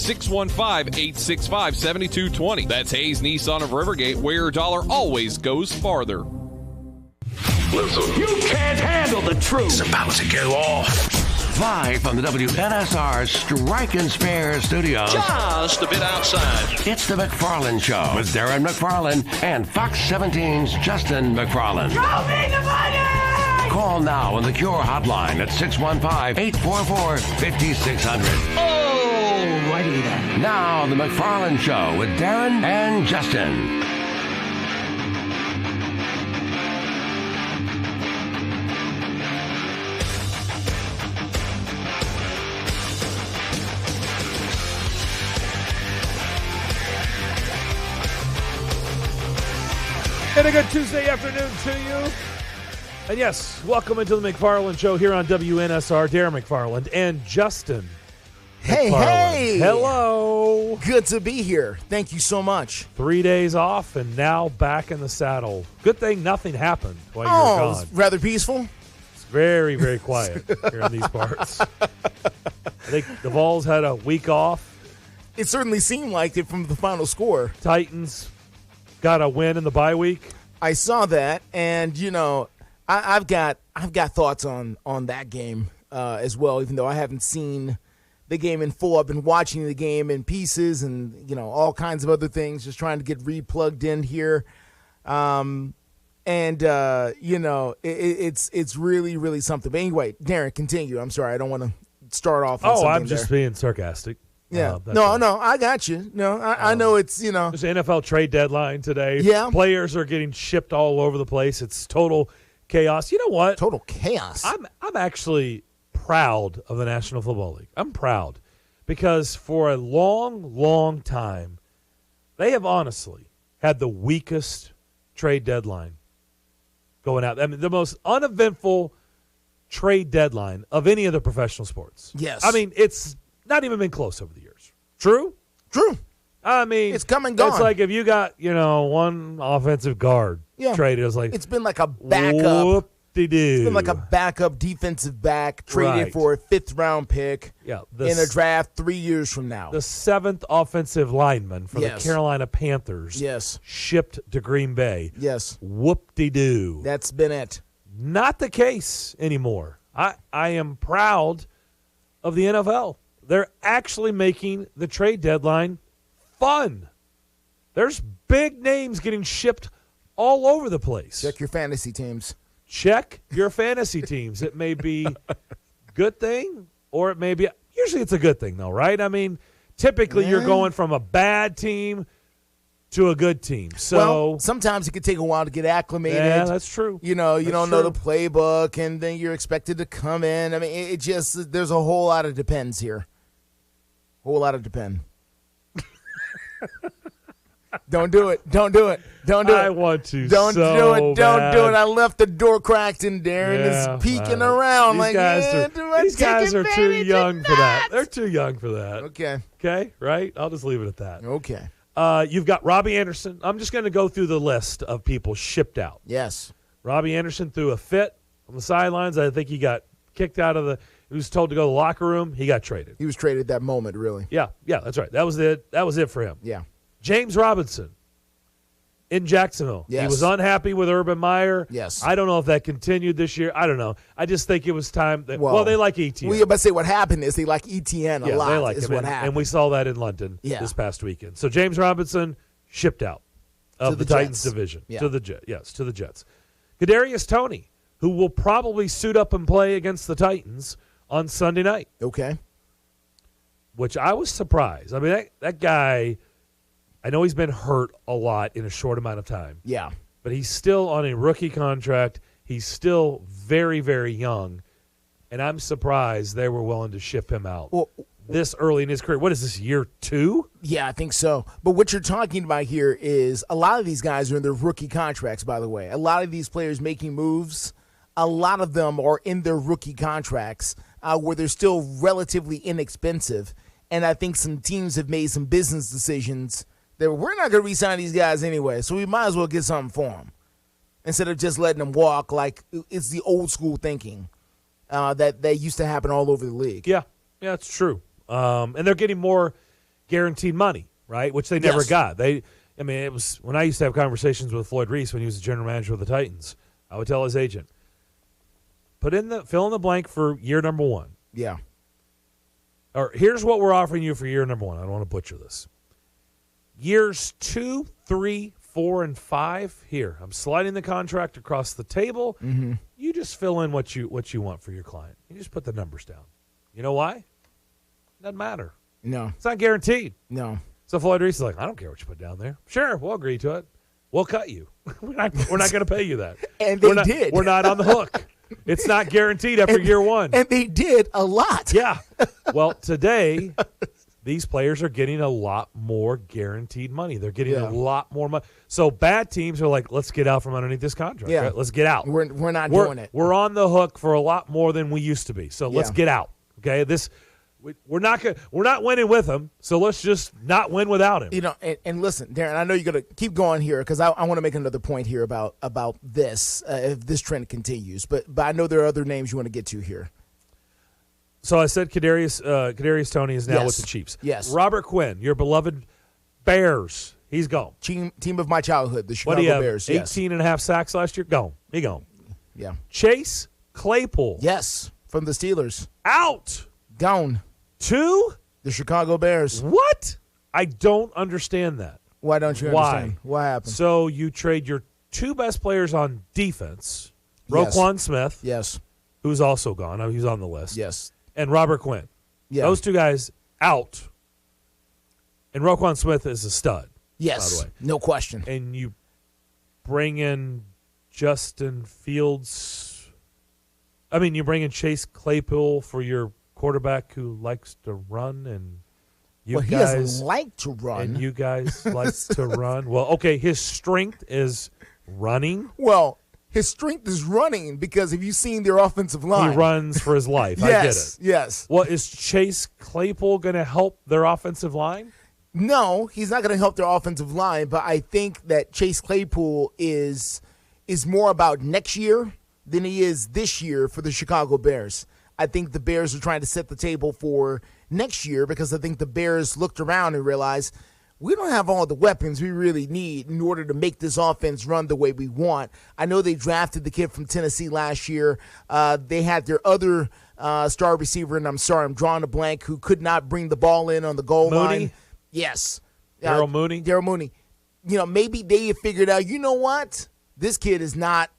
615-865-7220. That's Hayes Nissan of Rivergate, where your dollar always goes farther. Listen, you can't handle the truth. It's about to go off. Live from the WNSR Strike and Spare studios. Just a bit outside. It's the McFarland Show with Darren McFarland and Fox 17's Justin McFarland. Show me the money! Call now on the Cure Hotline at 615-844-5600. Oh, righty then. Now, the McFarland Show with Darren and Justin. And a good Tuesday afternoon to you. And yes, welcome into the McFarland Show here on WNSR. Darren McFarland and Justin McFarland. Hey! Hello. Good to be here. Thank you so much. 3 days off and now back in the saddle. Good thing nothing happened while you were Oh, gone. it's rather peaceful. It's very, very quiet here in these parts. I think the Vols had a week off. It certainly seemed like it from the final score. Titans got a win in the bye week. I saw that, and you know, I've got thoughts on that game as well. Even though I haven't seen the game in full, I've been watching the game in pieces, and you know, all kinds of other things. Just trying to get replugged in here, you know, it's really, really something. But anyway, Darren, continue. I'm sorry, I don't want to start off. On I'm just being sarcastic. Yeah. No, I got you. No, I know it's, you know. There's an NFL trade deadline today. Yeah. Players are getting shipped all over the place. It's total chaos. You know what? Total chaos. I'm actually proud of the National Football League. I'm proud because for a long, long time, they have honestly had the weakest trade deadline going out. I mean, the most uneventful trade deadline of any of the professional sports. Yes. I mean, it's not even been close over the years. True? True. I mean, it's come and gone. It's like if you got, one offensive guard traded, it's like it's been like a backup. Whoop-de-doo. It's been like a backup defensive back traded for a 5th round pick in a draft 3 years from now. The 7th offensive lineman for the Carolina Panthers shipped to Green Bay. Yes. Whoop-de-doo. That's been it. Not the case anymore. I am proud of the NFL. They're actually making the trade deadline fun. There's big names getting shipped all over the place. Check your fantasy teams. Check your fantasy teams. It may be a good thing or it may be – usually it's a good thing though, right? I mean, typically you're going from a bad team to a good team. So sometimes it could take a while to get acclimated. Yeah, that's true. You know, you don't know the playbook and then you're expected to come in. I mean, it just – there's a whole lot of depends here. Whole lot of depend. Don't do it. Don't do it. Don't do it. I want to. Don't so do it. Don't bad. do it. I left the door cracked and Darren is peeking around these guys are too young for that. They're too young for that. Okay. Okay, right? I'll just leave it at that. Okay. You've got Robbie Anderson. I'm just going to go through the list of people shipped out. Yes. Robbie Anderson threw a fit on the sidelines. I think he got kicked out of the – he was told to go to the locker room. He got traded. He was traded that moment, really. Yeah, that's right. That was it. That was it for him. Yeah. James Robinson in Jacksonville. Yes. He was unhappy with Urban Meyer. Yes. I don't know if that continued this year. I don't know. I just think it was time. They like ETN. We about to say what happened is they like ETN a lot. They like is him. what happened. And we saw that in London this past weekend. So James Robinson shipped out of the Titans division to the Jets. To the Jets. Kadarius Toney, who will probably suit up and play against the Titans on Sunday night. Okay. Which I was surprised. I mean, that guy, I know he's been hurt a lot in a short amount of time. Yeah. But he's still on a rookie contract. He's still very, very young. And I'm surprised they were willing to ship him out this early in his career. What is this, year 2? Yeah, I think so. But what you're talking about here is a lot of these guys are in their rookie contracts, by the way. A lot of these players making moves, a lot of them are in their rookie contracts where they're still relatively inexpensive. And I think some teams have made some business decisions that we're not going to re-sign these guys anyway, so we might as well get something for them instead of just letting them walk like it's the old school thinking that used to happen all over the league. Yeah, it's true. And they're getting more guaranteed money, right? Which they never Yes. got. It was when I used to have conversations with Floyd Reese when he was the general manager of the Titans. I would tell his agent, fill in the blank for year number 1. Yeah. Or here's what we're offering you for year number 1. I don't want to butcher this. Years 2, 3, 4, and 5. Here, I'm sliding the contract across the table. Mm-hmm. You just fill in what you want for your client. You just put the numbers down. You know why? Doesn't matter. No. It's not guaranteed. No. So Floyd Reese is like, I don't care what you put down there. Sure, we'll agree to it. We'll cut you. We're not going to pay you that. And they did. We're not on the hook. It's not guaranteed after year 1. And they did a lot. Yeah. Well, today, these players are getting a lot more guaranteed money. They're getting a lot more money. So bad teams are like, let's get out from underneath this contract. Yeah. Right? Let's get out. We're not doing it. We're on the hook for a lot more than we used to be. So let's get out. Okay. We're not winning with him. So let's just not win without him. You know, and listen, Darren, I know you're going to keep going here because I want to make another point here about this if this trend continues. But I know there are other names you want to get to here. So I said Kadarius Toney is now with the Chiefs. Yes. Robert Quinn, your beloved Bears, he's gone. Team of my childhood, the Chicago What do you have? Bears. 18 and a half sacks last year? Gone. He gone. Yeah. Chase Claypool. Yes, from the Steelers. Out. Gone. To the Chicago Bears. What? I don't understand that. Why don't you understand? What happened? So you trade your 2 best players on defense, Roquan Smith, yes, who's also gone. Oh, he's on the list. Yes. And Robert Quinn. Yeah. Those 2 guys out. And Roquan Smith is a stud. Yes. By the way. No question. And you bring in Justin Fields. I mean, you bring in Chase Claypool for your quarterback who likes to run, and you he guys doesn't like to run. And you guys like to run. Well, okay, his strength is running. Well, his strength is running because have you seen their offensive line? He runs for his life. Yes, I get it. Yes. Well, is Chase Claypool going to help their offensive line? No, he's not going to help their offensive line, but I think that Chase Claypool is more about next year than he is this year for the Chicago Bears. I think the Bears are trying to set the table for next year because I think the Bears looked around and realized we don't have all the weapons we really need in order to make this offense run the way we want. I know they drafted the kid from Tennessee last year. They had their other star receiver, and I'm drawing a blank, who could not bring the ball in on the goal line. Yes. Darryl Mooney? Darryl Mooney. You know, maybe they have figured out, you know what? This kid is not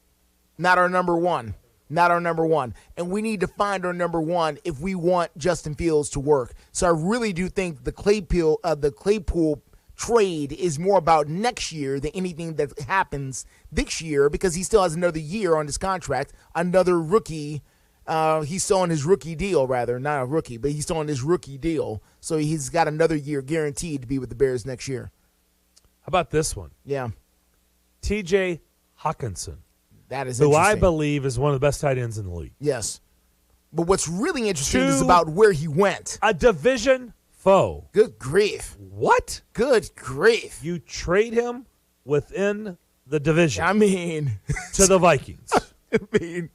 our number one. Not our number one. And we need to find our number one if we want Justin Fields to work. So I really do think the Claypool trade is more about next year than anything that happens this year because he still has another year on his contract, another rookie. He's still on his rookie deal, rather. Not a rookie, but he's still on his rookie deal. So he's got another year guaranteed to be with the Bears next year. How about this one? Yeah. T.J. Hawkinson. That is who interesting. I believe is one of the best tight ends in the league. Yes. But what's really interesting is about where he went. A division foe. Good grief. What? Good grief. You trade him within the division. I mean. To the Vikings. I mean.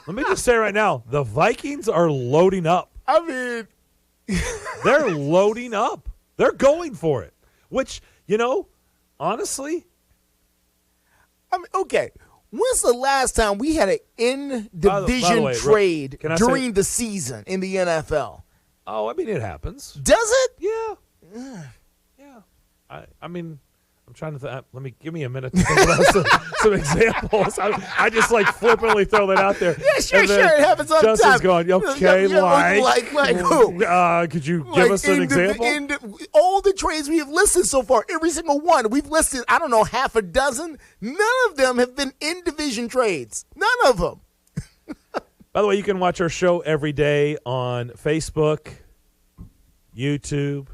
Let me just say right now, the Vikings are loading up. I mean. They're loading up. They're going for it. Which, honestly. I mean, okay. When's the last time we had an in-division trade during the season in the NFL? Oh, I mean, it happens. Does it? Yeah. Yeah. I mean, I'm trying to give me a minute to think about some examples. I just flippantly throw that out there. Yeah, sure. It happens all the time. Justin's going, okay, like who? Could you give us an example? All the trades we have listed so far, every single one, we've listed, I don't know, half a dozen. None of them have been in-division trades. None of them. By the way, you can watch our show every day on Facebook, YouTube.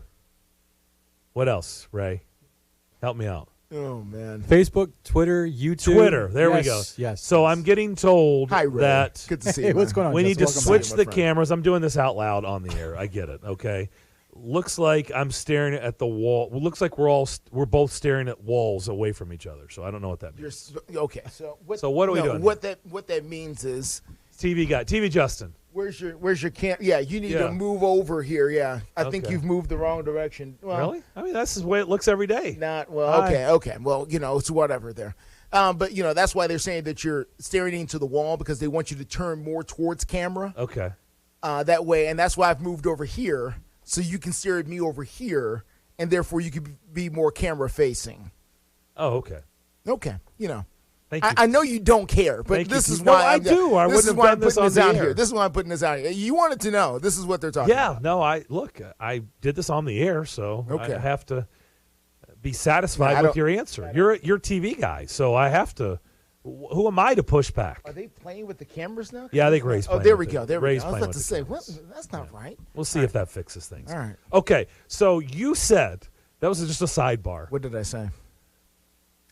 What else, Ray? Help me out. Oh, man. Facebook, Twitter, YouTube. Twitter. There we go. Yes. So I'm getting told that good to see you. Hey, what's going on? We need to Welcome switch back. the cameras. I'm doing this out loud on the air. I get it. Okay. Looks like I'm staring at the wall. Well, looks like we're both staring at walls away from each other. So I don't know what that means. Okay. So what are we doing? What that means is TV guy, TV Justin. Where's your cam? Yeah, you need to move over here. Yeah, I think you've moved the wrong direction. Well, really? I mean, that's the way it looks every day. Not well. Okay. Well, it's whatever there. But that's why they're saying that you're staring into the wall because they want you to turn more towards camera. Okay. That way, and that's why I've moved over here so you can stare at me over here, and therefore you can be more camera facing. Oh, okay. Okay. Thank you. I know you don't care, but this is No, why I do. I wouldn't have done this on the air. Here. This is why I'm putting this out here. You wanted to know. This is what they're talking about. Yeah. No, I did this on the air, so I have to be satisfied with your answer. You're TV guy, so I have to. Who am I to push back? Are they playing with the cameras now? Yeah, I think Ray's playing. Oh, there we go. I was about to say, that's not right. We'll see if that fixes things. All right. Okay, so you said that was just a sidebar. What did I say?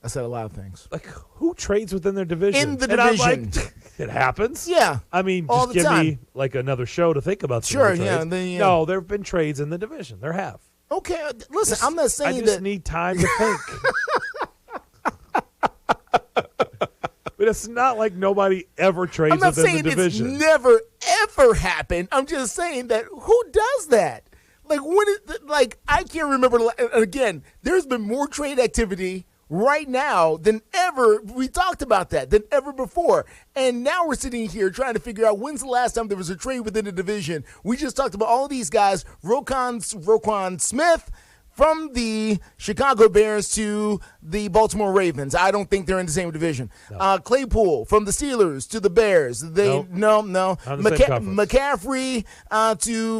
I said a lot of things. Like, who trades within their division? In the division. I'm like, it happens. Yeah. I mean, all just the give time. me like another show to think about. Sure, trades. yeah. No, there have been trades in the division. There have. Okay, listen, I'm not saying I just that. need time to think. But it's not like nobody ever trades I'm not within saying the division. it's never, ever happened. I'm just saying that who does that? Like, I can't remember. Again, there's been more trade activity right now than ever. We talked about that than ever before. And now we're sitting here trying to figure out when's the last time there was a trade within the division. We just talked about all these guys, Roquan Smith, from the Chicago Bears to the Baltimore Ravens. I don't think they're in the same division. No. Claypool from the Steelers to the Bears. No. McCaffrey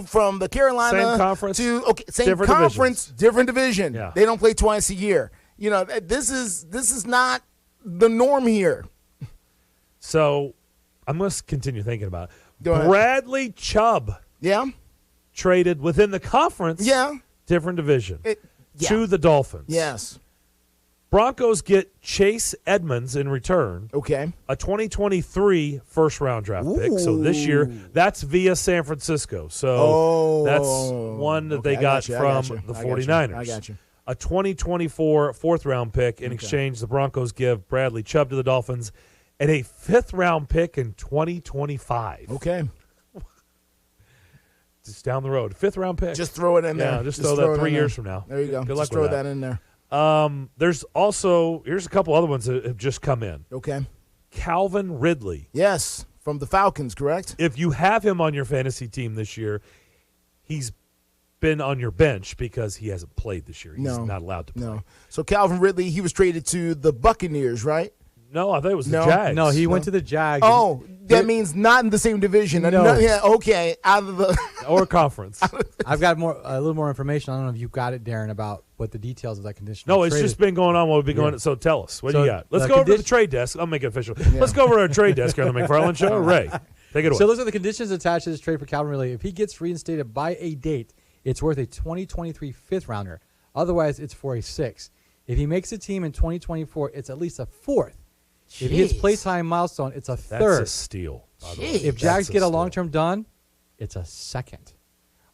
from the Carolina. Same conference. Same different conference, divisions. Different division. Yeah. They don't play twice a year. This is not the norm here. So I'm going to continue thinking about it. Go ahead. Bradley Chubb. Yeah. Traded within the conference. Yeah. Different division. To the Dolphins. Yes. Broncos get Chase Edmonds in return. Okay. A 2023 first-round draft pick. So this year, that's via San Francisco. So that's one that they got from the 49ers. I got you. A 2024 fourth-round pick. In exchange, the Broncos give Bradley Chubb to the Dolphins and a fifth-round pick in 2025. Okay. Just down the road. Fifth-round pick. Just throw it in there. Yeah, just throw that 3 years from now. There you go. Good luck just throw with that in there. There's also, here's a couple other ones that have just come in. Okay. Calvin Ridley. Yes, from the Falcons, correct? If you have him on your fantasy team this year, he's been on your bench because he hasn't played this year. He's not allowed to play. No. So Calvin Ridley, he was traded to the Buccaneers, right? No, I thought it was the Jags. No, he went to the Jags. Oh, that means not in the same division. No. Yeah, okay. Out of the or conference. I've got a little more information. I don't know if you got it, Darren, about what the details of that condition. No, it's just been going on while we've been going. So tell us. What do you got? Let's go over to the trade desk. I'll make it official. Yeah. Let's go over to our trade desk on the McFarland Show. Ray, take it away. So those are the conditions attached to this trade for Calvin Ridley. If he gets reinstated by a date, it's worth a 2023 fifth rounder. Otherwise, it's for a sixth. If he makes a team in 2024, it's at least a fourth. Jeez. If he hits playtime milestone, it's a third. That's a steal. If Jags get a long-term done, it's a second.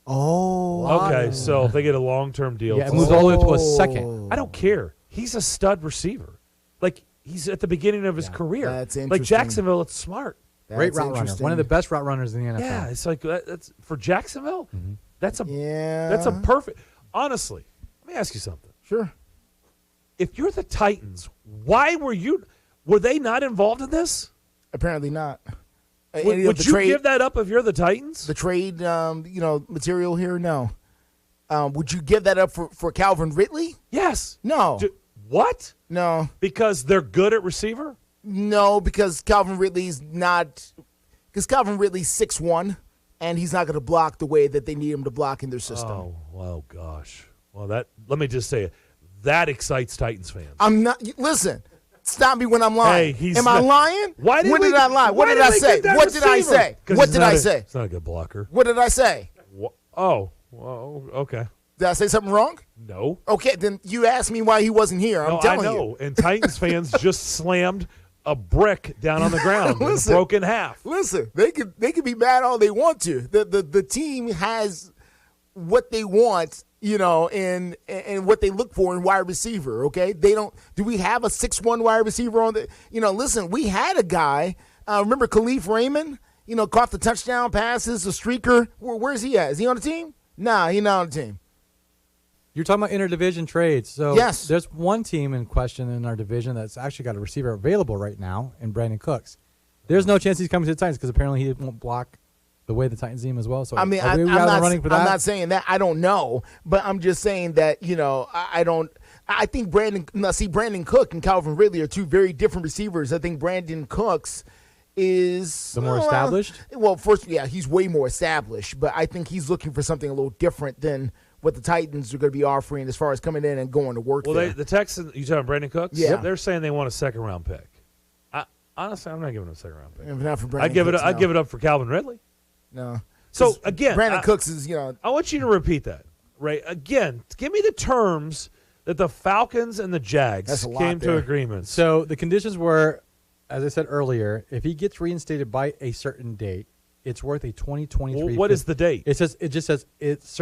Oh. Okay, so if they get a long-term deal. Yeah, it moves all the way to a second. I don't care. He's a stud receiver. Like, he's at the beginning of his career. That's interesting. Like Jacksonville, it's smart. Great route runner. One of the best route runners in the NFL. Yeah, it's like that's for Jacksonville. Mm-hmm. That's a perfect. Honestly, let me ask you something. Sure. If you're the Titans, why were they not involved in this? Apparently not. Would you give that up if you're the Titans? The trade, material here, no. Would you give that up for Calvin Ridley? Yes. No. What? No. Because they're good at receiver? No, because Calvin Ridley's not. Because Calvin Ridley's 6'1", and he's not going to block the way that they need him to block in their system. Oh, well, gosh. Well, let me just say it. That excites Titans fans. I'm not. Listen. Stop me when I'm lying. Hey, Am I lying? When did I lie? What did I say? What did I say? What did I say? It's not a good blocker. What did I say? Oh, well, okay. Did I say something wrong? No. Okay, then you asked me why he wasn't here. I'm telling you. I know. And Titans fans just slammed a brick down on the ground and broke in half. Listen, they could be mad all they want to. The team has what they want, and what they look for in wide receiver, okay? They don't – do we have a 6'1" wide receiver on the – listen, we had a guy, remember Khalif Raymond? caught the touchdown passes, a streaker. Where's he at? Is he on the team? Nah, he's not on the team. You're talking about interdivision trades. So yes. There's one team in question in our division that's actually got a receiver available right now in Brandon Cooks. There's no chance he's coming to the Titans because apparently he won't block the way the Titans team as well. So I mean, I'm not saying that. I don't know, but I'm just saying that I think Brandon Cook and Calvin Ridley are two very different receivers. I think Brandon Cooks is the more established. Well, first, yeah, he's way more established, but I think he's looking for something a little different than what the Titans are going to be offering as far as coming in and going to work. Well, the Texans, you talking Brandon Cooks? Yeah, they're saying they want a second-round pick. Honestly, I'm not giving him a second-round pick. If not for I'd give it up for Calvin Ridley. No. So again, Brandon Cooks is I want you to repeat that, right? Again, give me the terms that the Falcons and the Jags came to agreements. So the conditions were, as I said earlier, if he gets reinstated by a certain date, it's worth a 2023. Well, what is the date? It just says it's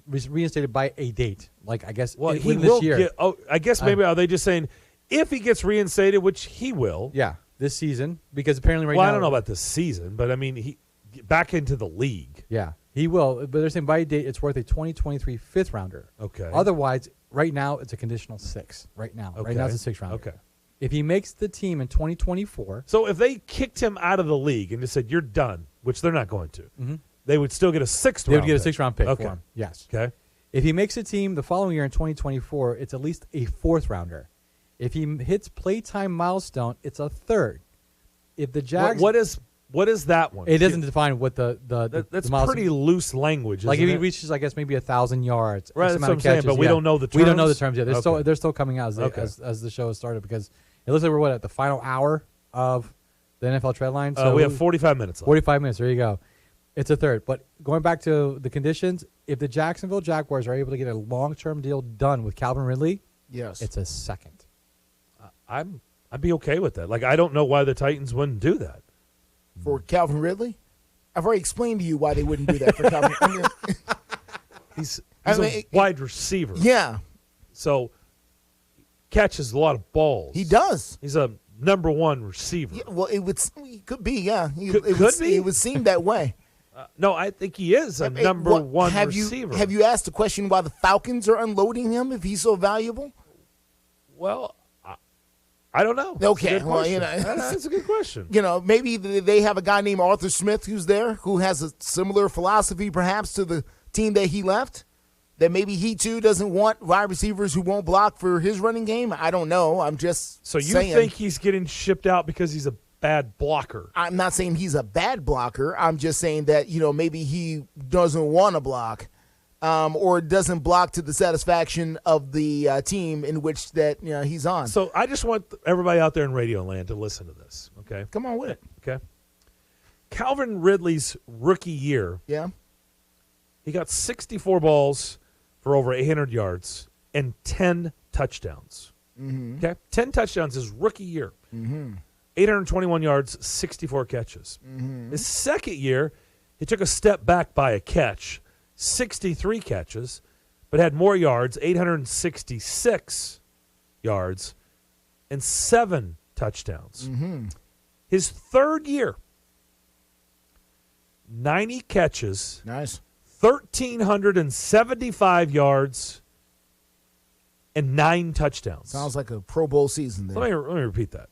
reinstated by a date. Like I guess he will this year. I guess maybe are they just saying if he gets reinstated, which he will? Yeah, this season because apparently now. I don't know about this season, but I mean he back into the league. Yeah, he will. But they're saying by a date, it's worth a 2023 fifth rounder. Okay. Otherwise, right now it's a conditional 6. Right now, okay. Right now it's a 6th rounder. Okay. If he makes the team in 2024, so if they kicked him out of the league and just said you're done, which they're not going to, they would still get a 6th round. They would get a 6th round pick okay. for him. Yes. Okay. If he makes a team the following year in 2024, it's at least a 4th rounder. If he hits playtime milestone, it's a 3rd. If the Jags, what is that one? It doesn't define what the that's the pretty loose language. Like if he it? reaches, I guess maybe 1,000 yards, right? That's what I'm saying. But we don't know the terms. We don't know the terms yet. They're still coming out as the show has started because it looks like we're at the final hour of the NFL trade line. So we have 45 minutes left. 45 minutes. There you go. It's a 3rd. But going back to the conditions, if the Jacksonville Jaguars are able to get a long-term deal done with Calvin Ridley, yes, it's a 2nd. I'd be okay with that. Like I don't know why the Titans wouldn't do that for Calvin Ridley. I've already explained to you why they wouldn't do that for Calvin. He's a wide receiver. Yeah. So catches a lot of balls. He does. He's a number 1 receiver. Yeah, well, he could be. Yeah, It would seem that way. No, I think he is a number 1 receiver. Have you asked the question why the Falcons are unloading him if he's so valuable? Well, I don't know. Okay, well, that's a good question. Maybe they have a guy named Arthur Smith who's there who has a similar philosophy perhaps to the team that he left. That maybe he too doesn't want wide receivers who won't block for his running game. I don't know. I'm just saying. Think he's getting shipped out because he's a bad blocker? I'm not saying he's a bad blocker. I'm just saying that maybe he doesn't want to block. Or doesn't block to the satisfaction of the team in which that he's on. So I just want everybody out there in Radio Land to listen to this, okay? Come on with it. Okay. Calvin Ridley's rookie year, yeah, he got 64 balls for over 800 yards and 10 touchdowns. Mm-hmm. Okay, 10 touchdowns his rookie year. Mm-hmm. 821 yards, 64 catches. Mm-hmm. His second year, he took a step back by a catch. 63 catches, but had more yards, 866 yards, and 7 touchdowns. Mm-hmm. His third year, 90 catches, nice, 1,375 yards, and 9 touchdowns. Sounds like a Pro Bowl season there. Let me repeat that.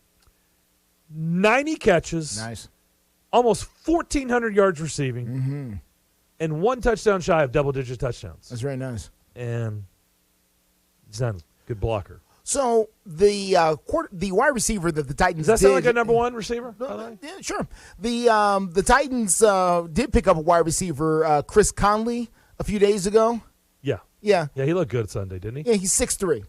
90 catches, nice, almost 1,400 yards receiving, mm-hmm. and 1 touchdown shy of double-digit touchdowns. That's very nice. And he's not a good blocker. So the wide receiver that the Titans does that sound like a number 1 receiver? Yeah, sure. The Titans did pick up a wide receiver, Chris Conley, a few days ago. Yeah. He looked good Sunday, didn't he? Yeah, he's 6'3".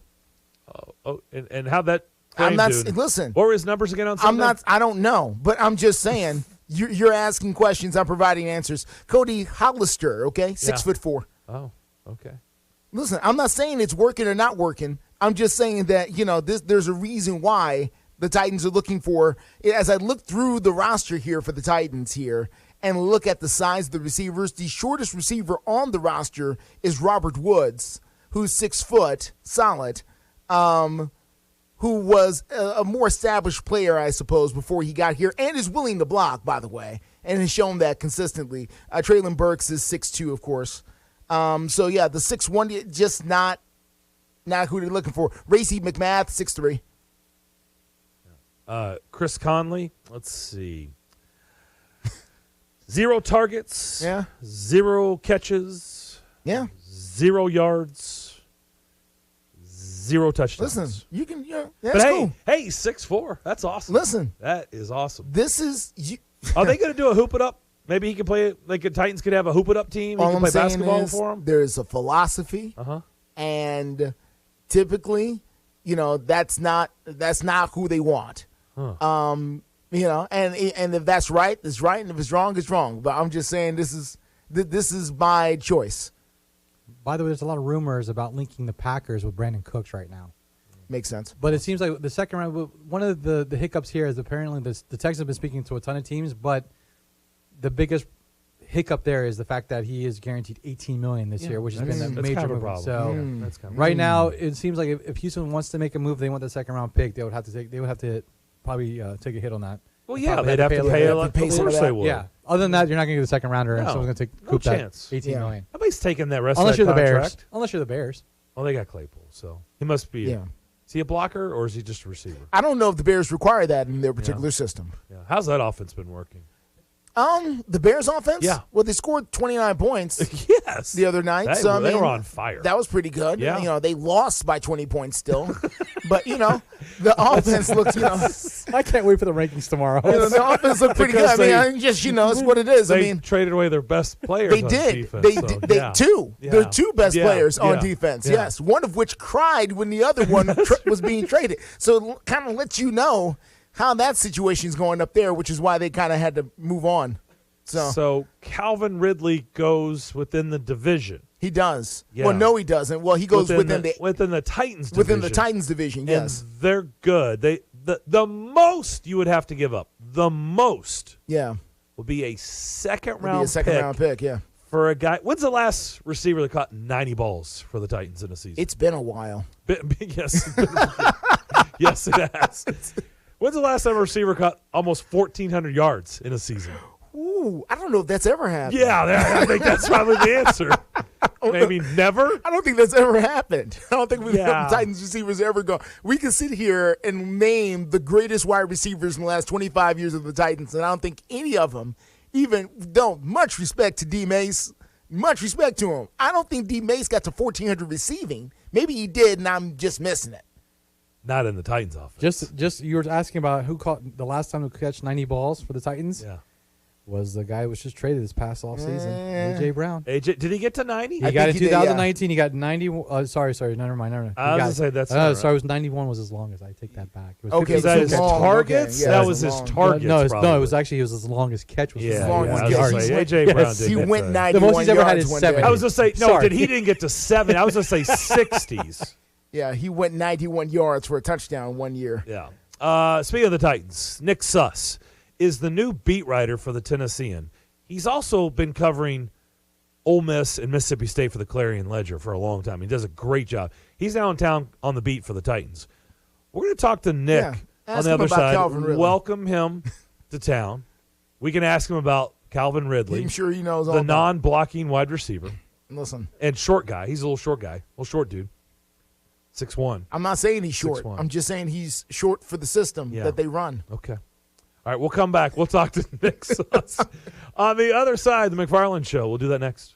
And how'd that? I'm not. Dude? Listen. What were his numbers again on Sunday? I don't know, but I'm just saying. You're asking questions. I'm providing answers. Cody Hollister, okay, 6'4". Oh, okay. Listen, I'm not saying it's working or not working. I'm just saying that there's a reason why the Titans are looking for. As I look through the roster here for the Titans here and look at the size of the receivers, the shortest receiver on the roster is Robert Woods, who's 6 foot, solid. Who was a more established player, I suppose, before he got here, and is willing to block, by the way. and has shown that consistently. Traylon Burks is 6'2", of course. So, yeah, the 6'1", just not who they're looking for. Racy McMath, 6'3". Chris Conley, let's see. 0 targets. Yeah. 0 catches. Yeah. 0 yards. 0 touchdowns. Listen, you can, that's but cool. Hey, 6'4". That's awesome. Listen. That is awesome. This is Are they going to do a hoop it up? Maybe he can play. Titans could have a hoop it up team. He all can I'm play saying basketball is for him. there's a philosophy, and typically, that's not who they want. And if that's right, it's right, and if it's wrong, it's wrong. But I'm just saying this is my choice. By the way, there's a lot of rumors about linking the Packers with Brandon Cooks right now. Makes sense. But it seems like the second round, one of the hiccups here is apparently the Texans have been speaking to a ton of teams, but the biggest hiccup there is the fact that he is guaranteed $18 million this year, which has been a major kind of a move. problem. So That's kind of right now, it seems like if Houston wants to make a move, they want the second round pick. They would have to probably take a hit on that. Well, yeah, they'd have to pay a lot. Of course they would. Yeah. Other than that, you're not going to get the second rounder, and No, someone's going to no coop that chance. $18 million. Nobody's taking that rest Unless of you're that the contract. Bears. Unless you're the Bears. Well, they got Claypool, so he must be. Yeah. Is he a blocker or is he just a receiver? I don't know if the Bears require that in their particular system. Yeah. How's that offense been working? The Bears offense? Yeah. Well, they scored 29 points Yes. the other night. They were on fire. That was pretty good. Yeah. They lost by 20 points still. But, the offense looked, I can't wait for the rankings tomorrow. the offense looked pretty good. It's what it is. They traded away their best players. They on did. Defense, They so, did. They yeah. two. Yeah. Their two best Yeah. players on Yeah. defense. Yeah. Yes, one of which cried when the other one was being traded. So it kind of lets you know how that situation's going up there, which is why they kind of had to move on. So Calvin Ridley goes within the division. He does. Yeah. Well, no, he doesn't. Well, he goes within the Titans division. within the Titans division. Yes, And they're good. The most you would have to give up, the most, yeah, would be a second would be round a second round pick. Yeah, for a guy. When's the last receiver that caught 90 balls for the Titans in a season? it's been a while. Yes. Yes, it has. When's the last time a receiver caught almost 1,400 yards in a season? Ooh, I don't know if that's ever happened. Yeah, I think that's probably the answer. Maybe never. I don't think that's ever happened. I don't think the Yeah. Titans receivers ever go. We can sit here and name the greatest wide receivers in the last 25 years of the Titans, and I don't think any of them even don't. Much respect to D. Mace. Much respect to him. I don't think D. Mace got to 1,400 receiving. Maybe he did, and I'm just missing it. Not in the Titans offense. Just you were asking about who caught the last time to catch 90 balls for the Titans. Yeah. Was the guy who was just traded this past offseason, A.J. Brown. AJ, did he get to 90? He got it in 2019. He got 90. Sorry. Never mind. I was going to say that's not sorry, it was 91 was his longest. I take that back. It was Okay, Is that his long, targets? okay. Yeah, That it's was a his long- targets. No, it was probably. his longest catch. Was his Yeah, longest I was yards. gonna say, A.J. Brown did He get went to- 91 The most he's ever had yards is one 70. day. I was going to say, no, Sorry. he didn't get to 7. I was going to say 60s. Yeah, he went 91 yards for a touchdown one year. Yeah. Speaking of the Titans, Nick Suss is the new beat writer for the Tennessean. He's also been covering Ole Miss and Mississippi State for the Clarion Ledger for a long time. He does a great job. He's now in town on the beat for the Titans. We're going to talk to Nick on ask the him other about side. Calvin Ridley. Welcome him to town. We can ask him about Calvin Ridley, I'm sure he knows all the about non-blocking wide receiver, it. Listen, and short guy. He's a little short guy, little short dude, 6'1". I'm not saying he's short. 6'1". I'm just saying he's short for the system Yeah. that they run. Okay. All right, we'll come back. We'll talk to Nick Suss. On the other side, the McFarland Show. We'll do that next.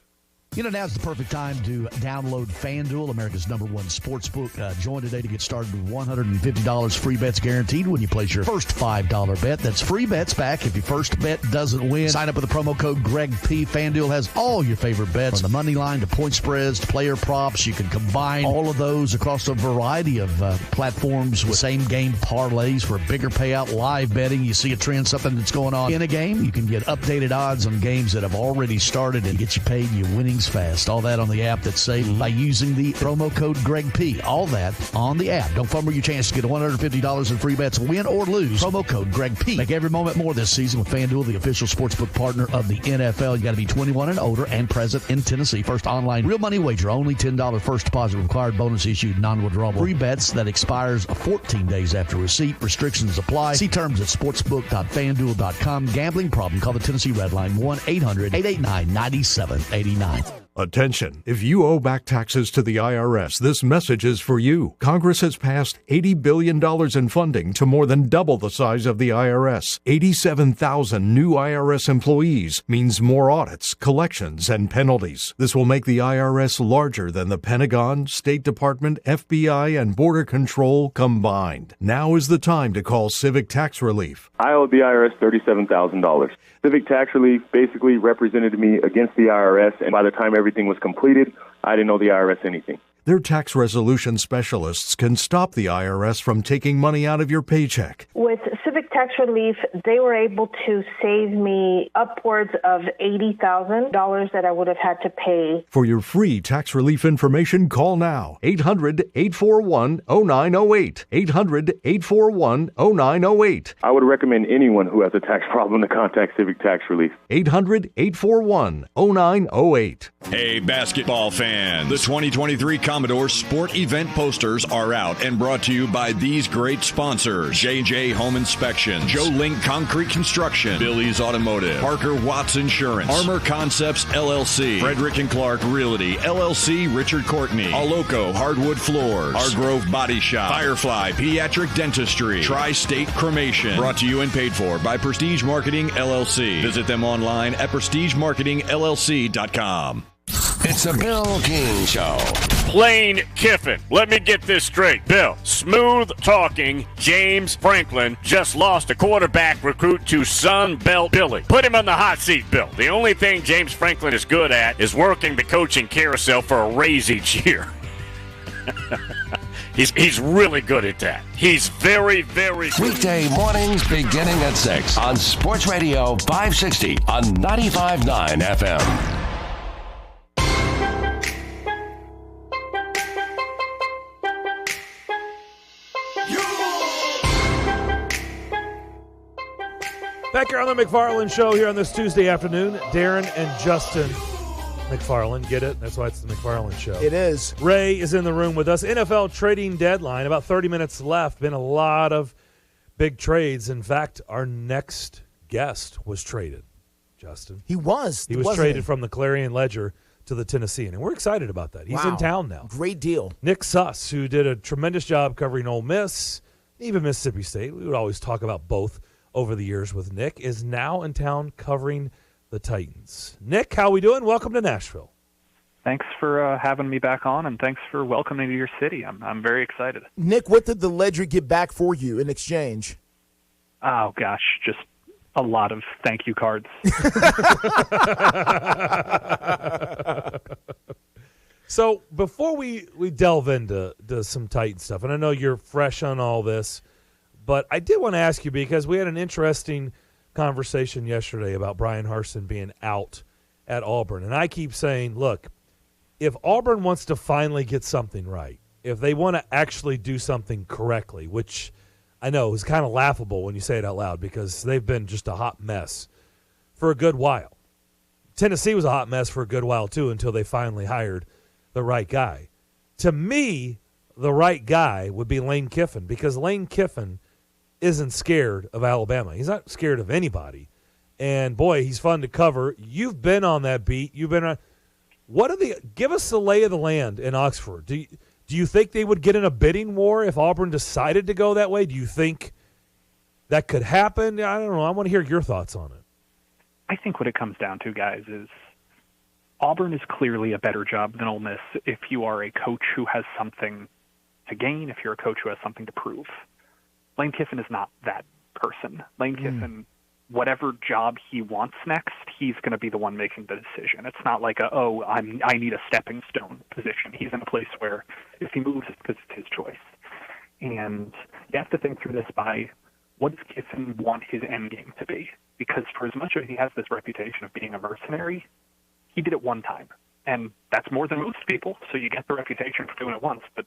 Now's the perfect time to download FanDuel, America's #1 sportsbook. Join today to get started with $150 free bets guaranteed when you place your first $5 bet. That's free bets back if your first bet doesn't win. Sign up with the promo code GregP. FanDuel has all your favorite bets, from the money line to point spreads to player props. You can combine all of those across a variety of platforms with same-game parlays for a bigger payout. Live betting, you see a trend, something that's going on in a game, you can get updated odds on games that have already started and get you paid your winnings pays fast. All that on the app that's saved by using the promo code Greg P. All that on the app. Don't fumble your chance to get $150 in free bets, win or lose. Promo code Greg P. Make every moment more this season with FanDuel, the official sportsbook partner of the NFL. You got to be 21 and older and present in Tennessee. First online real money wager. Only $10 first deposit required. Bonus issued, non-withdrawable. Free bets that expires 14 days after receipt. Restrictions apply. See terms at sportsbook.fanduel.com. Gambling problem? Call the Tennessee Red Line 1-800-889-9789. Attention. If you owe back taxes to the IRS, this message is for you. Congress has passed $80 billion in funding to more than double the size of the IRS. 87,000 new IRS employees means more audits, collections, and penalties. This will make the IRS larger than the Pentagon, State Department, FBI, and Border Control combined. Now is the time to call Civic Tax Relief. I owed the IRS $37,000. Civic Tax Relief basically represented me against the IRS, and by the time everything was completed, I didn't owe the IRS anything. Their tax resolution specialists can stop the IRS from taking money out of your paycheck. With Civic Tax Relief, they were able to save me upwards of $80,000 that I would have had to pay. For your free tax relief information, call now. 800-841-0908. 800-841-0908. I would recommend anyone who has a tax problem to contact Civic Tax Relief. 800-841-0908. Hey, basketball fan. The 2023 Commodore Sport Event posters are out and brought to you by these great sponsors: JJ Home Inspection, Joe Link Concrete Construction, Billy's Automotive, Parker Watts Insurance, Armor Concepts LLC, Frederick and Clark Realty LLC, Richard Courtney, Aloco Hardwood Floors, Our Grove Body Shop, Firefly Pediatric Dentistry, Tri-State Cremation. Brought to you and paid for by Prestige Marketing LLC. Visit them online at prestigemarketingllc.com. It's a Bill King Show. Lane Kiffin. Let me get this straight. Bill, smooth talking James Franklin just lost a quarterback recruit to Sun Belt Billy. Put him on the hot seat, Bill. The only thing James Franklin is good at is working the coaching carousel for a raise each year. He's really good at that. He's very, very good. Weekday mornings beginning at 6 on Sports Radio 560 on 95.9 FM. Back here on the McFarland Show here on this Tuesday afternoon. Darren and Justin McFarland. Get it? That's why it's the McFarland Show. It is. Ray is in the room with us. NFL trading deadline. About 30 minutes left. Been a lot of big trades. In fact, our next guest was traded, Justin. He was. He was traded from the Clarion Ledger to the Tennessean, and we're excited about that. He's in town now. Great deal. Nick Suss, who did a tremendous job covering Ole Miss, even Mississippi State. We would always talk about both over the years with Nick, is now in town covering the Titans. Nick, how we doing? Welcome to Nashville. Thanks for having me back on, and thanks for welcoming me to your city. I'm very excited. Nick, what did the Ledger get back for you in exchange? Oh, gosh, just a lot of thank you cards. So before we delve into some Titan stuff, and I know you're fresh on all this, but I did want to ask you, because we had an interesting conversation yesterday about Brian Harsin being out at Auburn. And I keep saying, look, if Auburn wants to finally get something right, if they want to actually do something correctly, which I know is kind of laughable when you say it out loud because they've been just a hot mess for a good while. Tennessee was a hot mess for a good while, too, until they finally hired the right guy. To me, the right guy would be Lane Kiffin, because Lane Kiffin isn't scared of Alabama. He's not scared of anybody. And, boy, he's fun to cover. You've been on that beat. You've been on. Give us the lay of the land in Oxford. Do you think they would get in a bidding war if Auburn decided to go that way? Do you think that could happen? I don't know. I want to hear your thoughts on it. I think what it comes down to, guys, is Auburn is clearly a better job than Ole Miss if you are a coach who has something to gain, if you're a coach who has something to prove. Lane Kiffin is not that person. Lane Kiffin, whatever job he wants next, he's going to be the one making the decision. It's not like I need a stepping stone position. He's in a place where if he moves, it's because it's his choice. And you have to think through this by, what does Kiffin want his end game to be? Because for as much as he has this reputation of being a mercenary, he did it one time. And that's more than most people, so you get the reputation for doing it once. But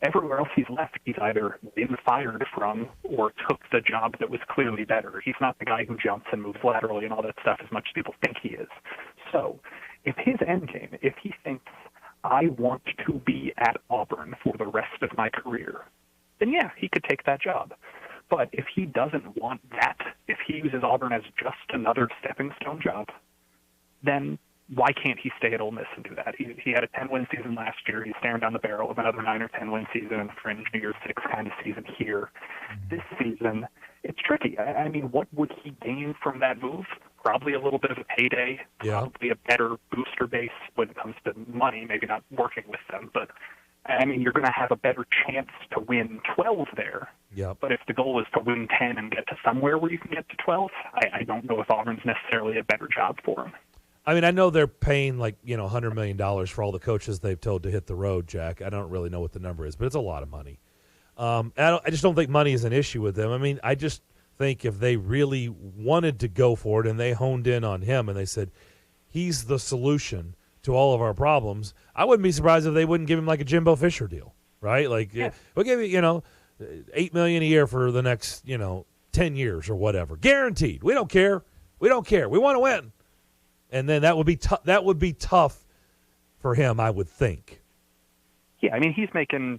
everywhere else he's left, he's either been fired from or took the job that was clearly better. He's not the guy who jumps and moves laterally and all that stuff as much as people think he is. So if his end game, if he thinks, I want to be at Auburn for the rest of my career, then yeah, he could take that job. But if he doesn't want that, if he uses Auburn as just another stepping stone job, then why can't he stay at Ole Miss and do that? He had a 10-win season last year. He's staring down the barrel of another 9 or 10-win season and a fringe New Year's Six kind of season here. This season, it's tricky. I mean, what would he gain from that move? Probably a little bit of a payday, probably a better booster base when it comes to money, maybe not working with them. But, I mean, you're going to have a better chance to win 12 there. Yep. But if the goal is to win 10 and get to somewhere where you can get to 12, I don't know if Auburn's necessarily a better job for him. I mean, I know they're paying $100 million for all the coaches they've told to hit the road, Jack. I don't really know what the number is, but it's a lot of money. I just don't think money is an issue with them. I mean, I just think if they really wanted to go for it and they honed in on him and they said, he's the solution to all of our problems, I wouldn't be surprised if they wouldn't give him like a Jimbo Fisher deal, right? Like, we'll give you, $8 million a year for the next, 10 years or whatever. Guaranteed. We don't care. We don't care. We want to win. And then that would be tough for him, I would think. Yeah, I mean, he's making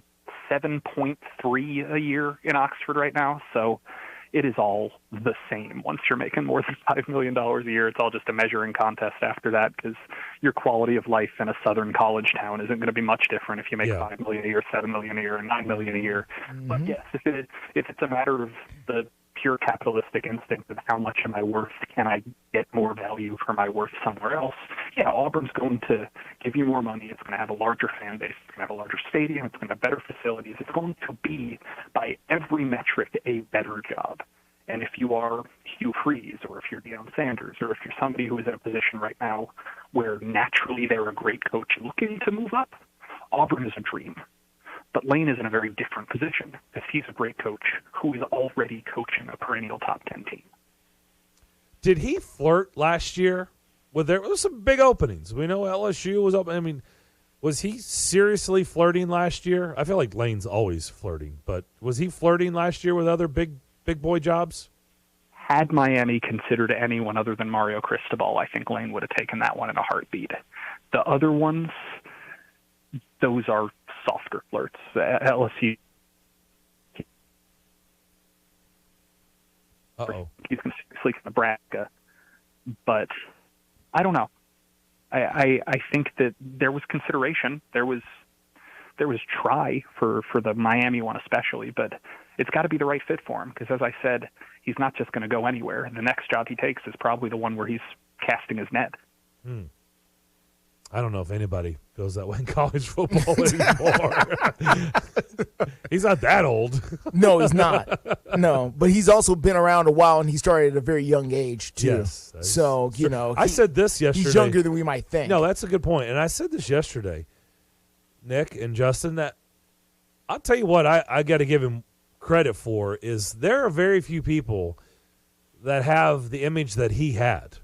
7.3 a year in Oxford right now, so it is all the same. Once you're making more than $5 million a year, it's all just a measuring contest after that, because your quality of life in a southern college town isn't going to be much different if you make $5 million a year, $7 million a year, and $9 million a year. Mm-hmm. But yes, if it's a matter of the pure capitalistic instinct of how much am I worth, can I get more value for my worth somewhere else, yeah, Auburn's going to give you more money. It's going to have a larger fan base. It's going to have a larger stadium. It's going to have better facilities. It's going to be, by every metric, a better job. And if you are Hugh Freeze, or if you're Deion Sanders, or if you're somebody who is in a position right now where naturally they're a great coach looking to move up, Auburn is a dream. But Lane is in a very different position because he's a great coach who is already coaching a perennial top 10 team. Did he flirt last year? There was some big openings. We know LSU was open. I mean, was he seriously flirting last year? I feel like Lane's always flirting, but was he flirting last year with other big boy jobs? Had Miami considered anyone other than Mario Cristobal, I think Lane would have taken that one in a heartbeat. The other ones, those are softer flirts. LSU. He's going to sleep in Nebraska, but I don't know. I think that there was consideration. There was try for the Miami one especially, but it's got to be the right fit for him because, as I said, he's not just going to go anywhere. The next job he takes is probably the one where he's casting his net. I don't know if anybody goes that way in college football anymore. He's not that old. No, he's not. No, but he's also been around a while, and he started at a very young age, too. Yes. So, I said this yesterday. He's younger than we might think. No, that's a good point. And I said this yesterday, Nick and Justin, that I'll tell you what I got to give him credit for is there are very few people that have the image that he had.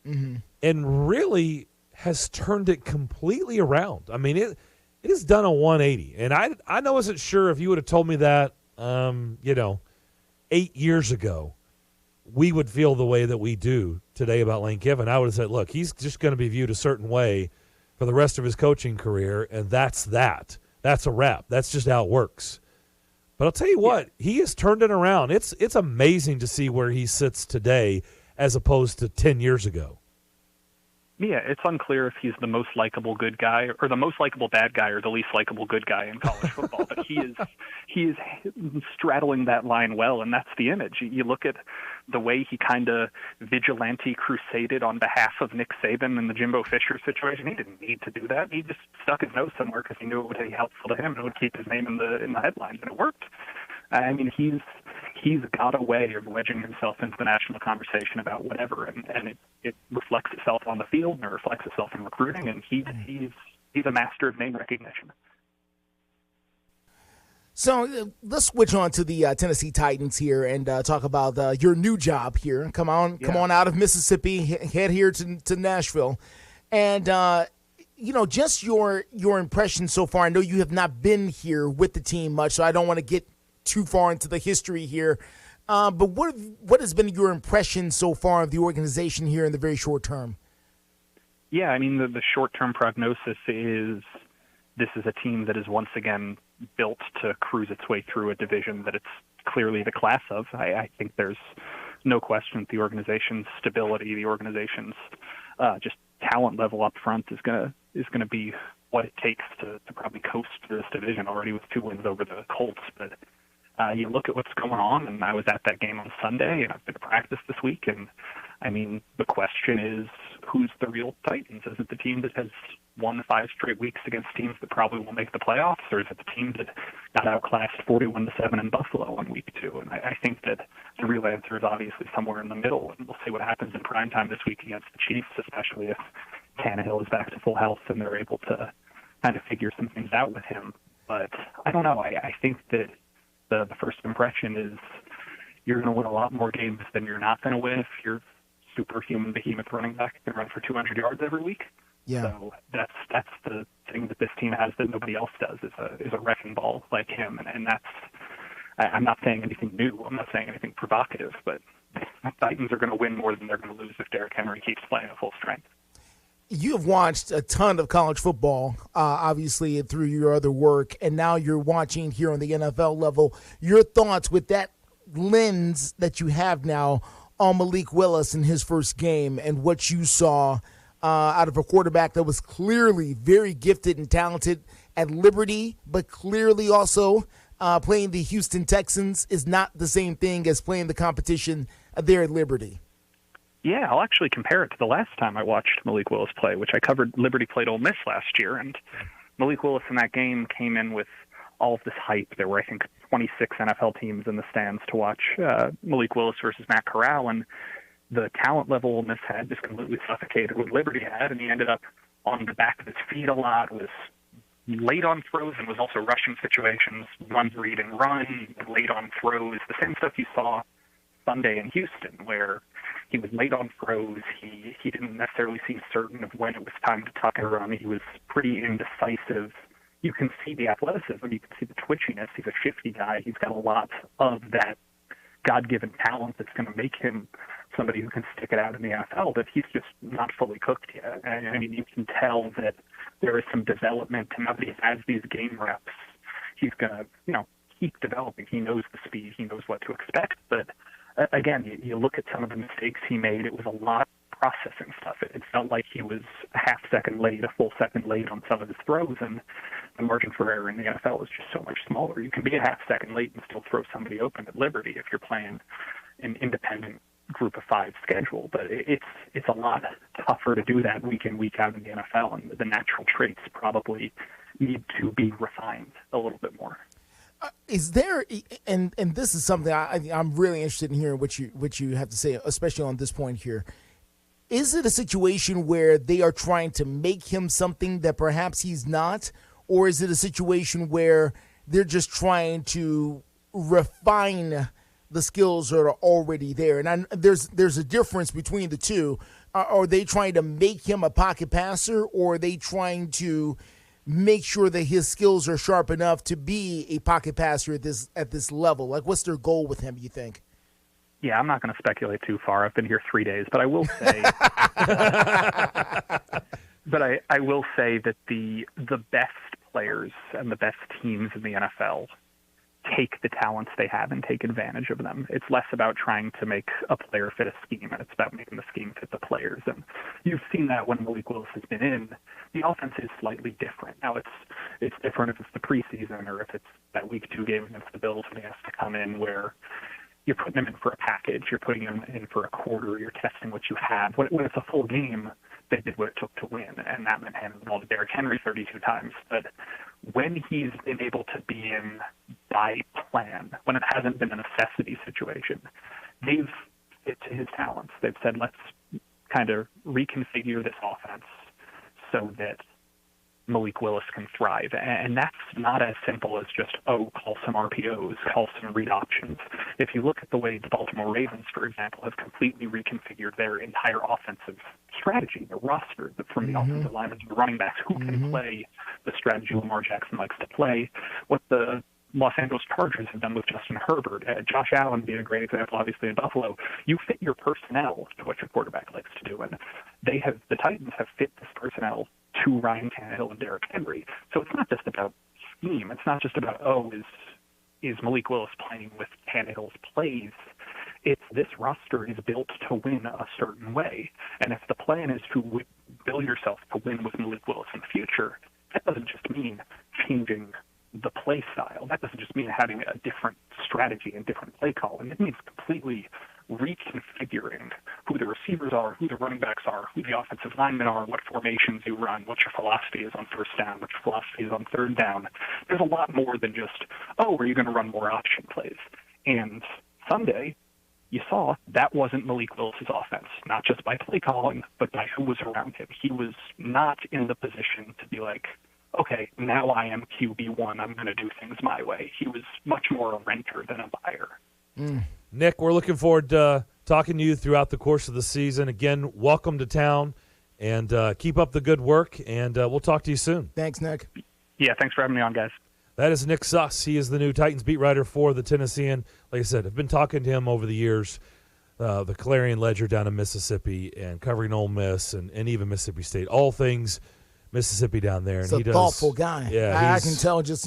Mm-hmm. And really has turned it completely around. I mean, it has done a 180. And I wasn't sure if you would have told me that, 8 years ago, we would feel the way that we do today about Lane Kiffin. I would have said, look, he's just going to be viewed a certain way for the rest of his coaching career, and that's that. That's a wrap. That's just how it works. But I'll tell you what, he has turned it around. It's amazing to see where he sits today as opposed to 10 years ago. Yeah, it's unclear if he's the most likable good guy or the most likable bad guy or the least likable good guy in college football. But he is straddling that line well, and that's the image. You look at the way he kind of vigilante crusaded on behalf of Nick Saban in the Jimbo Fisher situation. He didn't need to do that. He just stuck his nose somewhere because he knew it would be helpful to him and it would keep his name in the headlines, and it worked. I mean, he's got a way of wedging himself into the national conversation about whatever, and it reflects itself on the field and it reflects itself in recruiting, and he's a master of name recognition. So let's switch on to the Tennessee Titans here and talk about your new job here. Come on out of Mississippi, head here to Nashville, and just your impression so far. I know you have not been here with the team much, so I don't want to get too far into the history here. But what has been your impression so far of the organization here in the very short term? Yeah, I mean, the short-term prognosis is this is a team that is once again built to cruise its way through a division that it's clearly the class of. I think there's no question that the organization's stability, the organization's just talent level up front is gonna be what it takes to probably coast through this division already with 2 wins over the Colts. But you look at what's going on, and I was at that game on Sunday, and I've been to practice this week, and I mean, the question is, who's the real Titans? Is it the team that has won 5 straight weeks against teams that probably won't make the playoffs, or is it the team that got outclassed 41-7 in Buffalo on week 2? And I think that the real answer is obviously somewhere in the middle, and we'll see what happens in primetime this week against the Chiefs, especially if Tannehill is back to full health and they're able to kind of figure some things out with him. But I don't know. I think that the first impression is you're going to win a lot more games than you're not going to win if you're superhuman behemoth running back can run for 200 yards every week. Yeah. So that's the thing that this team has that nobody else does is a wrecking ball like him, and that's I'm not saying anything new. I'm not saying anything provocative, but the Titans are going to win more than they're going to lose if Derrick Henry keeps playing at full strength. You have watched a ton of college football, obviously, through your other work, and now you're watching here on the NFL level. Your thoughts with that lens that you have now on Malik Willis in his first game and what you saw out of a quarterback that was clearly very gifted and talented at Liberty, but clearly also playing the Houston Texans is not the same thing as playing the competition there at Liberty. Yeah, I'll actually compare it to the last time I watched Malik Willis play, which I covered. Liberty played Ole Miss last year, and Malik Willis in that game came in with all of this hype. There were, I think, 26 NFL teams in the stands to watch Malik Willis versus Matt Corral, and the talent level Ole Miss had just completely suffocated what Liberty had, and he ended up on the back of his feet a lot, was late on throws and was also rushing situations, run, read, and run, late on throws, the same stuff you saw Sunday in Houston, where he was late on throws. He didn't necessarily seem certain of when it was time to tuck and run. He was pretty indecisive. You can see the athleticism. You can see the twitchiness. He's a shifty guy. He's got a lot of that God-given talent that's going to make him somebody who can stick it out in the NFL, but he's just not fully cooked yet. I mean, you can tell that there is some development, and now that he has these game reps, he's going to, keep developing. He knows the speed. He knows what to expect, but again, you look at some of the mistakes he made, it was a lot of processing stuff. It felt like he was a half second late, a full second late on some of his throws, and the margin for error in the NFL is just so much smaller. You can be a half second late and still throw somebody open at Liberty if you're playing an independent group of 5 schedule, but it's a lot tougher to do that week in, week out in the NFL, and the natural traits probably need to be refined a little bit more. Is there, and this is something I'm really interested in hearing what you have to say, especially on this point here. Is it a situation where they are trying to make him something that perhaps he's not, or is it a situation where they're just trying to refine the skills that are already there? And there's a difference between the two. Are they trying to make him a pocket passer, or are they trying to make sure that his skills are sharp enough to be a pocket passer at this level? Like, what's their goal with him, you think? Yeah, I'm not going to speculate too far. I've been here 3 days, but I will say I will say that the best players and the best teams in the NFL take the talents they have and take advantage of them. It's less about trying to make a player fit a scheme, and it's about making the scheme fit the players. And you've seen that when Malik Willis has been in. The offense is slightly different. Now it's different if it's the preseason or if it's that week 2 game against the Bills when he has to come in, where you're putting him in for a package, you're putting him in for a quarter, you're testing what you have. When it's a full game, they did what it took to win, and that meant handing the ball to Derrick Henry 32 times. But when he's been able to be in by plan, when it hasn't been a necessity situation, they've fit to his talents. They've said, let's kind of reconfigure this offense so that Malik Willis can thrive. And that's not as simple as just, call some RPOs, call some read options. If you look at the way the Baltimore Ravens, for example, have completely reconfigured their entire offensive strategy, their roster, from the offensive linemen to the running backs, who can play the strategy Lamar Jackson likes to play, what the Los Angeles Chargers have done with Justin Herbert, Josh Allen being a great example, obviously, in Buffalo. You fit your personnel to what your quarterback likes to do, and the Titans have fit this personnel to Ryan Tannehill and Derrick Henry. So it's not just about scheme. It's not just about, is Malik Willis playing with Tannehill's plays? It's this roster is built to win a certain way. And if the plan is to build yourself to win with Malik Willis in the future, that doesn't just mean changing the play style. That doesn't just mean having a different strategy and different play calling. It means completely reconfiguring who the receivers are, who the running backs are, who the offensive linemen are, what formations you run, what your philosophy is on first down, what your philosophy is on third down. There's a lot more than just, are you going to run more option plays? And Sunday, you saw that wasn't Malik Willis's offense, not just by play calling, but by who was around him. He was not in the position to be like, okay, now I am QB1, I'm going to do things my way. He was much more a renter than a buyer. Nick, we're looking forward to talking to you throughout the course of the season. Again, welcome to town, and keep up the good work, and we'll talk to you soon. Thanks, Nick. Yeah, thanks for having me on, guys. That is Nick Suss. He is the new Titans beat writer for the Tennessean. Like I said, I've been talking to him over the years, the Clarion Ledger down in Mississippi, and covering Ole Miss and even Mississippi State, all things Mississippi down there. And He's a thoughtful guy. Yeah, I can tell just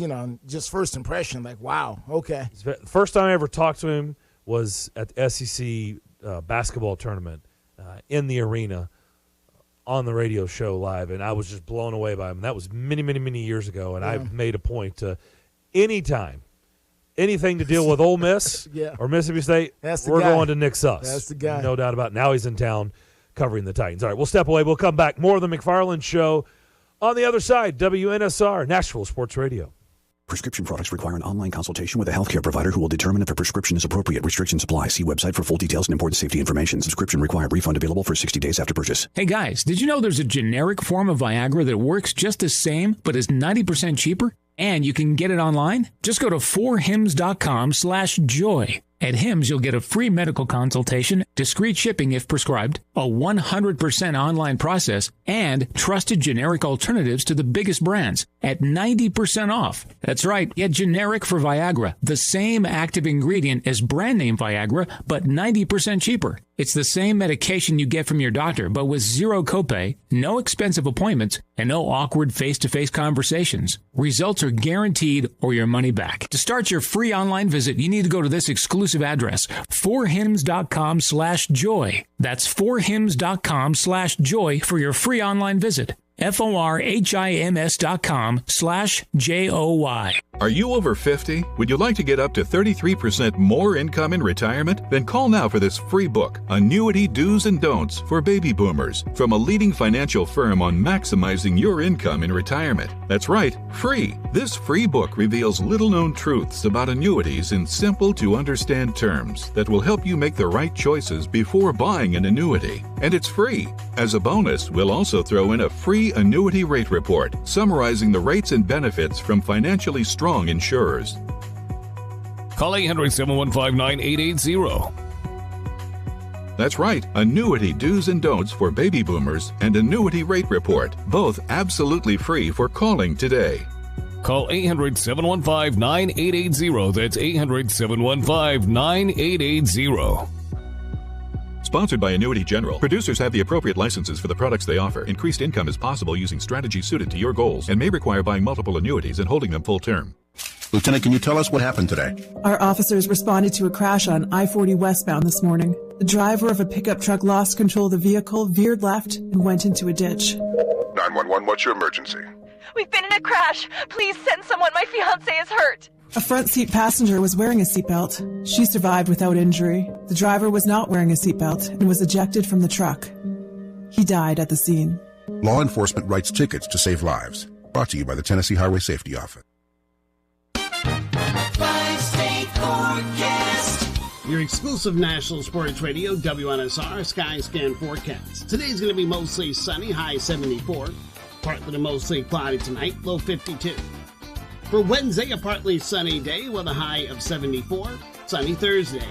first impression, like, wow, okay. The first time I ever talked to him was at the SEC basketball tournament in the arena on the radio show live, and I was just blown away by him. That was many, many, many years ago, and I've made a point to anything to deal with Ole Miss or Mississippi State, we're going to Nick Suss. That's the guy. No doubt about it. Now he's in town covering the Titans. All right, we'll step away. We'll come back. More of the McFarland Show on the other side. WNSR, Nashville Sports Radio. Prescription products require an online consultation with a healthcare provider who will determine if a prescription is appropriate. Restrictions apply. See website for full details and important safety information. Subscription required. Refund available for 60 days after purchase. Hey guys, did you know there's a generic form of Viagra that works just the same but is 90% cheaper? And you can get it online? Just go to 4hims.com/joy. At Hims, you'll get a free medical consultation, discreet shipping if prescribed, a 100% online process, and trusted generic alternatives to the biggest brands at 90% off. That's right, get generic for Viagra, the same active ingredient as brand name Viagra, but 90% cheaper. It's the same medication you get from your doctor, but with zero copay, no expensive appointments, and no awkward face-to-face conversations. Results are guaranteed or your money back. To start your free online visit, you need to go to this exclusive address, 4hims.com/joy. That's 4hims.com/joy for your free online visit. FORHIMS.com/JOY. Are you over 50? Would you like to get up to 33% more income in retirement? Then call now for this free book, Annuity Do's and Don'ts for Baby Boomers, from a leading financial firm on maximizing your income in retirement. That's right, free. This free book reveals little-known truths about annuities in simple-to-understand terms that will help you make the right choices before buying an annuity. And it's free. As a bonus, we'll also throw in a free annuity rate report summarizing the rates and benefits from financially strong insurers. Call 800-715-9880. That's right, Annuity Do's and Don'ts for Baby Boomers and Annuity Rate Report, both absolutely free for calling today. Call 800-715-9880. That's 800-715-9880. Sponsored by Annuity General. Producers have the appropriate licenses for the products they offer. Increased income is possible using strategies suited to your goals and may require buying multiple annuities and holding them full term. Lieutenant, can you tell us what happened today? Our officers responded to a crash on I-40 westbound this morning. The driver of a pickup truck lost control of the vehicle, veered left, and went into a ditch. 911, what's your emergency? We've been in a crash. Please send someone. My fiancé is hurt. A front seat passenger was wearing a seatbelt. She survived without injury. The driver was not wearing a seatbelt and was ejected from the truck. He died at the scene. Law enforcement writes tickets to save lives. Brought to you by the Tennessee Highway Safety Office. Five-State Forecast. Your exclusive national sports radio, WNSR Sky Scan Forecast. Today's going to be mostly sunny, high 74. partly to mostly cloudy tonight, low 52. For Wednesday, a partly sunny day with a high of 74. Sunny Thursday.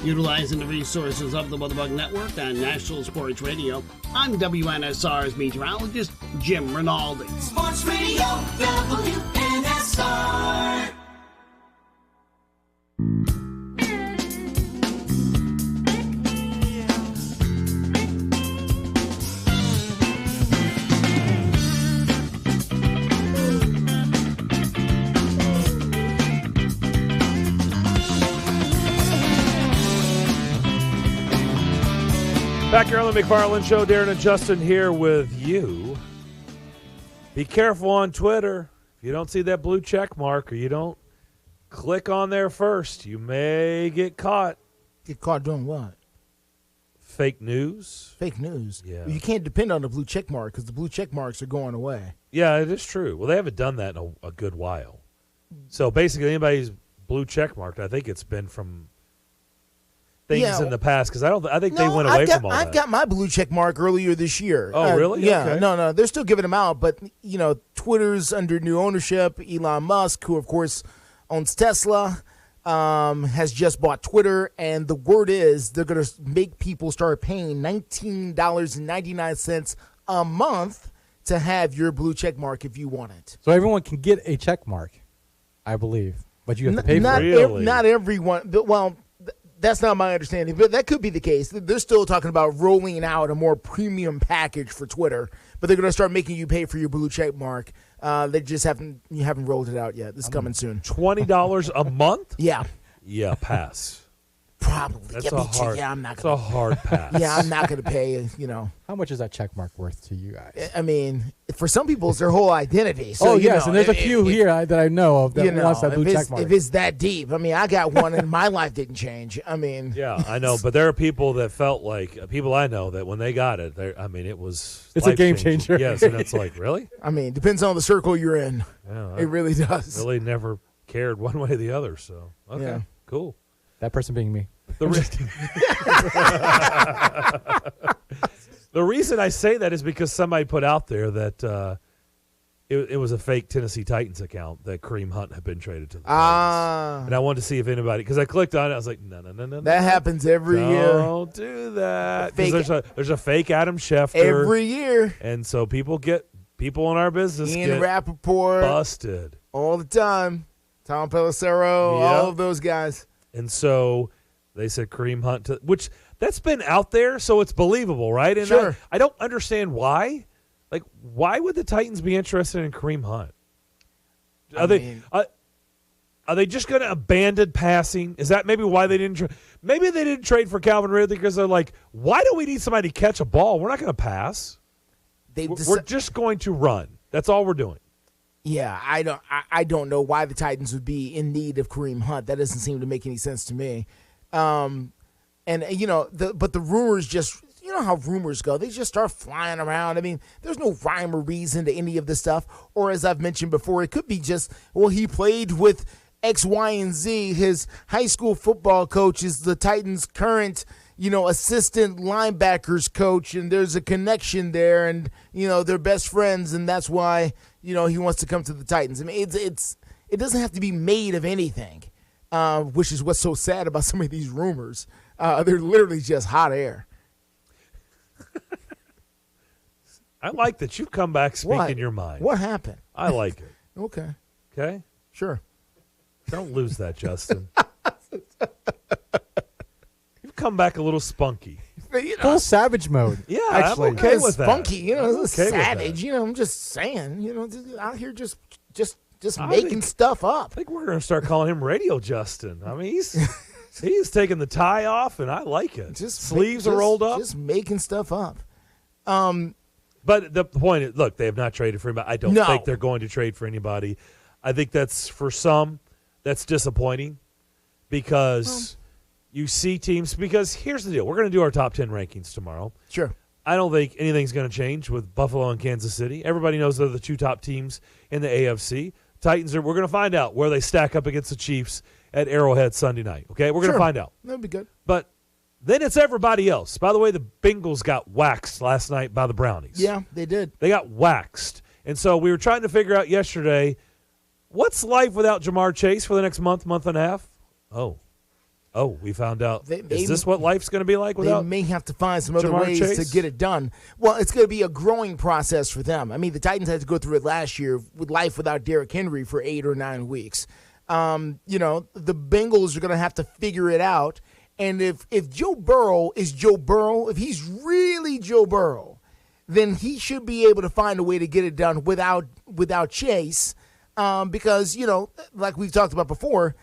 Utilizing the resources of the Weatherbug Network on National Sports Radio, I'm WNSR's meteorologist, Jim Rinaldi. Sports Radio WNSR. Back here on the McFarland Show, Darren and Justin here with you. Be careful on Twitter. If you don't see that blue check mark or you don't click on there first, you may get caught. Get caught doing what? Fake news. Fake news? Yeah. Well, you can't depend on the blue check mark because the blue check marks are going away. Yeah, it is true. Well, they haven't done that in a good while. So basically, anybody's blue check marked, I think it's been from things in the past because I think they went away from all that. I've got my blue check mark earlier this year. Oh, really? Yeah. Okay. No, they're still giving them out, but Twitter's under new ownership. Elon Musk, who of course owns Tesla, has just bought Twitter, and the word is they're going to make people start paying $19.99 a month to have your blue check mark if you want it. So everyone can get a check mark, I believe, but you have to pay for it. Not everyone. Well, that's not my understanding, but that could be the case. They're still talking about rolling out a more premium package for Twitter, but they're going to start making you pay for your blue check mark. They just haven't rolled it out yet. This is coming soon. $20 a month? Yeah. Yeah, pass. Probably. That's a hard. I'm not It's a hard pass. Yeah, I'm not going to pay. How much is that check mark worth to you guys? I mean, for some people, it's their whole identity. So, yes, and there's a few here that I know of that wants that blue check mark. If it's that deep, I mean, I got one, and my life didn't change. I mean, yeah, I know, but there are people that felt like people I know that when they got it, it was it's a game changer. Yes, and it's like really. I mean, depends on the circle you're in. Yeah, it really does. Really, never cared one way or the other. So okay, cool. That person being me. The reason I say that is because somebody put out there that it was a fake Tennessee Titans account that Kareem Hunt had been traded to the Titans. And I wanted to see if anybody, because I clicked on it, I was like, no. That happens every year. Don't do that. Because there's a fake Adam Schefter. Every year. And so people in our business Ian get Rappaport. Busted. All the time. Tom Pelissero, all of those guys. And so they said Kareem Hunt, which that's been out there, so it's believable, right? And sure. I don't understand why. Like, why would the Titans be interested in Kareem Hunt? Are they just going to abandon passing? Is that maybe why they didn't? Maybe they didn't trade for Calvin Ridley because they're like, why do we need somebody to catch a ball? We're not going to pass. We're just going to run. That's all we're doing. Yeah, I don't know why the Titans would be in need of Kareem Hunt. That doesn't seem to make any sense to me. But the rumors just, how rumors go. They just start flying around. I mean, there's no rhyme or reason to any of this stuff. Or as I've mentioned before, it could be just, he played with X, Y, and Z. His high school football coach is the Titans' current, assistant linebackers coach, and there's a connection there, and, they're best friends, and that's why, he wants to come to the Titans. I mean, it doesn't have to be made of anything, which is what's so sad about some of these rumors. They're literally just hot air. I like that you've come back speaking your mind. What happened? I like it. Okay. Okay? Sure. Don't lose that, Justin. You've come back a little spunky. Full savage mode. Yeah, actually. I'm okay with that. Spunky, I'm savage. I'm just saying, out here just making stuff up. I think we're going to start calling him Radio Justin. I mean, he's taking the tie off, and I like it. Sleeves are rolled up. Just making stuff up. But the point is, look, they have not traded for anybody. I don't think they're going to trade for anybody. I think that's, for some, that's disappointing because you see teams. Because here's the deal. We're going to do our top 10 rankings tomorrow. Sure. I don't think anything's going to change with Buffalo and Kansas City. Everybody knows they're the two top teams in the AFC. Titans we're going to find out where they stack up against the Chiefs at Arrowhead Sunday night. Okay? We're going to find out. That'd be good. But then it's everybody else. By the way, the Bengals got waxed last night by the Brownies. Yeah, they did. They got waxed. And so we were trying to figure out yesterday, what's life without Jamar Chase for the next month and a half? Oh, we found out. Is this what life's going to be like without? They may have to find some other Jamar ways Chase? to get it done. Well, it's going to be a growing process for them. I mean, the Titans had to go through it last year with life without Derrick Henry for 8 or 9 weeks. The Bengals are going to have to figure it out. And if Joe Burrow is Joe Burrow, if he's really Joe Burrow, then he should be able to find a way to get it done without Chase. Because, like we've talked about before,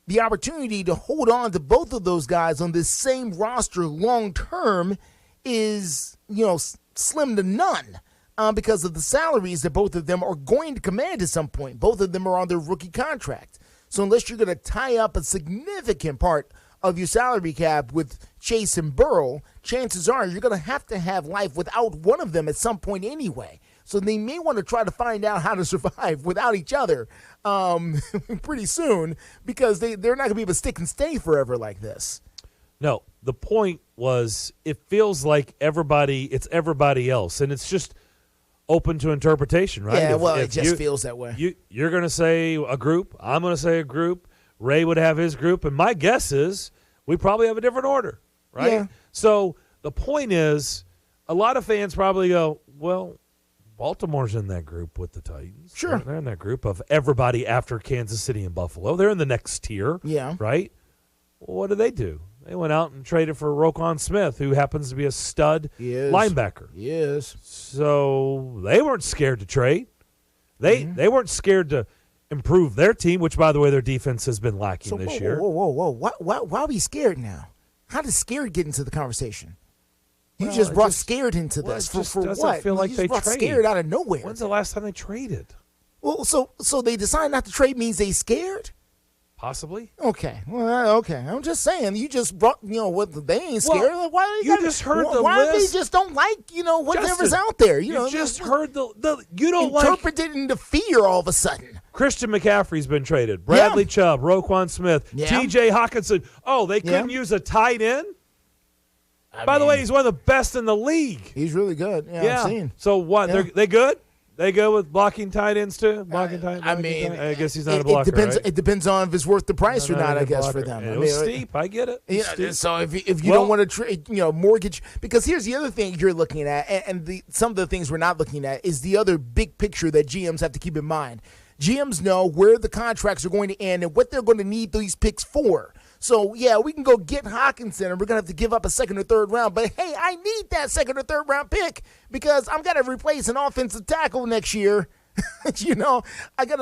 the opportunity to hold on to both of those guys on this same roster long term is, slim to none because of the salaries that both of them are going to command at some point. Both of them are on their rookie contract. So unless you're going to tie up a significant part of your salary cap with Chase and Burrow, chances are you're going to have life without one of them at some point anyway. So they may want to try to find out how to survive without each other pretty soon because they're not going to be able to stick and stay forever like this. No, the point was it feels like it's everybody else, and it's just open to interpretation, right? Yeah, it just feels that way. You're going to say a group. I'm going to say a group. Ray would have his group, and my guess is we probably have a different order, right? Yeah. So the point is a lot of fans probably go, well, Baltimore's in that group with the Titans. Sure. They're in that group of everybody after Kansas City and Buffalo. They're in the next tier. Yeah. Right? Well, what do? They went out and traded for Roquan Smith, who happens to be a stud linebacker. He is. So they weren't scared to trade. They weren't scared to improve their team, which, by the way, their defense has been lacking this year. Whoa. Why are we scared now? How does scared get into the conversation? You just brought scared into this. For what? Feel like they brought traded. scared out of nowhere. When's the last time they traded? Well, so they decide not to trade means they scared? Possibly. Okay. Well, okay. I'm just saying. You just brought, what they ain't scared. Well, like, why you just heard the why list. They just don't like, whatever's Justin, out there. You just heard you don't interpret it into fear all of a sudden. Christian McCaffrey's been traded. Bradley Chubb, Roquan Smith, T.J. Hawkinson. Oh, they couldn't use a tight end? By the way, he's one of the best in the league. He's really good. Yeah. I've seen. So what? Yeah. They good? They go with blocking tight ends too? I guess he's not a blocker, right? It depends on if it's worth the price or not, I guess, for them. It was steep. I get it. Yeah, so if you don't want to trade, mortgage, because here's the other thing you're looking at, and some of the things we're not looking at is the other big picture that GMs have to keep in mind. GMs know where the contracts are going to end and what they're going to need these picks for. So, we can go get Hawkinson, and we're going to have to give up a second or third round. But, hey, I need that second or third round pick because I'm going to replace an offensive tackle next year. I got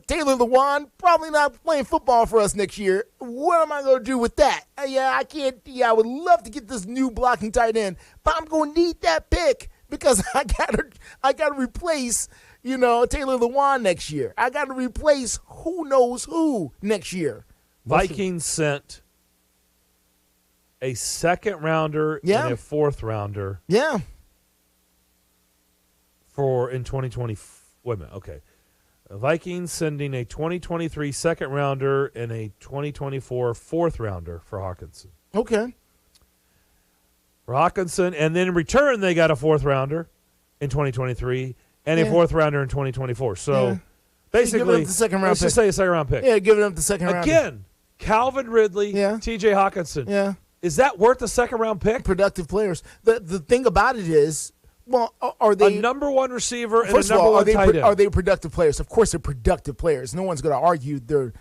Taylor Lewan, probably not playing football for us next year. What am I going to do with that? I can't. I would love to get this new blocking tight end, but I'm going to need that pick because I got to replace, Taylor Lewan next year. I got to replace who knows who next year. Vikings sent a second rounder and a fourth rounder. Yeah. In 2020. Wait a minute. Okay. Vikings sending a 2023 second rounder and a 2024 fourth rounder for Hawkinson. Okay. For Hawkinson, and then in return they got a fourth rounder in 2023 and a fourth rounder in 2024. So basically, the second round let's just say a second round pick. Yeah, giving up the second round. Again, Calvin Ridley, T.J. Hawkinson. Yeah. Is that worth a second round pick? Productive players. The thing about it is, are they a number one receiver and first a number of all, one tight end? Are they productive players? Of course, they're productive players. No one's going to argue they're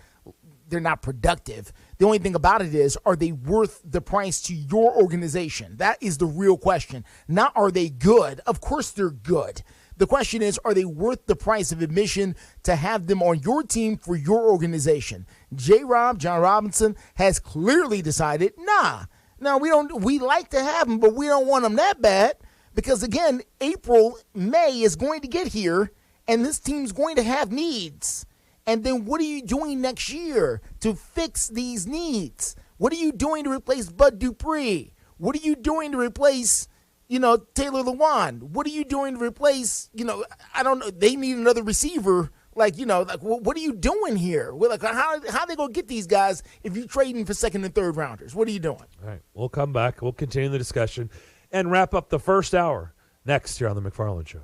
not productive. The only thing about it is, are they worth the price to your organization? That is the real question. Not are they good? Of course, they're good. The question is, are they worth the price of admission to have them on your team for your organization? John Robinson, has clearly decided, we like to have them, but we don't want them that bad. Because, again, May is going to get here, and this team's going to have needs. And then what are you doing next year to fix these needs? What are you doing to replace Bud Dupree? What are you doing to replace Taylor Lewan? What are you doing to replace, I don't know, they need another receiver. What are you doing here? How are they going to get these guys if you're trading for second and third rounders? What are you doing? All right, we'll come back. We'll continue the discussion and wrap up the first hour next here on the McFarland Show.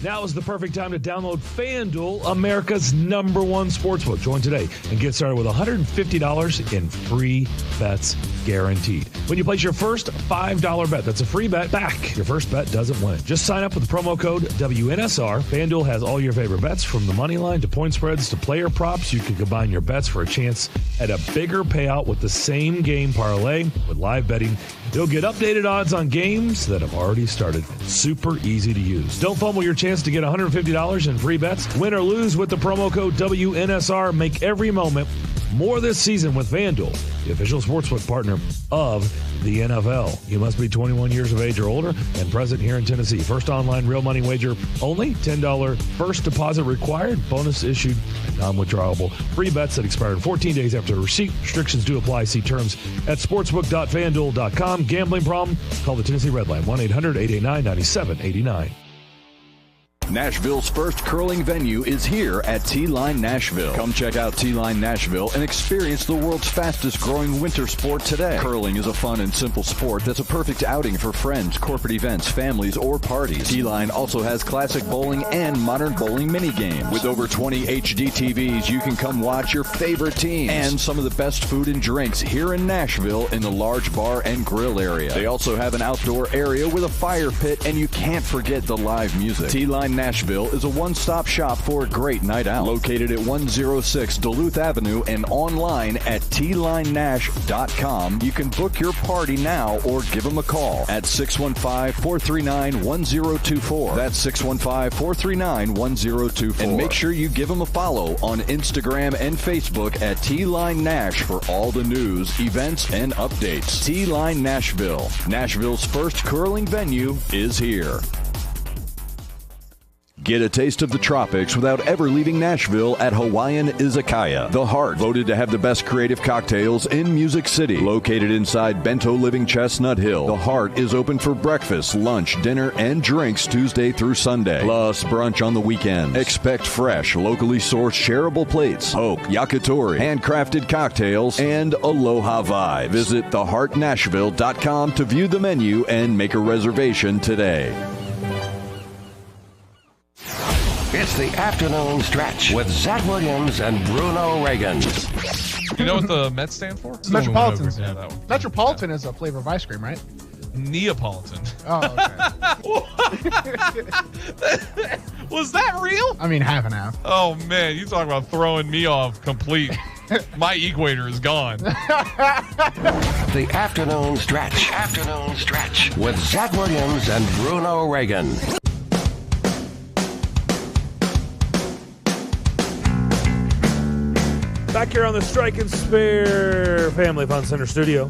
Now is the perfect time to download FanDuel, America's #1 sportsbook. Join today and get started with $150 in free bets guaranteed. When you place your first $5 bet, that's a free bet back. Your first bet doesn't win. Just sign up with the promo code WNSR. FanDuel has all your favorite bets, from the money line to point spreads to player props. You can combine your bets for a chance at a bigger payout with the same game parlay. With live betting, you'll get updated odds on games that have already started. Super easy to use. Don't fumble your chance to get $150 in free bets. Win or lose with the promo code WNSR. Make every moment more this season with FanDuel, the official sportsbook partner of the NFL. You must be 21 years of age or older and present here in Tennessee. First online real money wager only. $10 first deposit required. Bonus issued, non-withdrawable. Free bets that expire in 14 days after receipt. Restrictions do apply. See terms at sportsbook.fanduel.com. Gambling problem? Call the Tennessee Red Line, 1-800-889-9789. Nashville's first curling venue is here at T-Line Nashville. Come check out T-Line Nashville and experience the world's fastest growing winter sport today. Curling is a fun and simple sport that's a perfect outing for friends, corporate events, families, or parties. T-Line also has classic bowling and modern bowling mini games. With over 20 HD TVs, you can come watch your favorite teams and some of the best food and drinks here in Nashville in the large bar and grill area. They also have an outdoor area with a fire pit, and you can't forget the live music. T-Line Nashville is a one-stop shop for a great night out. Located at 106 Duluth Avenue and online at tlinenash.com. You can book your party now or give them a call at 615-439-1024. That's 615-439-1024. And make sure you give them a follow on Instagram and Facebook at T-Line Nash for all the news, events, and updates. T-Line Nashville. Nashville's first curling venue is here. Get a taste of the tropics without ever leaving Nashville at Hawaiian Izakaya. The Heart, voted to have the best creative cocktails in Music City. Located inside Bento Living Chestnut Hill, The Heart is open for breakfast, lunch, dinner, and drinks Tuesday through Sunday, plus brunch on the weekends. Expect fresh, locally sourced shareable plates, poke, yakitori, handcrafted cocktails, and aloha vibe. Visit theheartnashville.com to view the menu and make a reservation today. It's the afternoon stretch with Zach Williams and Bruno Reagan. You know what the Mets stand for? Metropolitan. Yeah, that one. Metropolitan is a flavor of ice cream, right? Neapolitan. Oh, okay. Was that real? I mean, half and half. Oh, man. You talk about throwing me off complete. My equator is gone. The afternoon stretch. The afternoon stretch with Zach Williams and Bruno Reagan. Back here on the Strike and Spare Family Fun Center studio,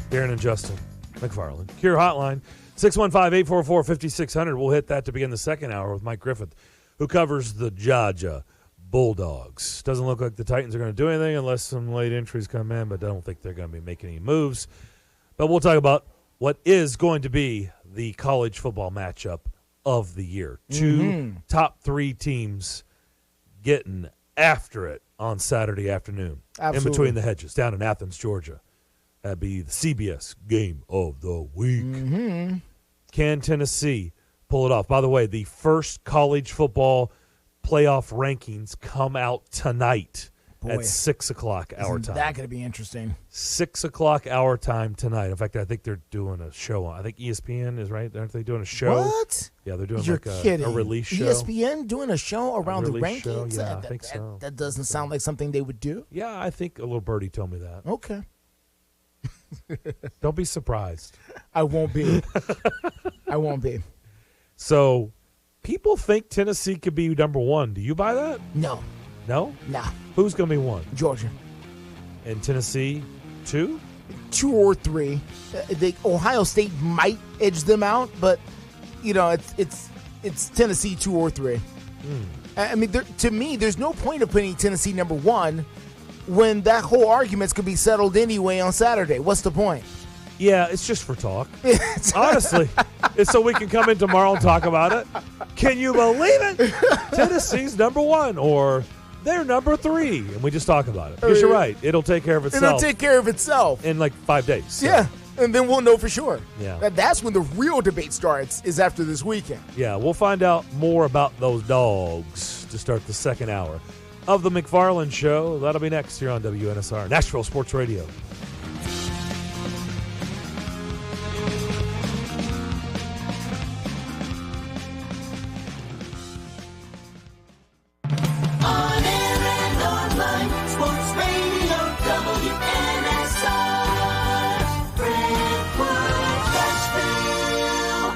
Darren and Justin McFarland. Cure Hotline, 615-844-5600. We'll hit that to begin the second hour with Mike Griffith, who covers the Georgia Bulldogs. Doesn't look like the Titans are going to do anything unless some late entries come in, but I don't think they're going to be making any moves. But we'll talk about what is going to be the college football matchup of the year. Two top three teams getting after it on Saturday afternoon. Absolutely. In between the hedges down in Athens, Georgia. That'd be the CBS game of the week. Can Tennessee pull it off? By the way, the first college football playoff rankings come out tonight at 6 o'clock our time. That going to be interesting. 6 o'clock our time tonight. In fact, I think they're doing a show on. I think ESPN is right. Aren't they doing a show? What? Yeah, they're doing You're like kidding. a release show. ESPN doing a show around the release rankings? show? Yeah, I think so. That doesn't sound like something they would do. Yeah, I think a little birdie told me that. Okay. Don't be surprised. I won't be. I won't be. So, people think Tennessee could be number one. Do you buy that? No. No? Nah. Who's going to be one? Georgia. And Tennessee, two? 2 or 3. Ohio State might edge them out, but you know it's Tennessee 2 or 3. I mean, to me, there's no point of putting Tennessee number 1 when that whole argument's going to be settled anyway on Saturday. What's the point? Yeah, it's just for talk. Honestly, it's so we can come in tomorrow and talk about it. Can you believe it? Tennessee's number 1, or they're number 3, and we just talk about it. Because you're right. It'll take care of itself. It'll take care of itself. In like 5 days. So. Yeah. And then we'll know for sure. Yeah. That's when the real debate starts, is after this weekend. Yeah, we'll find out more about those dogs to start the second hour of the McFarland Show. That'll be next here on WNSR, Nashville Sports Radio. On air and online, Sports Radio WNSR, Brentwood, Nashville.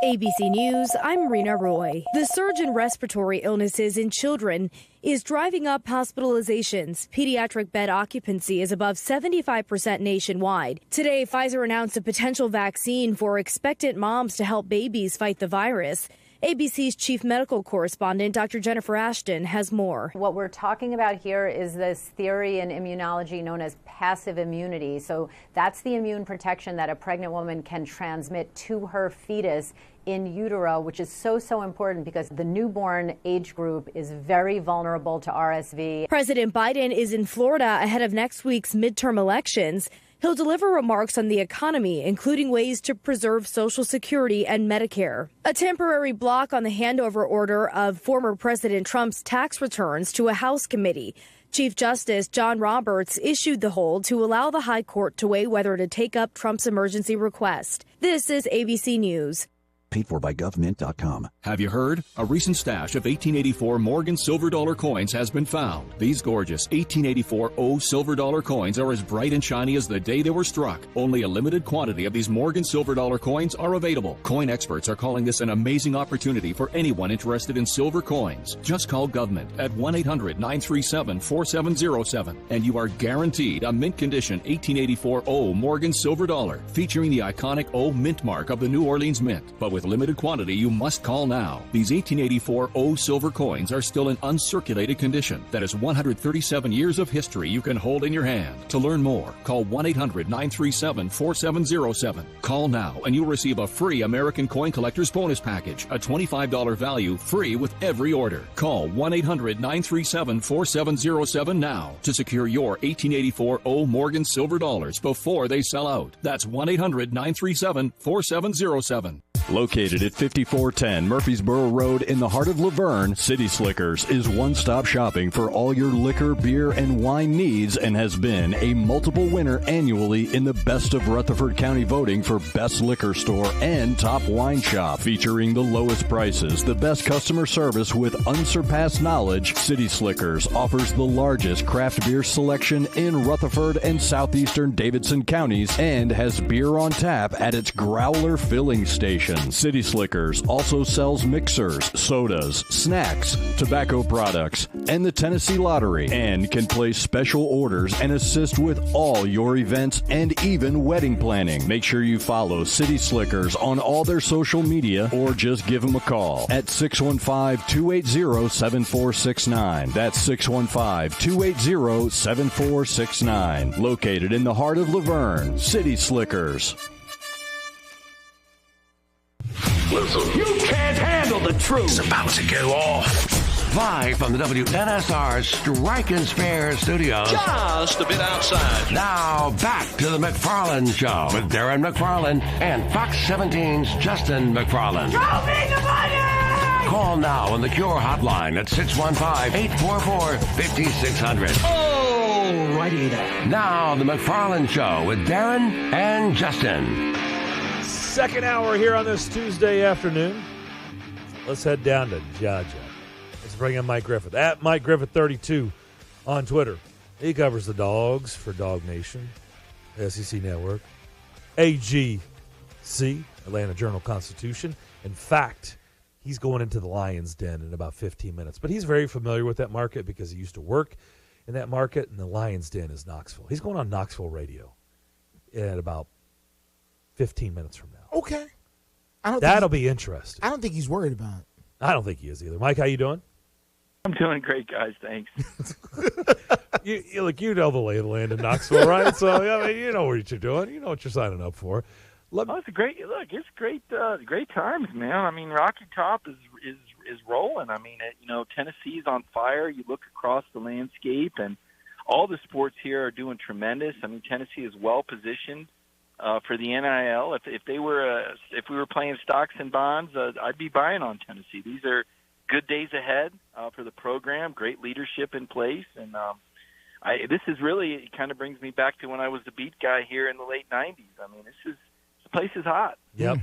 ABC News, I'm Rena Roy. The surge in respiratory illnesses in children is driving up hospitalizations. Pediatric bed occupancy is above 75% nationwide. Today, Pfizer announced a potential vaccine for expectant moms to help babies fight the virus. ABC's chief medical correspondent, Dr. Jennifer Ashton, has more. What we're talking about here is this theory in immunology known as passive immunity. So that's the immune protection that a pregnant woman can transmit to her fetus in utero, which is so important because the newborn age group is very vulnerable to RSV. President Biden is in Florida ahead of next week's midterm elections. He'll deliver remarks on the economy, including ways to preserve Social Security and Medicare. A temporary block on the handover order of former President Trump's tax returns to a House committee. Chief Justice John Roberts issued the hold to allow the High Court to weigh whether to take up Trump's emergency request. This is ABC News. Paid for by GovMint.com. Have you heard? A recent stash of 1884 Morgan silver dollar coins has been found. These gorgeous 1884 O silver dollar coins are as bright and shiny as the day they were struck. Only a limited quantity of these Morgan silver dollar coins are available. Coin experts are calling this an amazing opportunity for anyone interested in silver coins. Just call GovMint at 1-800-937-4707 and you are guaranteed a mint condition 1884 O Morgan silver dollar featuring the iconic O mint mark of the New Orleans Mint. But with limited quantity, you must call now. These 1884 O silver coins are still in uncirculated condition. That is 137 years of history you can hold in your hand. To learn more, call 1-800-937-4707. Call now and you'll receive a free American Coin Collector's Bonus Package, a $25 value, free with every order. Call 1-800-937-4707 now to secure your 1884 O Morgan silver dollars before they sell out. That's 1-800-937-4707. Located at 5410 Murfreesboro Road in the heart of Laverne, City Slickers is one-stop shopping for all your liquor, beer, and wine needs and has been a multiple winner annually in the Best of Rutherford County voting for Best Liquor Store and Top Wine Shop. Featuring the lowest prices, the best customer service with unsurpassed knowledge, City Slickers offers the largest craft beer selection in Rutherford and southeastern Davidson counties and has beer on tap at its Growler filling station. City Slickers also sells mixers, sodas, snacks, tobacco products, and the Tennessee Lottery, and can place special orders and assist with all your events and even wedding planning. Make sure you follow City Slickers on all their social media or just give them a call at 615-280-7469. That's 615-280-7469. Located in the heart of Laverne, City Slickers. Listen, you can't handle the truth. It's about to go off. Live from the WNSR Strike and Spare studios. Just a bit outside. Now back to the McFarland Show with Darren McFarland and Fox 17's Justin McFarland. Show me the money! Call now on the Cure Hotline at 615-844-5600. Oh, righty then. Now the McFarland Show with Darren and Justin. Second hour here on this Tuesday afternoon. Let's head down to Georgia. Let's bring in Mike Griffith at Mike Griffith 32 on Twitter. He covers the dogs for Dog Nation, SEC Network, AGC, Atlanta Journal-Constitution. In fact, he's going into the Lions Den in about 15 minutes. But he's very familiar with that market because he used to work in that market, and the Lions Den is Knoxville. He's going on Knoxville radio at about 15 minutes from now. Okay. That'll be interesting. I don't think he's worried about it. I don't think he is either. Mike, how you doing? I'm doing great, guys. Thanks. you know the lay of the land in Knoxville, right? So I mean, you know what you're doing. You know what you're signing up for. It's a great look. It's great times, man. I mean, Rocky Top is rolling. I mean, Tennessee's on fire. You look across the landscape, and all the sports here are doing tremendous. I mean, Tennessee is well positioned for the NIL. If we were playing stocks and bonds, I'd be buying on Tennessee. These are good days ahead for the program. Great leadership in place, and this is really, it kind of brings me back to when I was the beat guy here in the late '90s. I mean, this place is hot. Yep.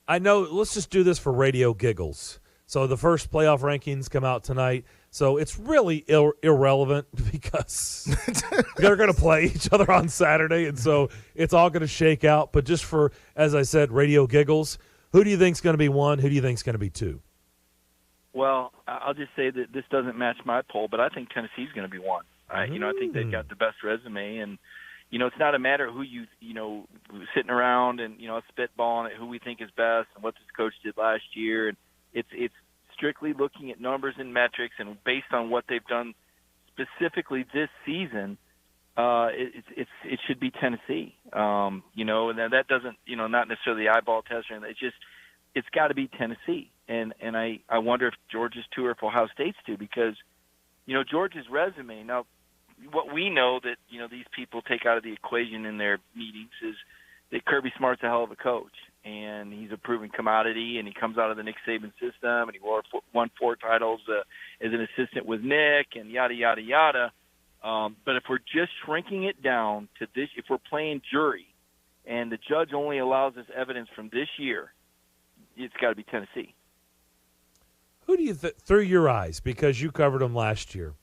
I know. Let's just do this for radio giggles. So the first playoff rankings come out tonight. So it's really irrelevant because they're going to play each other on Saturday, and so it's all going to shake out. But just for, as I said, radio giggles, who do you think is going to be 1? Who do you think is going to be 2? Well, I'll just say that this doesn't match my poll, but I think Tennessee's going to be 1. I think they've got the best resume, and it's not a matter of who sitting around and spitballing at who we think is best and what this coach did last year, and it's strictly looking at numbers and metrics, and based on what they've done specifically this season, it should be Tennessee. And that doesn't not necessarily the eyeball test or anything. It's got to be Tennessee, and I wonder if Georgia's 2 or if Ohio State's 2, because Georgia's resume now. What we know that these people take out of the equation in their meetings is that Kirby Smart's a hell of a coach, and he's a proven commodity, and he comes out of the Nick Saban system, and he won 4 titles as an assistant with Nick, and yada yada yada. But if we're just shrinking it down to this, if we're playing jury, and the judge only allows us evidence from this year, it's got to be Tennessee. Who do you through your eyes, because you covered them last year?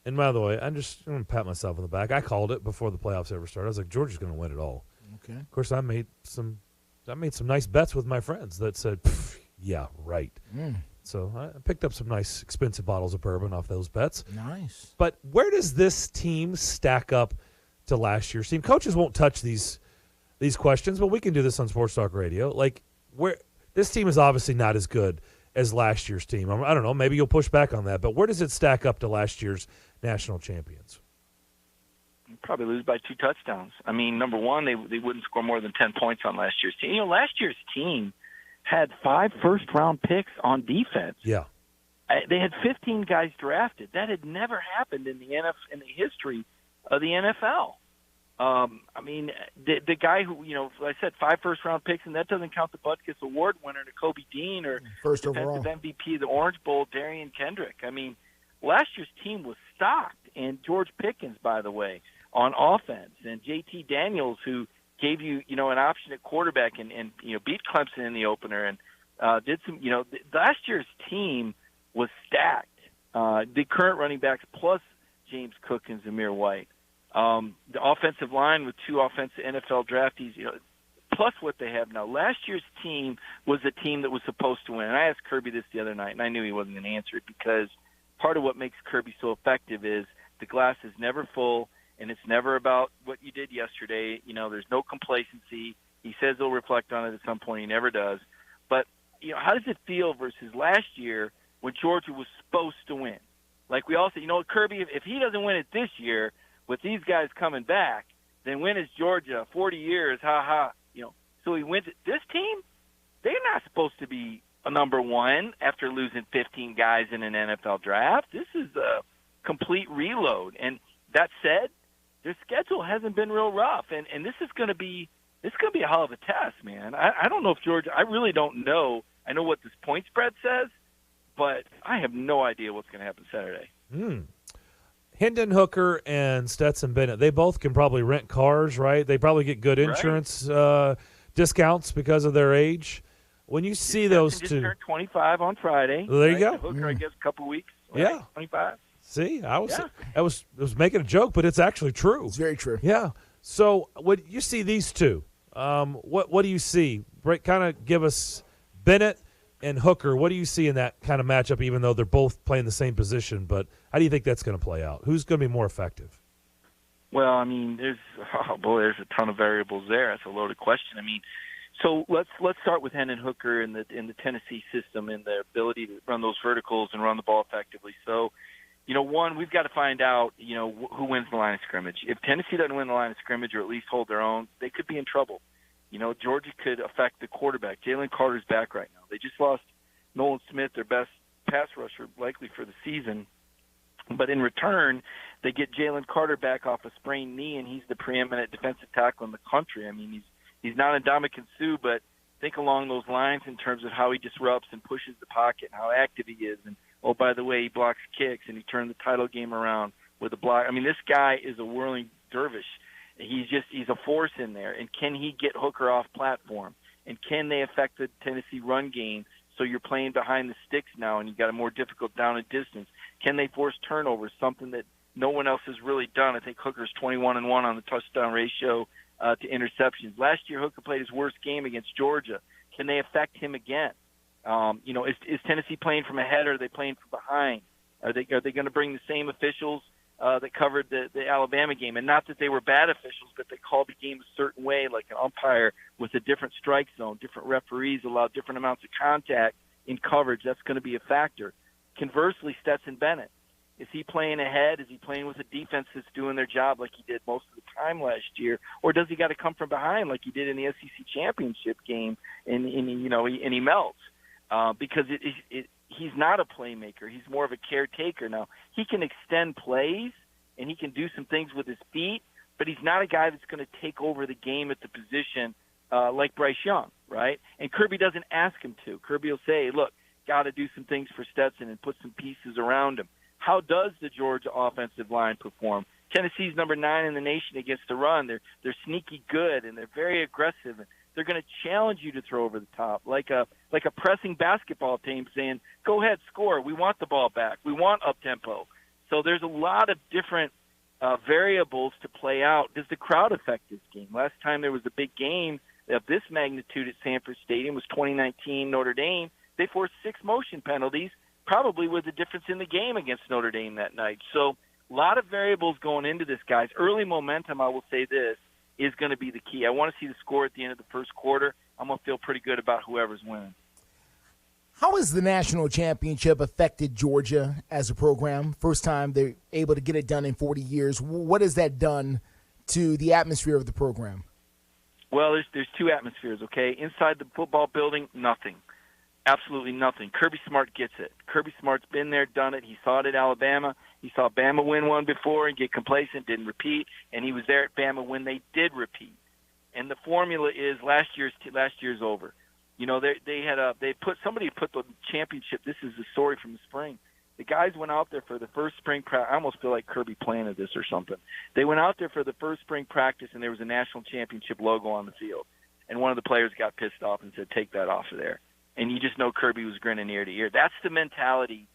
And by the way, I'm going to pat myself on the back. I called it before the playoffs ever started. I was like, Georgia's going to win it all. Okay. Of course, I made some nice bets with my friends that said, yeah, right. So I picked up some nice expensive bottles of bourbon off those bets. Nice. But where does this team stack up to last year's team? Coaches won't touch these questions, but we can do this on Sports Talk Radio. Like, where this team is obviously not as good as last year's team. I don't know. Maybe you'll push back on that. But where does it stack up to last year's national champions? Probably lose by 2 touchdowns. I mean, number one, they wouldn't score more than 10 points on last year's team. Last year's team had 5 first-round picks on defense. Yeah. They had 15 guys drafted. That had never happened in the history of the NFL. I mean, the guy who, like I said, 5 first-round picks, and that doesn't count the Butkus Award winner, Kobe Dean, or first overall defensive MVP of the Orange Bowl, Darian Kendrick. I mean, last year's team was stocked, and George Pickens, by the way, on offense, and J.T. Daniels, who gave you, an option at quarterback and beat Clemson in the opener, and did some, last year's team was stacked. The current running backs plus James Cook and Zamir White. The offensive line with 2 offensive NFL draftees, plus what they have now. Last year's team was a team that was supposed to win. And I asked Kirby this the other night, and I knew he wasn't going to answer it, because part of what makes Kirby so effective is the glass is never full, and it's never about what you did yesterday. There's no complacency. He says he'll reflect on it at some point. He never does. But, how does it feel versus last year when Georgia was supposed to win? Like we all say, Kirby, if he doesn't win it this year, with these guys coming back, then when is Georgia? 40 years, ha-ha. So he wins it. This team, they're not supposed to be a number 1 after losing 15 guys in an NFL draft. This is a complete reload. And that said, their schedule hasn't been real rough. And this is going to be a hell of a test, man. I don't know if Georgia – I really don't know. I know what this point spread says, but I have no idea what's going to happen Saturday. Hendon Hooker and Stetson Bennett, they both can probably rent cars, right? They probably get good insurance discounts because of their age. When you see those two, turned 25 on Friday. Well, there you go. Hooker, I guess, a couple weeks. Right? Yeah, 25. See, I was making a joke, but it's actually true. It's very true. Yeah. So, when you see these two, what do you see? Kind of give us Bennett and Hooker. What do you see in that kind of matchup? Even though they're both playing the same position, but how do you think that's going to play out? Who's going to be more effective? Well, I mean, there's a ton of variables there. That's a loaded question. I mean, so let's start with Hendon Hooker in the Tennessee system and the ability to run those verticals and run the ball effectively. So, one, we've got to find out, who wins the line of scrimmage. If Tennessee doesn't win the line of scrimmage or at least hold their own, they could be in trouble. Georgia could affect the quarterback. Jalen Carter's back right now. They just lost Nolan Smith, their best pass rusher, likely for the season. But in return, they get Jalen Carter back off a sprained knee, and he's the preeminent defensive tackle in the country. I mean, he's not Ndamukong Suh, but think along those lines in terms of how he disrupts and pushes the pocket and how active he is. And, oh, by the way, he blocks kicks, and he turned the title game around with a block. I mean, this guy is a whirling dervish. He's a force in there. And can he get Hooker off platform? And can they affect the Tennessee run game so you're playing behind the sticks now and you've got a more difficult down and distance? Can they force turnovers, something that no one else has really done? I think Hooker's 21-1 on the touchdown ratio to interceptions. Last year, Hooker played his worst game against Georgia. Can they affect him again? Is Tennessee playing from ahead or are they playing from behind? Are they going to bring the same officials that covered the Alabama game? And not that they were bad officials, but they called the game a certain way, like an umpire with a different strike zone. Different referees allow different amounts of contact in coverage. That's going to be a factor. Conversely, Stetson Bennett, is he playing ahead? Is he playing with a defense that's doing their job like he did most of the time last year? Or does he got to come from behind like he did in the SEC championship game and he melts? Because he's not a playmaker. He's more of a caretaker. Now, he can extend plays and he can do some things with his feet, but he's not a guy that's going to take over the game at the position like Bryce Young, right? And Kirby doesn't ask him to. Kirby will say, look, got to do some things for Stetson and put some pieces around him. How does the Georgia offensive line perform? Tennessee's number 9 in the nation against the run. They're sneaky good and they're very aggressive. They're going to challenge you to throw over the top, like a pressing basketball team saying, "Go ahead, score. We want the ball back. We want up tempo." So there's a lot of different variables to play out. Does the crowd affect this game? Last time there was a big game of this magnitude at Sanford Stadium was 2019 Notre Dame. They forced 6 motion penalties, probably with a difference in the game against Notre Dame that night. So a lot of variables going into this, guys. Early momentum, I will say this, is going to be the key. I want to see the score at the end of the first quarter. I'm going to feel pretty good about whoever's winning. How has the national championship affected Georgia as a program? First time they're able to get it done in 40 years. What has that done to the atmosphere of the program? Well, there's 2 atmospheres, okay? Inside the football building, nothing. Absolutely nothing. Kirby Smart gets it. Kirby Smart's been there, done it. He saw it at Alabama. He saw Bama win one before and get complacent, didn't repeat, and he was there at Bama when they did repeat. And the formula is last year's over. You know, somebody put the championship. This is the story from the spring. The guys went out there for the first spring practice. I almost feel like Kirby planted this or something. They went out there for the first spring practice, and there was a national championship logo on the field. And one of the players got pissed off and said, "Take that off of there." And you just know Kirby was grinning ear to ear. That's the mentality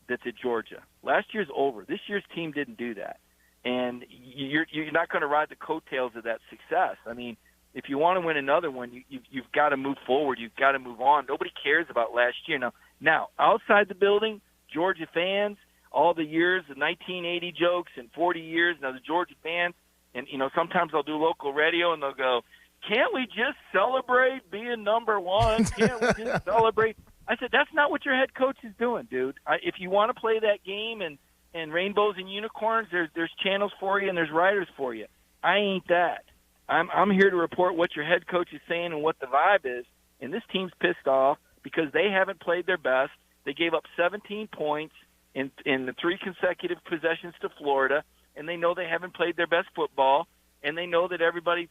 that's at Georgia. Last year's over. This year's team didn't do that. And you're not going to ride the coattails of that success. I mean, if you want to win another one, you've got to move forward. You've got to move on. Nobody cares about last year. Now, outside the building, Georgia fans, all the years, the 1980 jokes and 40 years, now the Georgia fans, and, sometimes I'll do local radio and they'll go, "Can't we just celebrate being number 1? Can't we just celebrate?" I said, that's not what your head coach is doing, dude. If you want to play that game and rainbows and unicorns, there's channels for you and there's writers for you. I ain't that. I'm here to report what your head coach is saying and what the vibe is. And this team's pissed off because they haven't played their best. They gave up 17 points in the 3 consecutive possessions to Florida, and they know they haven't played their best football. And they know that everybody,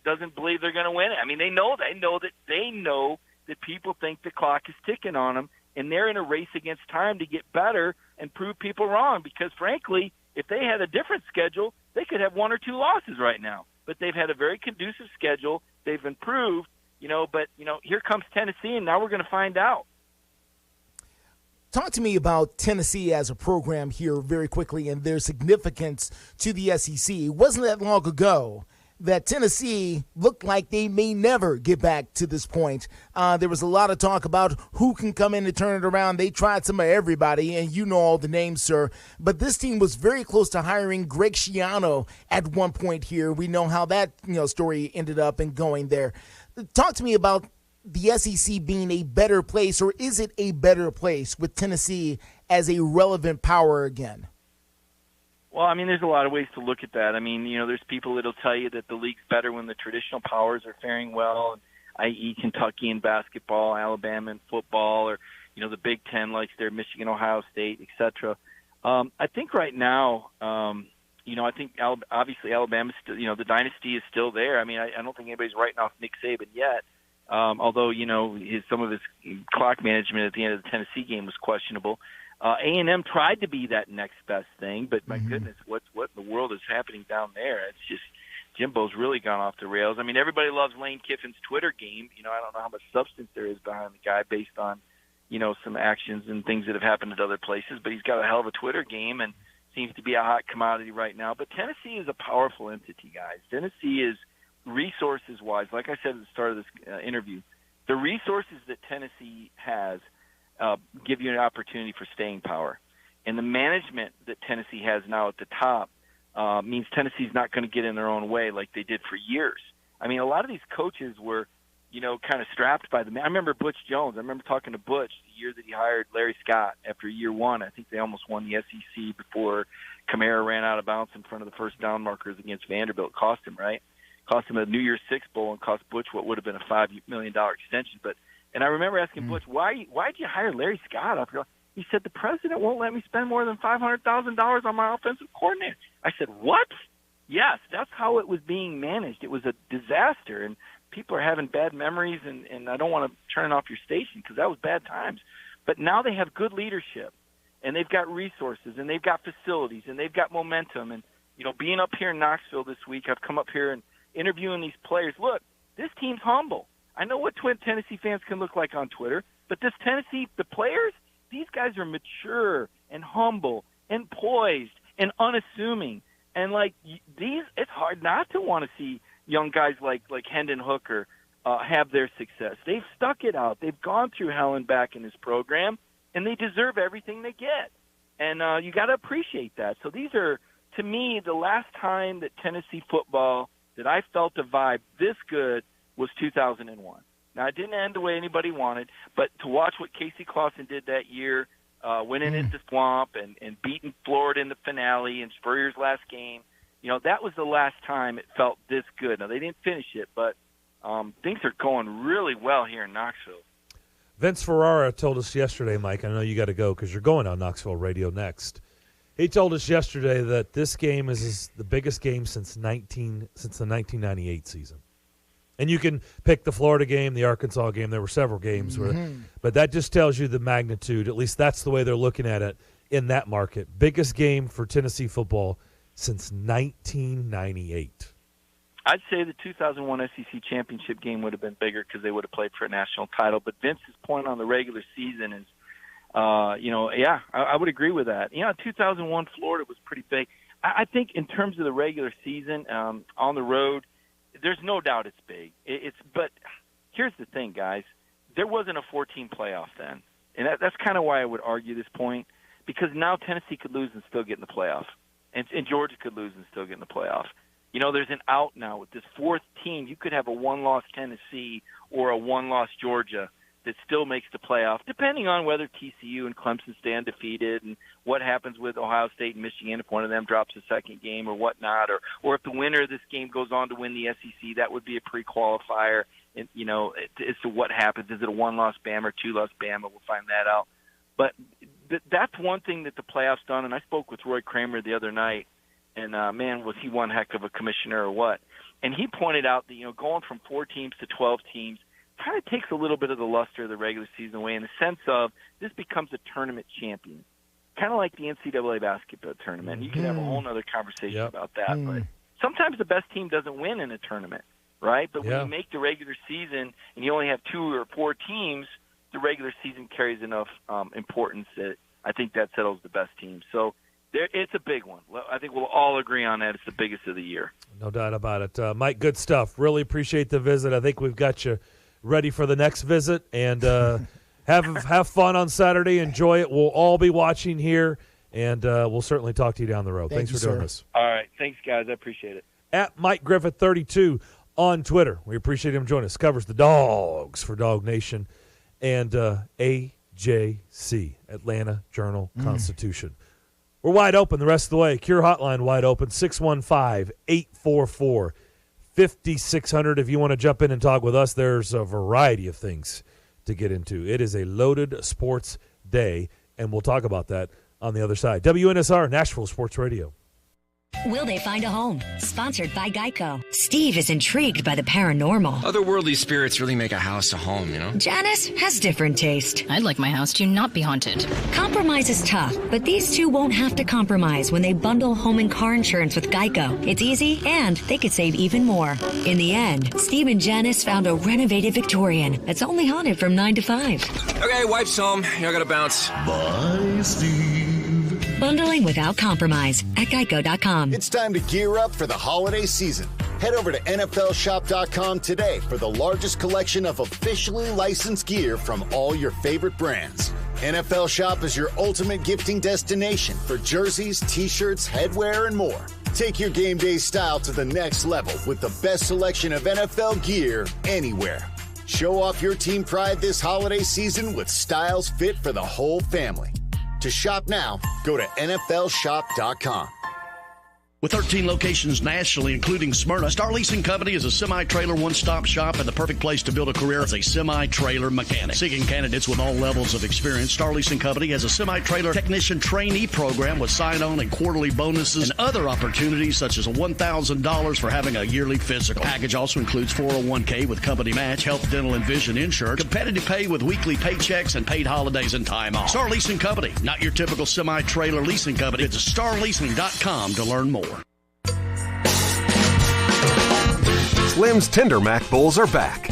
doesn't believe they're going to win it. I mean, they know that people think the clock is ticking on them, and they're in a race against time to get better and prove people wrong. Because, frankly, if they had a different schedule, they could have 1 or 2 losses right now. But they've had a very conducive schedule. They've improved, but here comes Tennessee, and now we're going to find out. Talk to me about Tennessee as a program here very quickly and their significance to the SEC. It wasn't that long ago that Tennessee looked like they may never get back to this point. There was a lot of talk about who can come in and turn it around. They tried some of everybody, and you know all the names, sir. But this team was very close to hiring Greg Schiano at one point here. We know how that story ended up and going there. Talk to me about the SEC being a better place, or is it a better place with Tennessee as a relevant power again? Well, I mean, there's a lot of ways to look at that. I mean, there's people that'll tell you that the league's better when the traditional powers are faring well, i.e. Kentucky in basketball, Alabama in football, or, the Big Ten likes their Michigan, Ohio State, etc. I think right now, I think obviously Alabama's still, the dynasty is still there. I mean, I don't think anybody's writing off Nick Saban yet. Although, some of his clock management at the end of the Tennessee game was questionable. A&M tried to be that next best thing, but my goodness, what in the world is happening down there? It's just Jimbo's really gone off the rails. I mean, everybody loves Lane Kiffin's Twitter game. I don't know how much substance there is behind the guy based on, some actions and things that have happened at other places, but he's got a hell of a Twitter game and seems to be a hot commodity right now. But Tennessee is a powerful entity, guys. Tennessee is resources-wise, like I said at the start of this interview, the resources that Tennessee has give you an opportunity for staying power. And the management that Tennessee has now at the top means Tennessee's not going to get in their own way like they did for years. I mean, a lot of these coaches were, kind of strapped by I remember Butch Jones. I remember talking to Butch the year that he hired Larry Scott after year one. I think they almost won the SEC before Kamara ran out of bounds in front of the first down markers against Vanderbilt. Cost him, right? Cost him a New Year's Six bowl and cost Butch what would have been a $5 million extension. And I remember asking Butch, why'd you hire Larry Scott up here? He said, the president won't let me spend more than $500,000 on my offensive coordinator. I said, what? Yes, that's how it was being managed. It was a disaster, and people are having bad memories, and I don't want to turn off your station because that was bad times. But now they have good leadership, and they've got resources, and they've got facilities, and they've got momentum. And, being up here in Knoxville this week, I've come up here and interviewing these players. Look, this team's humble. I know what Tennessee fans can look like on Twitter, but this Tennessee, the players, these guys are mature and humble and poised and unassuming. And it's hard not to want to see young guys like Hendon Hooker have their success. They've stuck it out. They've gone through hell and back in this program, and they deserve everything they get. And you got to appreciate that. So these are, to me, the last time that Tennessee football that I felt a vibe this good was 2001. Now, it didn't end the way anybody wanted, but to watch what Casey Clausen did that year, winning at the Swamp and beating Florida in the finale and Spurrier's last game, that was the last time it felt this good. Now, they didn't finish it, but things are going really well here in Knoxville. Vince Ferrara told us yesterday, Mike, I know you got to go because you're going on Knoxville Radio next. He told us yesterday that this game is the biggest game since the 1998 season. And you can pick the Florida game, the Arkansas game. There were several games, but that just tells you the magnitude. At least that's the way they're looking at it in that market. Biggest game for Tennessee football since 1998. I'd say the 2001 SEC championship game would have been bigger because they would have played for a national title. But Vince's point on the regular season is, I would agree with that. 2001 Florida was pretty big. I think in terms of the regular season on the road, there's no doubt it's big. But here's the thing, guys. There wasn't a 14 playoff then. And that's kind of why I would argue this point, because now Tennessee could lose and still get in the playoff. And Georgia could lose and still get in the playoff. There's an out now with this fourth team. You could have a one-loss Tennessee or a one-loss Georgia that still makes the playoff, depending on whether TCU and Clemson stay undefeated and what happens with Ohio State and Michigan if one of them drops a second game or whatnot, or if the winner of this game goes on to win the SEC, that would be a pre-qualifier. And, as to what happens. Is it a one-loss Bama or two-loss Bama? We'll find that out. But that's one thing that the playoffs done, and I spoke with Roy Kramer the other night, and, man, was he one heck of a commissioner or what. And he pointed out that, going from 4 teams to 12 teams kind of takes a little bit of the luster of the regular season away in the sense of this becomes a tournament champion, kind of like the NCAA basketball tournament. You could have a whole other conversation about that. But sometimes the best team doesn't win in a tournament, right? But when you make the regular season and you only have 2 or 4 teams, the regular season carries enough importance that I think that settles the best team. So it's a big one. I think we'll all agree on that. It's the biggest of the year. No doubt about it. Mike, good stuff. Really appreciate the visit. I think we've got you ready for the next visit, and have fun on Saturday. Enjoy it. We'll all be watching here, and we'll certainly talk to you down the road. Thanks for doing this. All right. Thanks, guys. I appreciate it. At Mike Griffith 32 on Twitter. We appreciate him joining us. Covers the Dogs for Dog Nation and AJC, Atlanta Journal-Constitution. We're wide open the rest of the way. Cure Hotline wide open, 615-844-5600. If you want to jump in and talk with us, there's a variety of things to get into. It is a loaded sports day, and we'll talk about that on the other side. WNSR, Nashville Sports Radio. Will they find a home? Sponsored by Geico. Steve is intrigued by the paranormal. Otherworldly spirits really make a house a home, you know? Janice has different taste. I'd like my house to not be haunted. Compromise is tough, but these two won't have to compromise when they bundle home and car insurance with Geico. It's easy, and they could save even more. In the end, Steve and Janice found a renovated Victorian that's only haunted from 9 to 5. Okay, wife's home. I gotta bounce. Bye, Steve. Bundling without compromise at Geico.com. It's time to gear up for the holiday season. Head over to NFLshop.com today for the largest collection of officially licensed gear from all your favorite brands. NFL Shop is your ultimate gifting destination for jerseys, t-shirts, headwear, and more. Take your game day style to the next level with the best selection of NFL gear anywhere. Show off your team pride this holiday season with styles fit for the whole family. To shop now, go to NFLshop.com. With 13 locations nationally, including Smyrna, Star Leasing Company is a semi-trailer one-stop shop and the perfect place to build a career as a semi-trailer mechanic. Seeking candidates with all levels of experience, Star Leasing Company has a semi-trailer technician trainee program with sign-on and quarterly bonuses and other opportunities such as $1,000 for having a yearly physical. Package also includes 401k with company match, health, dental, and vision insurance, competitive pay with weekly paychecks, and paid holidays and time off. Star Leasing Company, not your typical semi-trailer leasing company. Visit starleasing.com to learn more. Slim's Tender Mac Bowls are back.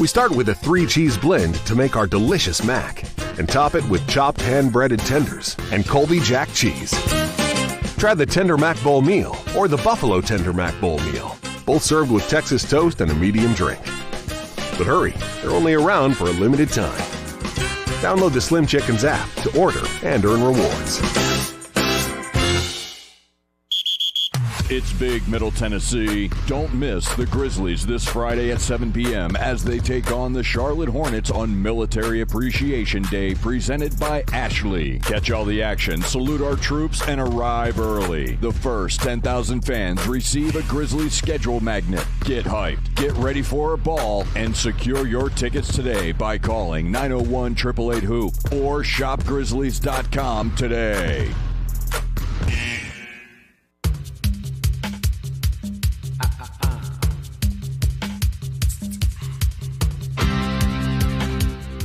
We start with a 3-cheese blend to make our delicious mac and top it with chopped hand-breaded tenders and Colby Jack cheese. Try the Tender Mac Bowl meal or the Buffalo Tender Mac Bowl meal, both served with Texas toast and a medium drink. But hurry, they're only around for a limited time. Download the Slim Chickens app to order and earn rewards. It's big Middle Tennessee. Don't miss the Grizzlies this Friday at 7 p.m. as they take on the Charlotte Hornets on Military Appreciation Day, presented by Ashley. Catch all the action, salute our troops, and arrive early. The first 10,000 fans receive a Grizzlies schedule magnet. Get hyped, get ready for a ball, and secure your tickets today by calling 901-888-HOOP or shopgrizzlies.com today.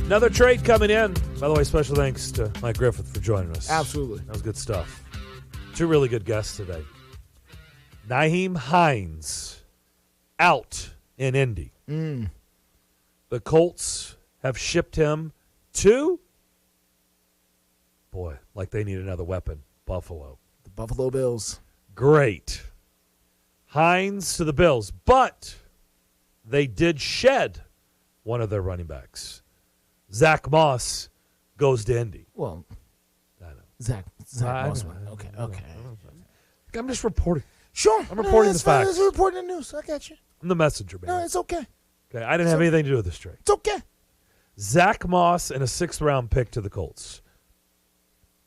Another trade coming in. By the way, special thanks to Mike Griffith for joining us. Absolutely. That was good stuff. Two really good guests today. Nyheim Hines out in Indy. The Colts have shipped him to, boy, like they need another weapon, Buffalo. The Buffalo Bills. Great. Hines to the Bills. But they did shed one of their running backs. Zach Moss goes to Indy. Well, Zach Moss went. Okay. I'm just reporting. Sure. I'm reporting the facts. It's reporting the news. I got you. I'm the messenger, man. No, it's okay. Okay, I didn't have anything to do with this trade. It's okay. Zach Moss and a 6th-round pick to the Colts.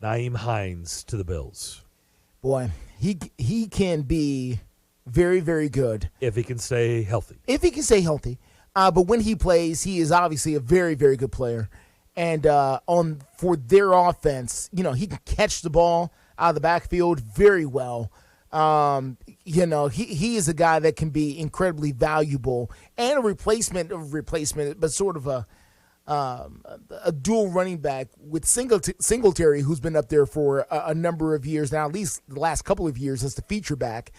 Nyheim Hines to the Bills. Boy, he can be very, very good. If he can stay healthy. But when he plays, he is obviously a very, very good player. And for their offense, he can catch the ball out of the backfield very well. He is a guy that can be incredibly valuable and a replacement, but sort of a dual running back with Singletary, who's been up there for a number of years now, at least the last couple of years as the feature back,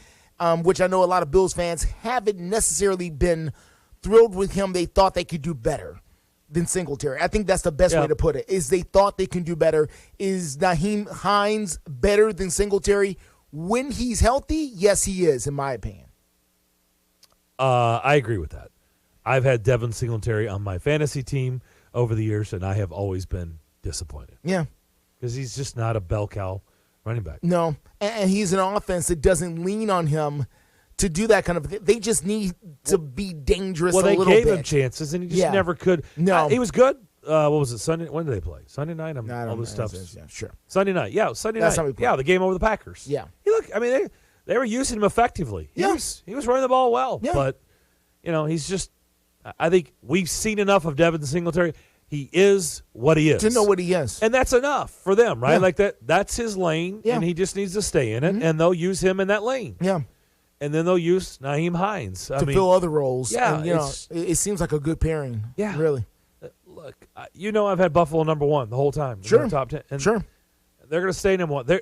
which I know a lot of Bills fans haven't necessarily been thrilled with him. They thought they could do better than Singletary. I think that's the best way to put it, is they thought they can do better. Is Nyheim Hines better than Singletary? When he's healthy, yes, he is, in my opinion. I agree with that. I've had Devin Singletary on my fantasy team over the years, and I have always been disappointed. Yeah. Because he's just not a bell cow running back. No, and he's an offense that doesn't lean on him to do that kind of. They just need to be dangerous a little bit. Well, they gave him chances, and he just never could. No. He was good. What was it, Sunday? When did they play? Sunday night? All this stuff. Yeah, sure. Sunday night. Yeah, Sunday That's night. how we played. Yeah, the game over the Packers. Yeah. They were using him effectively. He was running the ball well. Yeah. But, he's just – I think we've seen enough of Devin Singletary. He is what he is. To know what he is. And that's enough for them, right? Yeah. Like that's his lane, and he just needs to stay in it, and they'll use him in that lane. Yeah. And then they'll use Naeem Hines. To fill other roles. Yeah. And, it seems like a good pairing. Yeah. Really. Look, I've had Buffalo number 1 the whole time. Sure. In the top 10. And sure. They're going to stay number 1.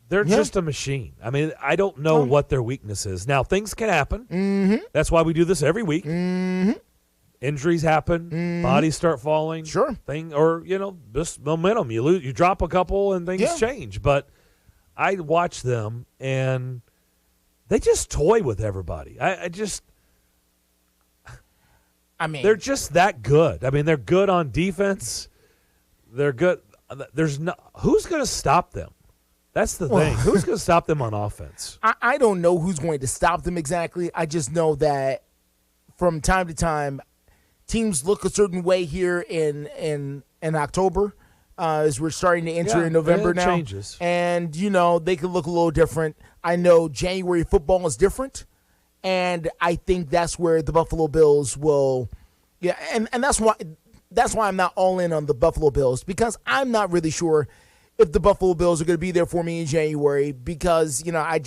They're just a machine. I mean, I don't know what their weakness is. Now, things can happen. Mm-hmm. That's why we do this every week. Mm-hmm. Injuries happen. Bodies start falling. Sure. Just momentum. You drop a couple and things change. But I watch them, and they just toy with everybody. They're just that good. I mean, they're good on defense. They're good. Who's going to stop them? That's the thing. Who's going to stop them on offense? I don't know who's going to stop them exactly. I just know that from time to time, teams look a certain way here in October as we're starting to enter in November now. Changes. And, they could look a little different. I know January football is different, and I think that's where the Buffalo Bills will – and that's why I'm not all in on the Buffalo Bills, because I'm not really sure if the Buffalo Bills are going to be there for me in January, because, I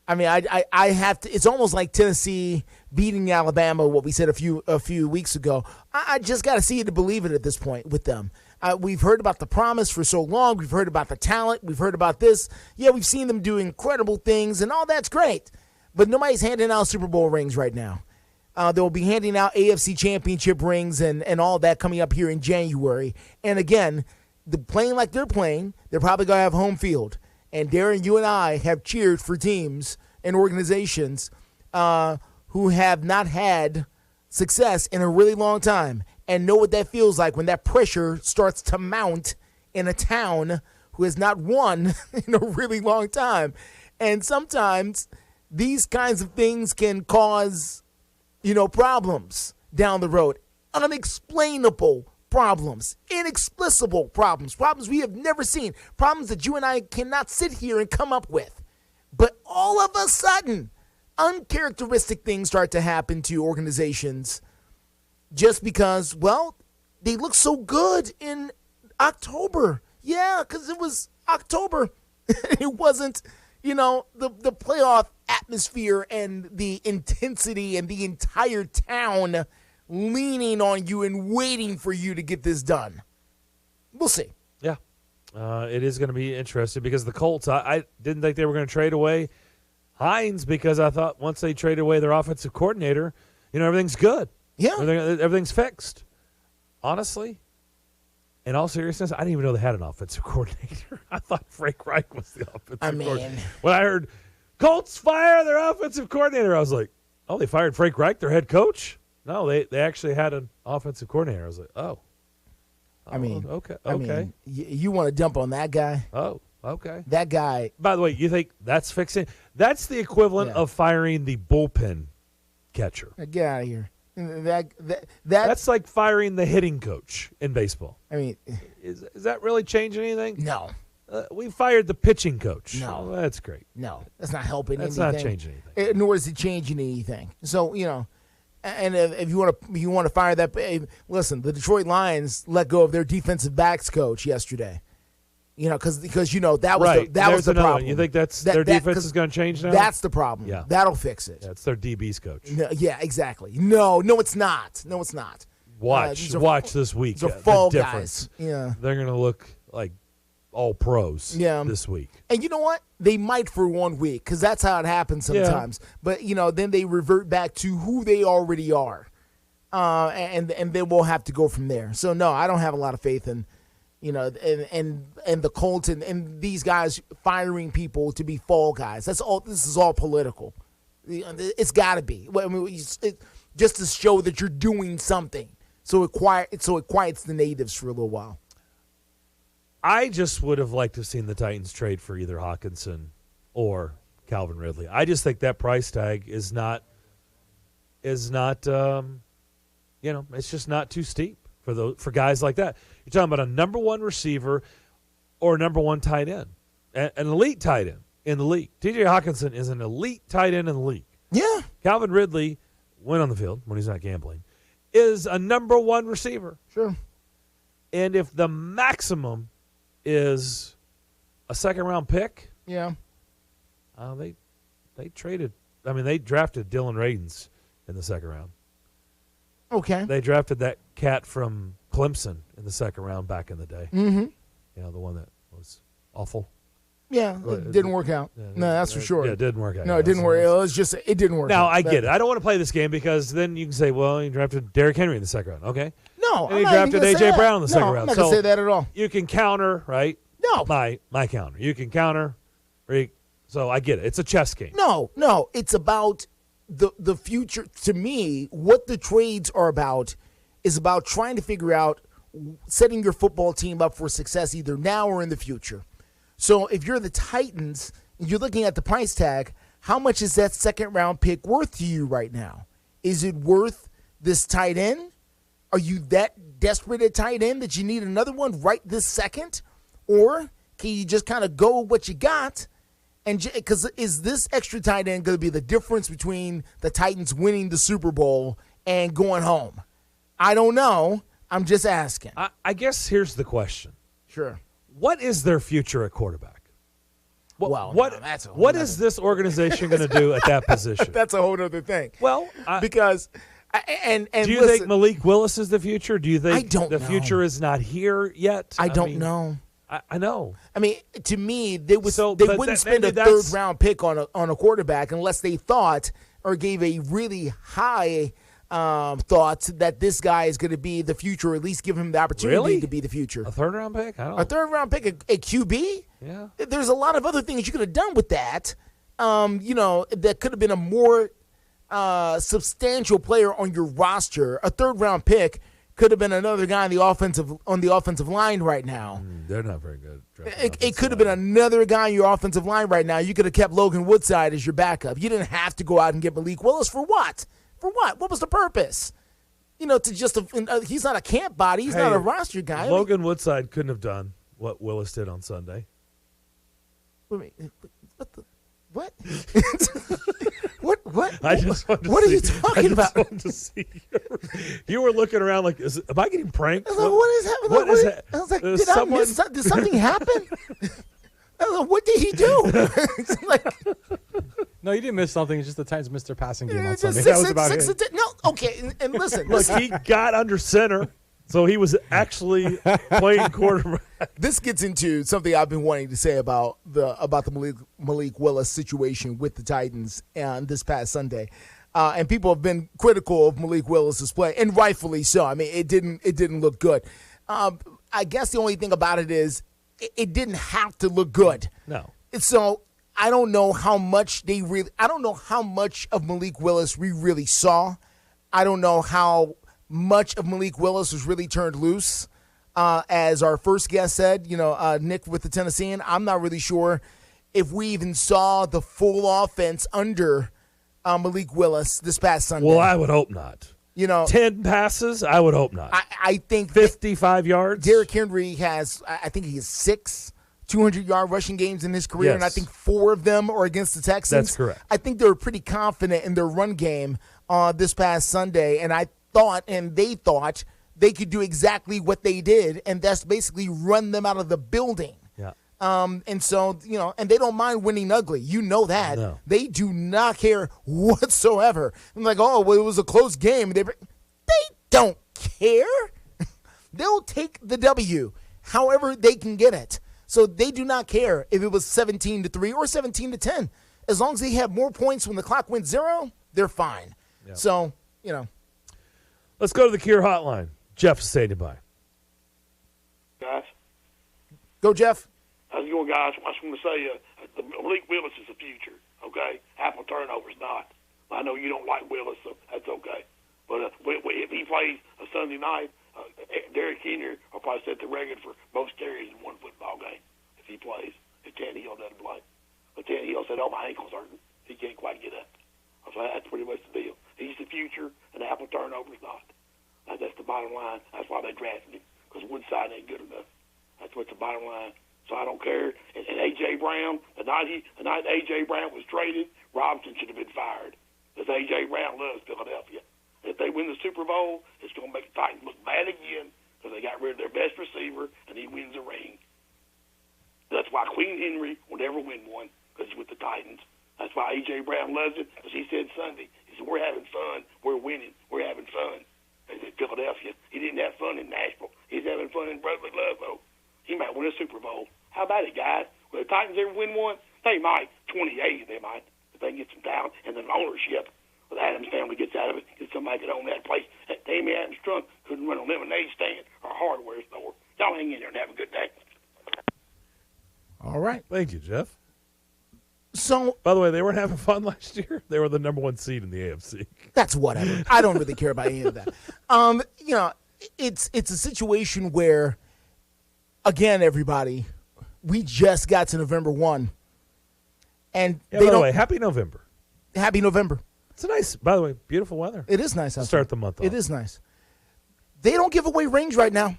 have to – it's almost like Tennessee beating Alabama, what we said a few weeks ago. I just got to see it to believe it at this point with them. We've heard about the promise for so long. We've heard about the talent. We've heard about this. Yeah, we've seen them do incredible things, and all that's great. But nobody's handing out Super Bowl rings right now. They'll be handing out AFC championship rings and all that coming up here in January. And again, playing like they're playing, they're probably going to have home field. And Darren, you and I have cheered for teams and organizations who have not had success in a really long time, and know what that feels like when that pressure starts to mount in a town who has not won in a really long time. And sometimes these kinds of things can cause, problems down the road. Unexplainable problems, inexplicable problems we have never seen, problems that you and I cannot sit here and come up with. But all of a sudden, uncharacteristic things start to happen to organizations just because, they look so good in October. Yeah, because it was October. It wasn't, the playoff atmosphere and the intensity and the entire town leaning on you and waiting for you to get this done. We'll see. Yeah. It is going to be interesting because the Colts, I didn't think they were going to trade away Hines, because I thought once they traded away their offensive coordinator, everything's good. Yeah. Everything's fixed. Honestly, in all seriousness, I didn't even know they had an offensive coordinator. I thought Frank Reich was the offensive coordinator. When I heard Colts fire their offensive coordinator, I was like, oh, they fired Frank Reich, their head coach? No, they actually had an offensive coordinator. I was like, oh. Okay. You want to dump on that guy? Oh, okay. That guy. By the way, you think that's fixing? That's the equivalent of firing the bullpen catcher. Get out of here. That's like firing the hitting coach in baseball. Is that really changing anything? No. We fired the pitching coach. No. Well, that's great. No, that's not helping anything. That's not changing anything. Nor is it changing anything. So, and if you want to fire that, listen, the Detroit Lions let go of their defensive backs coach yesterday. Because that was right. that was the problem. One. You think their defense is going to change now? That's the problem. Yeah, that'll fix it. That's their DB's coach. No, yeah, exactly. No, it's not. No, it's not. Watch this week. These are fall difference. Guys. Yeah, they're going to look like all pros. This week. And you know what? They might for 1 week, because that's how it happens sometimes. Yeah. But then they revert back to who they already are, and then we'll have to go from there. So no, I don't have a lot of faith in. And the Colts and these guys firing people to be fall guys. That's all. This is all political. It's got to be. Just to show that you're doing something. So it quiets the natives for a little while. I just would have liked to have seen the Titans trade for either Hawkinson or Calvin Ridley. I just think that price tag is not. It's just not too steep for guys like that. You're talking about a number one receiver or a number one tight end, an elite tight end in the league. T.J. Hawkinson is an elite tight end in the league. Yeah. Calvin Ridley went on the field when he's not gambling, is a number one receiver. Sure. And if the maximum is a second-round pick, yeah, they traded. I mean, they drafted Dylan Radins in the second round. Okay. They drafted that cat from Clemson in the second round back in the day. Mm-hmm. You know, the one that was awful. Yeah, it didn't work out. No, that's for sure. Yeah, it didn't work out. No, it didn't work. It didn't work out. Now, I get it. I don't want to play this game because then you can say, well, you drafted Derrick Henry in the second round. Okay. No, and he drafted A.J. Brown in the second round. I'm not going to say that at all. You can counter, right? No. My counter. You can counter. So I get it. It's a chess game. No. It's about the future. To me, what the trades are about is about trying to figure out setting your football team up for success either now or in the future. So if you're the Titans, and you're looking at the price tag, how much is that second-round pick worth to you right now? Is it worth this tight end? Are you that desperate at tight end that you need another one right this second? Or can you just kind of go with what you got? And because is this extra tight end going to be the difference between the Titans winning the Super Bowl and going home? I don't know. I'm just asking. I guess here's the question. Sure. What is their future at quarterback? What is this organization going to do at that position? That's a whole other thing. Well, because do you think Malik Willis is the future? Do you think the future is not here yet? I don't know. I know. I mean, to me, they wouldn't spend a third-round pick on a quarterback unless they thought or gave a really high thought that this guy is going to be the future, or at least give him the opportunity to be the future. A third-round pick? I don't know. A third-round pick, a QB? Yeah. There's a lot of other things you could have done with that. That could have been a more substantial player on your roster. A third-round pick could have been another guy on the offensive line right now. They're not very good. It could have been another guy on your offensive line right now. You could have kept Logan Woodside as your backup. You didn't have to go out and get Malik Willis for what? For what? What was the purpose? He's not a camp body. He's not a roster guy. Logan Woodside couldn't have done what Willis did on Sunday. Wait, what? What? I just wanted to what are you talking about? Wanted to see you were looking around like, am I getting pranked? I was like, what is happening? What is that? I was like, did something happen? I was like, what did he do? No, you didn't miss something. It's just the Titans missed their passing game on Sunday. That was about it. No, okay, and listen. Look, he got under center, so he was actually playing quarterback. This gets into something I've been wanting to say about the Malik Willis situation with the Titans this past Sunday. And people have been critical of Malik Willis's play, and rightfully so. I mean, it didn't look good. I guess the only thing about it is it didn't have to look good. No. So I don't know how much of Malik Willis we really saw. I don't know how much of Malik Willis was really turned loose. As our first guest said, Nick with the Tennessean, I'm not really sure if we even saw the full offense under Malik Willis this past Sunday. Well, I would hope not. 10 passes, I would hope not. I think 55 yards. Derrick Henry I think he has 6 200-yard rushing games in his career, yes. and I think 4 of them are against the Texans. That's correct. I think they were pretty confident in their run game this past Sunday, and they thought they could do exactly what they did, and that's basically run them out of the building. Yeah. And so, and they don't mind winning ugly. You know that. No. They do not care whatsoever. I'm like, it was a close game. They don't care. They'll take the W however they can get it. So they do not care if it was 17-3 or 17-10. As long as they have more points when the clock went 0, they're fine. Yep. So, Let's go to the Cure Hotline. Jeff is standing by. Guys. Go, Jeff. How's it going, guys? I just want to say Malik Willis is the future, okay? Apple turnovers not. I know you don't like Willis, so that's okay. But if he plays a Sunday night, Derrick Henry will probably set the record for most carries in one football game if he plays. If Tannehill doesn't play. But Tannehill said, my ankle's hurting. He can't quite get up. So that's pretty much the deal. He's the future, and Apple turnovers not. That's the bottom line. That's why they drafted him, because Woodside ain't good enough. That's what's the bottom line. So I don't care. And A.J. Brown, the night A.J. Brown was traded, Robinson should have been fired, because A.J. Brown loves Philadelphia. If if they win the Super Bowl, it's going to make the Titans look bad again because they got rid of their best receiver and he wins a ring. That's why Queen Henry will never win one because he's with the Titans. That's why A.J. Brown loves it because he said Sunday, he said, we're having fun, we're winning, we're having fun. He said Philadelphia, he didn't have fun in Nashville. He's having fun in Brotherly Ludlow. He might win a Super Bowl. How about it, guys? Will the Titans ever win one? They might. 28, they might. If they can get some talent and then ownership. The Adams family gets out of it, get somebody could own that place. That Amy Adams trunk couldn't run a lemonade stand or a hardware store. Y'all hang in there and have a good day. All right. Thank you, Jeff. So, by the way, they weren't having fun last year. They were the number 1 seed in the AFC. That's whatever. I don't really care about any of that. You know, it's a situation where, again, everybody, we just got to November 1. And yeah, by the way, happy November. Happy November. It's a nice, by the way, beautiful weather. It is nice to start the month off. It is nice. They don't give away rings right now.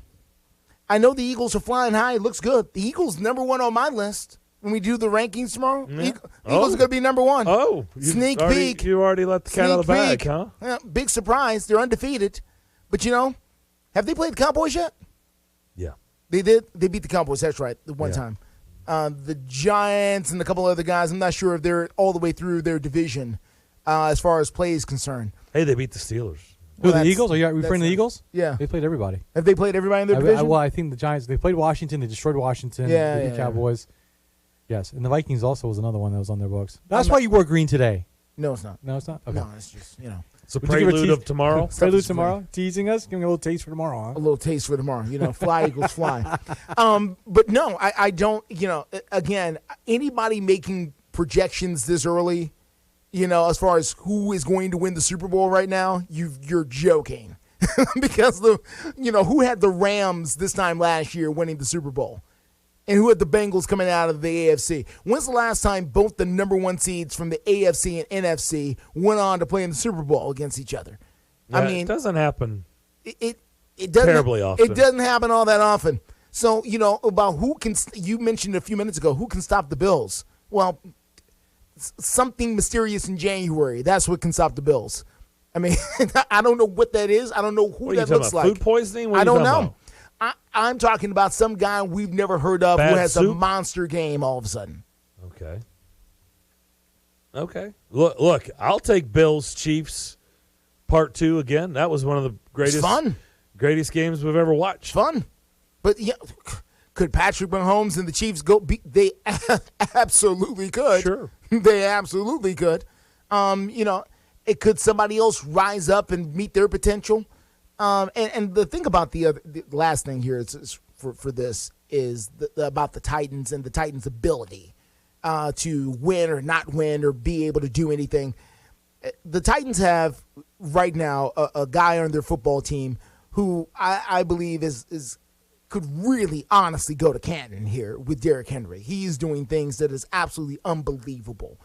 I know the Eagles are flying high. It looks good. The Eagles number 1 on my list when we do the rankings tomorrow. Yeah. Eagles are going to be number 1. Oh, sneak peek. You already let the cat out of the bag, huh? Yeah, big surprise. They're undefeated. But, you know, have they played the Cowboys yet? Yeah. They did. They beat the Cowboys. That's right, the one time. The Giants and a couple other guys, I'm not sure if they're all the way through their division as far as play is concerned. Hey, they beat the Steelers. Who, the Eagles? Are you referring to the Eagles? Yeah. They played everybody. Have they played everybody in their division? Well, I think the Giants, they played Washington. They destroyed Washington. Yeah, they beat Cowboys. Yes, and the Vikings also was another one that was on their books. That's I'm why you wore green today. No, it's not. No, it's not? Okay. No, it's just, you know. So prelude of tomorrow? Prelude tomorrow? Teasing us? Giving a little taste for tomorrow, huh? A little taste for tomorrow. You know, fly, Eagles, fly. But no, I don't, you know, again, anybody making projections this early, you know, as far as who is going to win the Super Bowl right now, you're joking. Because, who had the Rams this time last year winning the Super Bowl? And who had the Bengals coming out of the AFC? When's the last time both the number 1 seeds from the AFC and NFC went on to play in the Super Bowl against each other? Yeah, I mean, it doesn't happen. It doesn't terribly often. It doesn't happen all that often. So, you know, about who can, you mentioned a few minutes ago, who can stop the Bills? Well, something mysterious in January. That's what can stop the Bills. I mean, I don't know what that is. I don't know who that looks like. Food poisoning? I don't know. I'm talking about some guy we've never heard of who has a monster game all of a sudden. Okay. Look, I'll take Bills Chiefs Part 2 again. That was one of the greatest games we've ever watched. Fun. But yeah, could Patrick Mahomes and the Chiefs go beat? They absolutely could. Sure. They absolutely could. It could somebody else rise up and meet their potential. And the thing about the last thing here is for this is about the Titans and the Titans' ability to win or not win or be able to do anything. The Titans have right now a guy on their football team who I believe could really honestly go to Canton here with Derrick Henry. He is doing things that is absolutely unbelievable.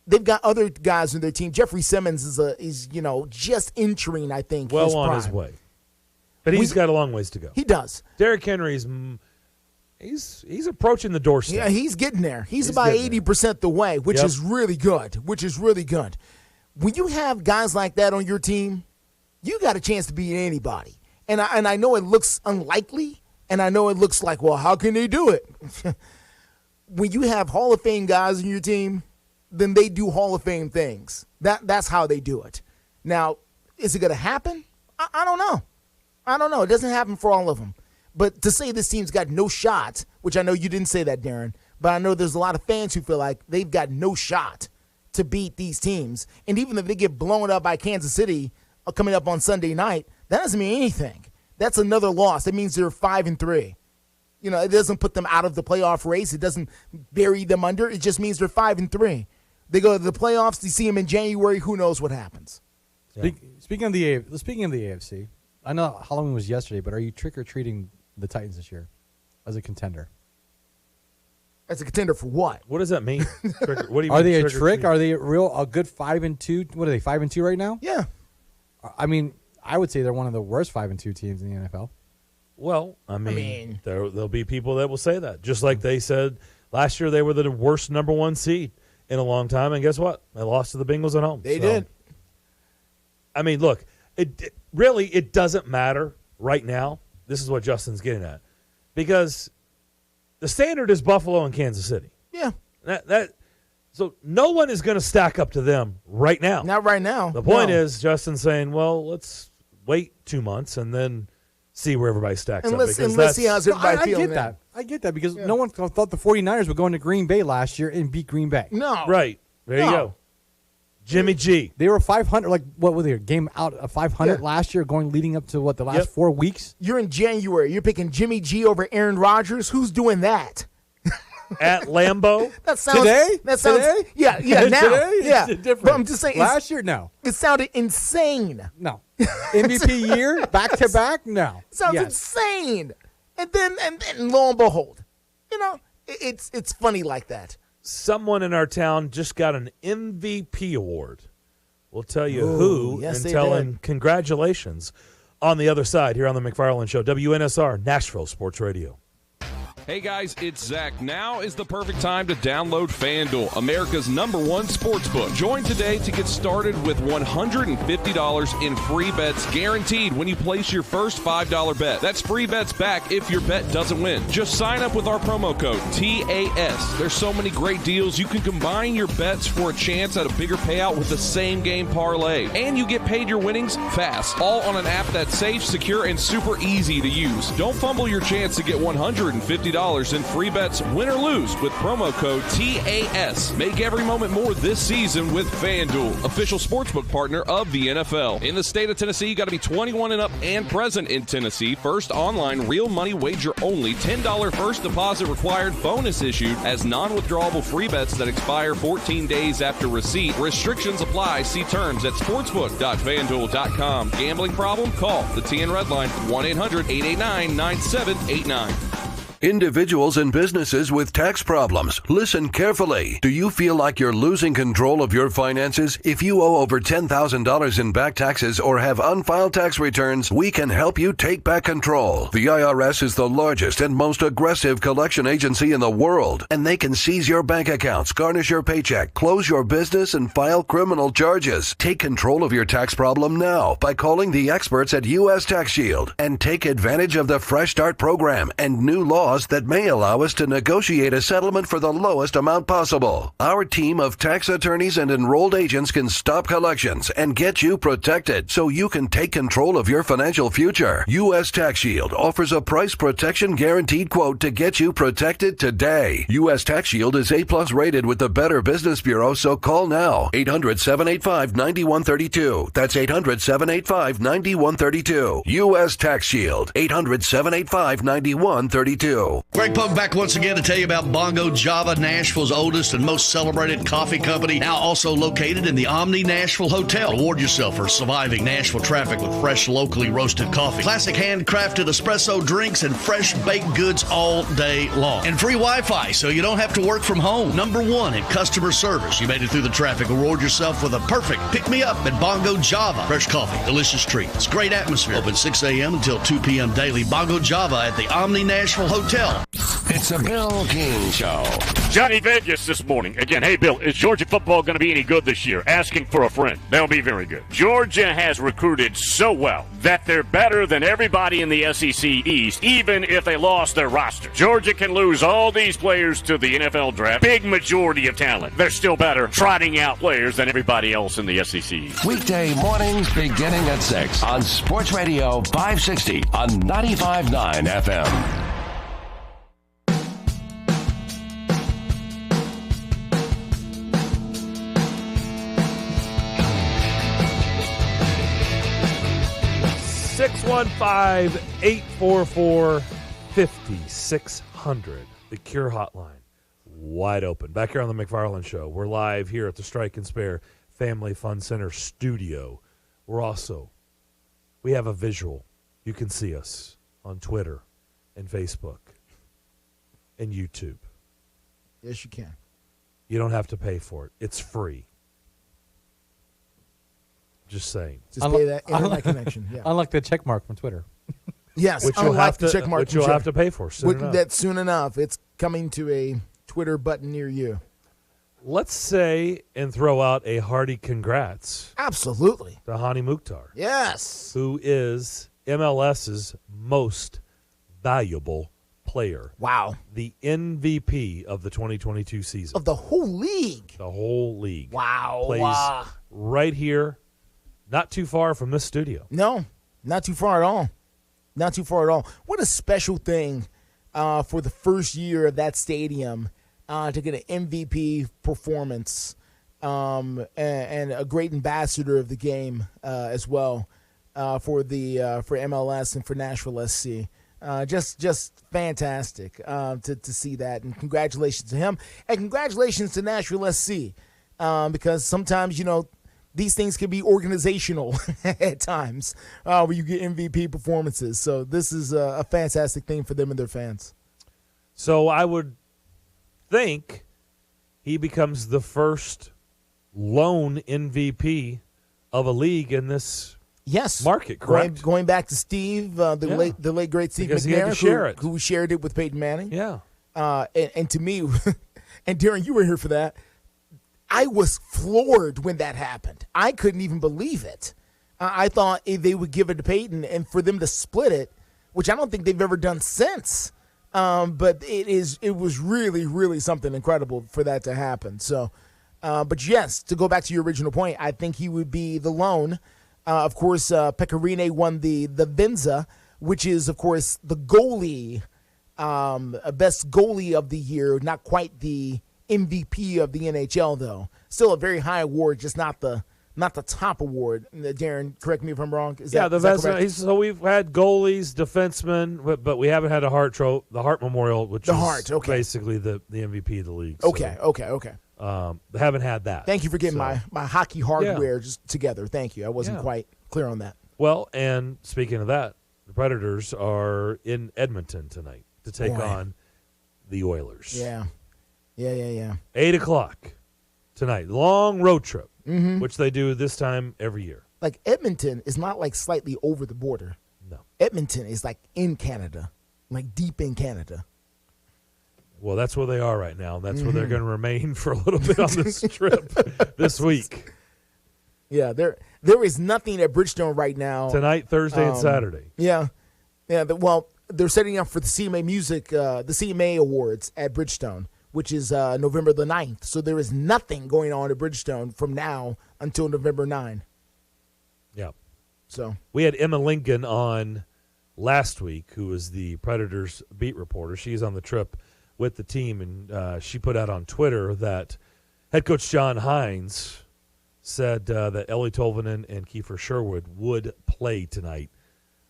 They've got other guys on their team. Jeffrey Simmons is just entering, I think, well his on prime. his way. But he's got a long ways to go. He does. Derrick Henry's he's approaching the doorstep. Yeah, he's getting there. He's about 80% the way, which is really good. When you have guys like that on your team, you got a chance to beat anybody. And I know it looks unlikely, and I know it looks like, well, how can they do it? When you have Hall of Fame guys on your team, then they do Hall of Fame things. That's how they do it. Now, is it going to happen? I don't know. It doesn't happen for all of them. But to say this team's got no shot, which I know you didn't say that, Darren, but I know there's a lot of fans who feel like they've got no shot to beat these teams. And even if they get blown up by Kansas City coming up on Sunday night, that doesn't mean anything. That's another loss. That means they're 5-3. It doesn't put them out of the playoff race. It doesn't bury them under. It just means they're 5-3. They go to the playoffs. You see them in January. Who knows what happens? Yeah. Speaking of the AFC, I know Halloween was yesterday, but are you trick-or-treating the Titans this year as a contender? As a contender for what? What does that mean? What do you are mean they a trick? Are they a good 5-2? What are they, 5-2 right now? Yeah. I mean, I would say they're one of the worst 5-2 teams in the NFL. Well, I mean there'll be people that will say that. Just like they said last year they were the worst number 1 seed in a long time, and guess what? They lost to the Bengals at home. They did. I mean, look, It doesn't matter right now. This is what Justin's getting at. Because the standard is Buffalo and Kansas City. Yeah. So no one is going to stack up to them right now. Not right now. The point is Justin's saying, well, let's wait 2 months and then see where everybody stacks up. Let's see how's everybody feeling. I get that because no one thought the 49ers would go into Green Bay last year and beat Green Bay. No. Right. There you go. Jimmy G. They were 500. Like, what were they? Game out of 500 last year, leading up to the last 4 weeks? You're in January. You're picking Jimmy G over Aaron Rodgers. Who's doing that? At Lambeau? That sounds today. Yeah. Now, today? yeah. It's different. But I'm just saying. Last year, no. It sounded insane. No. MVP year, back to back, no. It sounds insane. And then lo and behold, it's funny like that. Someone in our town just got an MVP award. We'll tell you who and tell him congratulations on the other side here on the McFarland Show. WNSR, Nashville Sports Radio. Hey guys, it's Zach. Now is the perfect time to download FanDuel, America's #1 sportsbook. Join today to get started with $150 in free bets guaranteed when you place your first $5 bet. That's free bets back if your bet doesn't win. Just sign up with our promo code TAS. There's so many great deals. You can combine your bets for a chance at a bigger payout with the same game parlay. And you get paid your winnings fast. All on an app that's safe, secure, and super easy to use. Don't fumble your chance to get $150 in free bets, win or lose, with promo code TAS. Make every moment more this season with FanDuel, official sportsbook partner of the NFL. In the state of Tennessee, you got to be 21 and up and present in Tennessee. First online, real money wager only. $10 first deposit required. Bonus issued as non-withdrawable free bets that expire 14 days after receipt. Restrictions apply. See terms at sportsbook.fanduel.com. Gambling problem? Call the TN Red Line, 1-800-889-9789. Individuals and businesses with tax problems, listen carefully. Do you feel like you're losing control of your finances? If you owe over $10,000 in back taxes or have unfiled tax returns, we can help you take back control. The IRS is the largest and most aggressive collection agency in the world, and they can seize your bank accounts, garnish your paycheck, close your business, and file criminal charges. Take control of your tax problem now by calling the experts at U.S. Tax Shield and take advantage of the Fresh Start program and new laws that may allow us to negotiate a settlement for the lowest amount possible. Our team of tax attorneys and enrolled agents can stop collections and get you protected so you can take control of your financial future. U.S. Tax Shield offers a price protection guaranteed quote to get you protected today. U.S. Tax Shield is A+ rated with the Better Business Bureau, so call now. 800-785-9132. That's 800-785-9132. U.S. Tax Shield. 800-785-9132. Greg Pogue back once again to tell you about Bongo Java, Nashville's oldest and most celebrated coffee company, now also located in the Omni Nashville Hotel. Reward yourself for surviving Nashville traffic with fresh, locally roasted coffee, classic handcrafted espresso drinks, and fresh baked goods all day long. And free Wi-Fi so you don't have to work from home. #1 in customer service. You made it through the traffic. Reward yourself with a perfect pick-me-up at Bongo Java. Fresh coffee, delicious treats, great atmosphere. Open 6 a.m. until 2 p.m. daily. Bongo Java at the Omni Nashville Hotel. It's a Bill King Show. Johnny Vegas this morning. Again, hey, Bill, is Georgia football going to be any good this year? Asking for a friend. They'll be very good. Georgia has recruited so well that they're better than everybody in the SEC East, even if they lost their roster. Georgia can lose all these players to the NFL draft. Big majority of talent. They're still better trotting out players than everybody else in the SEC East. Weekday mornings beginning at 6 on Sports Radio 560 on 95.9 FM. (615) 844-5600. The Cure Hotline. Wide open. Back here on the McFarland Show. We're live here at the Strike and Spare Family Fun Center studio. We have a visual. You can see us on Twitter and Facebook and YouTube. Yes, you can. You don't have to pay for it. It's free. Just saying. Just pay that internet connection. Yeah. Unlike the check mark from Twitter. Yes, which you'll have to pay for soon enough. That's soon enough. It's coming to a Twitter button near you. let's say and throw out a hearty congrats. Absolutely. To Hani Mukhtar. Yes. Who is MLS's most valuable player. Wow. The MVP of the 2022 season. Of the whole league. The whole league. Wow. Plays right here, not too far from this studio. No, not too far at all. Not too far at all. What a special thing for the first year of that stadium to get an MVP performance and a great ambassador of the game as well for MLS and for Nashville SC. Just fantastic to see that, and congratulations to him, and congratulations to Nashville SC because sometimes these things can be organizational at times where you get MVP performances. So this is a fantastic thing for them and their fans. So I would think he becomes the first lone MVP of a league in this market, correct? Going back to Steve, the late great Steve because McNair, who shared it with Peyton Manning. Yeah. And to me, and Darren, you were here for that, I was floored when that happened. I couldn't even believe it. I thought they would give it to Peyton and for them to split it, which I don't think they've ever done since. But it was really, really something incredible for that to happen. So, but yes, to go back to your original point, I think he would be the lone. Of course, Pecorine won the Venza, which is, of course, the goalie, best goalie of the year. Not quite the MVP of the NHL, though. Still a very high award, just not the top award. Darren, correct me if I'm wrong. Is that correct? So we've had goalies, defensemen, but we haven't had the Hart Memorial, which is basically the MVP of the league. Okay. Haven't had that. Thank you for getting my hockey hardware just together. Thank you. I wasn't quite clear on that. Well, and speaking of that, the Predators are in Edmonton tonight to take on the Oilers. Yeah. 8 o'clock tonight. Long road trip, which they do this time every year. Like Edmonton is not like slightly over the border. No. Edmonton is like in Canada, like deep in Canada. Well, that's where they are right now. And that's where they're going to remain for a little bit on this trip this week. Yeah, there is nothing at Bridgestone right now. Tonight, Thursday, and Saturday. Yeah. Well, they're setting up for the CMA Awards at Bridgestone, which is November the 9th. So there is nothing going on at Bridgestone from now until November 9. Yeah. So we had Emma Lincoln on last week, who was the Predators beat reporter. She's on the trip with the team, and she put out on Twitter that head coach John Hines said that Ellie Tolvanen and Kiefer Sherwood would play tonight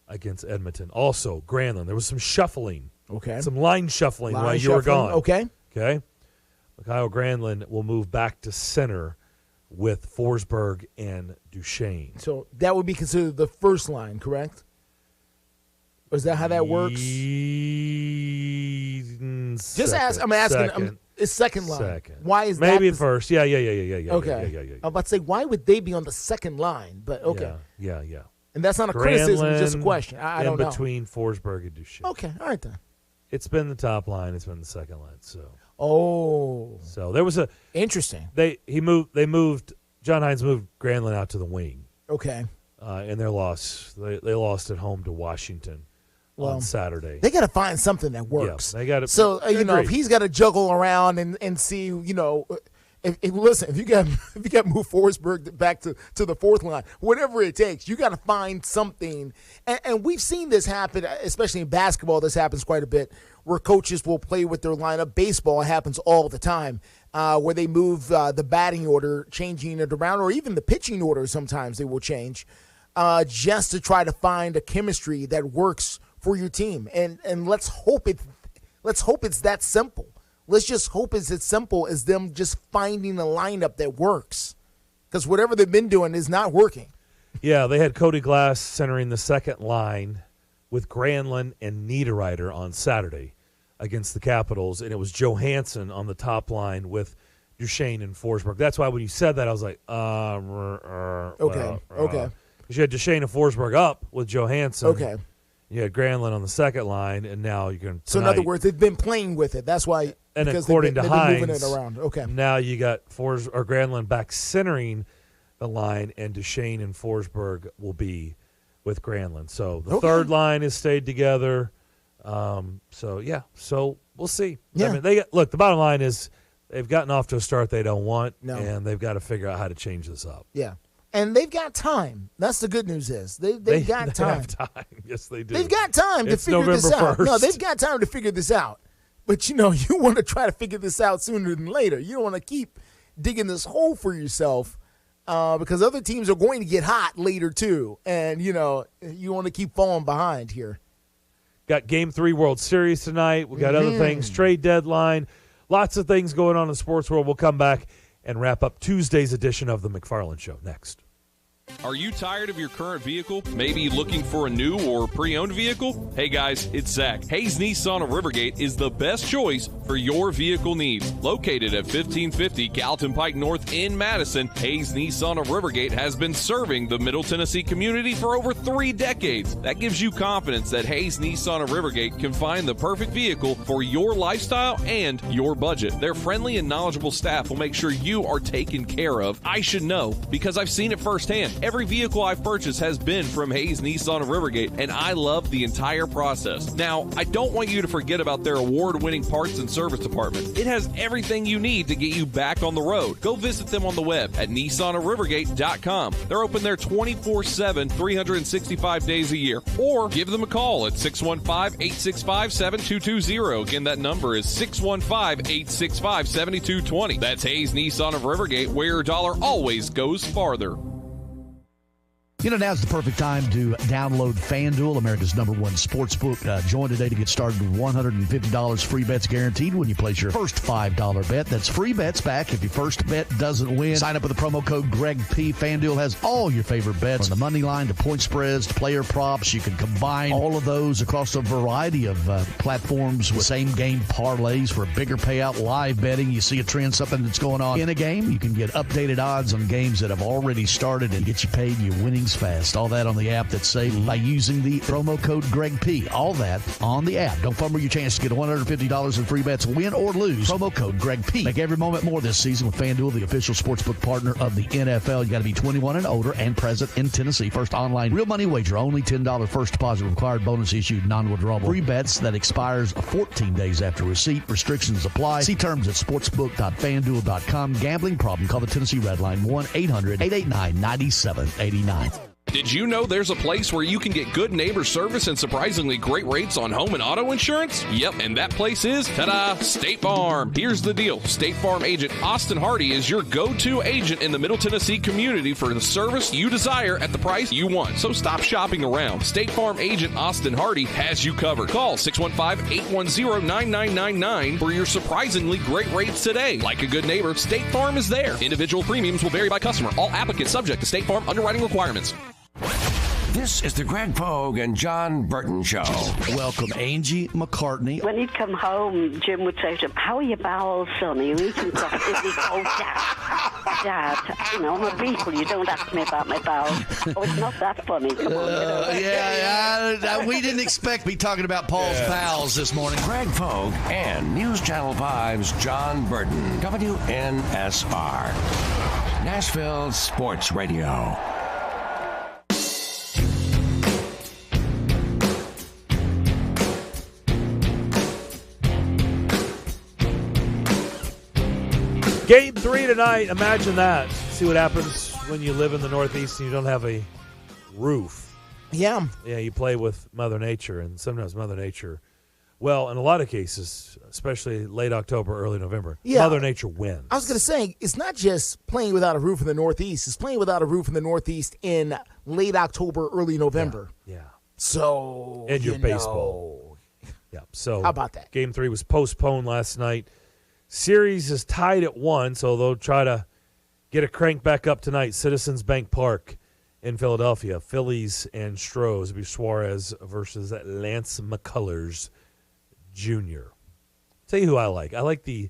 against Edmonton. Also, Granlund. There was some shuffling. Okay. Some line shuffling while you were gone. Okay. Kyle Granlund will move back to center with Forsberg and Duchesne. So that would be considered the first line, correct? Or is that how that works? I'm asking. It's second line. Second. Why is maybe that? First. Yeah. Okay. Yeah. I'm about to say, why would they be on the second line? But okay. Yeah. And that's not a criticism, it's just a question. I don't know. In between Forsberg and Duchesne. Okay, all right then. It's been the top line. It's been the second line. So there was a interesting. John Hines moved Granlund out to the wing. Okay. In their loss, they lost at home to Washington on Saturday. They got to find something that works. Yeah, they got to. So if he's got to juggle around and see, if you got to move Forsberg back to the fourth line, whatever it takes, you got to find something. And we've seen this happen, especially in basketball. This happens quite a bit, where coaches will play with their lineup. Baseball happens all the time, where they move the batting order, changing it around, or even the pitching order. Sometimes they will change, just to try to find a chemistry that works for your team. And let's hope it's that simple. Let's just hope it's as simple as them just finding a lineup that works, because whatever they've been doing is not working. Yeah, they had Cody Glass centering the second line with Granlund and Niederreiter on Saturday against the Capitals, and it was Johansson on the top line with Duchesne and Forsberg. That's why when you said that, I was like, okay. Because you had Duchesne and Forsberg up with Johansson. Okay. You had Granlund on the second line, and now you're going to. So in other words, they've been playing with it. That's why. And because according they've to been Hines, moving it around. Okay. Now you got Granlund back centering the line, and Duchesne and Forsberg will be with Granlund. So the third line has stayed together. So we'll see. Yeah. I mean, the bottom line is they've gotten off to a start they don't want, No. and they've got to figure out how to change this up. Yeah. And they've got time. That's the good news is. They've got They time. have time. Yes, they do. They've got time to It's figure this November out. 1st. No, they've got time to figure this out. But, you want to try to figure this out sooner than later. You don't want to keep digging this hole for yourself because other teams are going to get hot later, too. And, you want to keep falling behind here. Got Game 3 World Series tonight. We got other things, trade deadline, lots of things going on in the sports world. We'll come back and wrap up Tuesday's edition of the McFarland Show next. Are you tired of your current vehicle? Maybe looking for a new or pre-owned vehicle? Hey guys, it's Zach. Hayes Nissan of Rivergate is the best choice for your vehicle needs. Located at 1550 Gallatin Pike North in Madison, Hayes Nissan of Rivergate has been serving the Middle Tennessee community for over 3 decades. That gives you confidence that Hayes Nissan of Rivergate can find the perfect vehicle for your lifestyle and your budget. Their friendly and knowledgeable staff will make sure you are taken care of. I should know because I've seen it firsthand. Every vehicle I've purchased has been from Hayes Nissan of Rivergate, and I love the entire process. Now, I don't want you to forget about their award-winning parts and service department. It has everything you need to get you back on the road. Go visit them on the web at nissanofrivergate.com. They're open there 24/7, 365 days a year. Or give them a call at 615-865-7220. Again, that number is 615-865-7220. That's Hayes Nissan of Rivergate, where your dollar always goes farther. Now's the perfect time to download FanDuel, America's #1 sportsbook. Join today to get started with $150 free bets guaranteed when you place your first $5 bet. That's free bets back if your first bet doesn't win. Sign up with the promo code GregP. FanDuel has all your favorite bets, from the money line to point spreads to player props. You can combine all of those across a variety of platforms with same-game parlays for a bigger payout, live betting. You see a trend, something that's going on in a game, you can get updated odds on games that have already started and get you paid your winnings fast. All that on the app that's saved by using the promo code GregP. All that on the app. Don't fumble your chance to get $150 in free bets, win or lose. Promo code GregP. Make every moment more this season with FanDuel, the official sportsbook partner of the NFL. You got to be 21 and older and present in Tennessee. First online real money wager. Only $10 first deposit required. Bonus issued non-withdrawable. Free bets that expires 14 days after receipt. Restrictions apply. See terms at sportsbook.fanduel.com. Gambling problem? Call the Tennessee Red Line 1-800-889-9789. Did you know there's a place where you can get good neighbor service and surprisingly great rates on home and auto insurance? Yep, and that place is, ta-da, State Farm. Here's the deal. State Farm agent Austin Hardy is your go-to agent in the Middle Tennessee community for the service you desire at the price you want. So stop shopping around. State Farm agent Austin Hardy has you covered. Call 615-810-9999 for your surprisingly great rates today. Like a good neighbor, State Farm is there. Individual premiums will vary by customer. All applicants subject to State Farm underwriting requirements. This is the Greg Pogue and John Burton Show. Welcome, Angie McCartney. When he'd come home, Jim would say to him, "How are your bowels, son? Are you eating properly?" He'd go, "Oh, Dad, I'm a beetle. You don't ask me about my bowels." Oh, it's not that funny. Come on. We didn't expect to be talking about Paul's bowels this morning. Greg Pogue and News Channel 5's John Burton, WNSR, Nashville Sports Radio. Game 3 tonight. Imagine that. See what happens when you live in the Northeast and you don't have a roof. Yeah. Yeah, you play with Mother Nature, and sometimes Mother Nature, well, in a lot of cases, especially late October, early November, Mother Nature wins. I was going to say, it's not just playing without a roof in the Northeast. It's playing without a roof in the Northeast in late October, early November. Yeah. So, and your baseball. Yeah. So how about that? Game 3 was postponed last night. Series is tied at 1, so they'll try to get a crank back up tonight. Citizens Bank Park in Philadelphia. Phillies and Stros. It'll be Suarez versus Lance McCullers Jr. Tell you who I like. I like the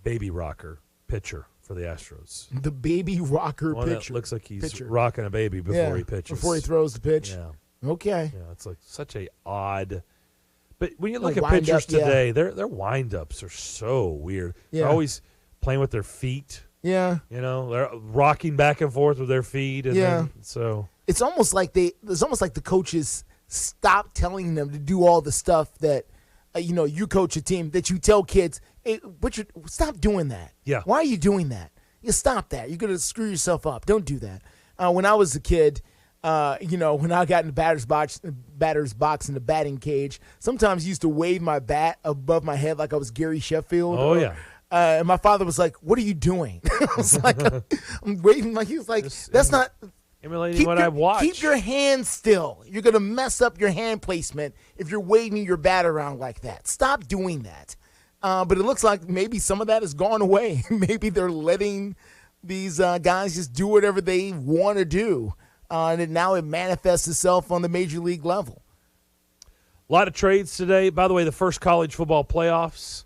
baby rocker pitcher for the Astros. The baby rocker One pitcher. that looks like he's rocking a baby before he pitches. Before he throws the pitch. Yeah. Okay. Yeah, it's like such a odd But when you look at pitchers today, their wind-ups are so weird. Yeah. They're always playing with their feet. Yeah. You know, they're rocking back and forth with their feet. And then, so it's almost like the coaches stop telling them to do all the stuff that, you coach a team that you tell kids, hey, Richard, stop doing that. Yeah. Why are you doing that? You stop that. You're going to screw yourself up. Don't do that. When I was a kid, when I got in the batter's box in the batting cage, sometimes I used to wave my bat above my head like I was Gary Sheffield. Oh, yeah. And my father was like, "What are you doing?" I was like, "I'm waving." Like he was like, "That's not emulating what I watched." Keep your hand still. You're gonna mess up your hand placement if you're waving your bat around like that. Stop doing that. But it looks like maybe some of that has gone away. Maybe they're letting these guys just do whatever they want to do, and now it manifests itself on the major league level. A lot of trades today. By the way, the first college football playoffs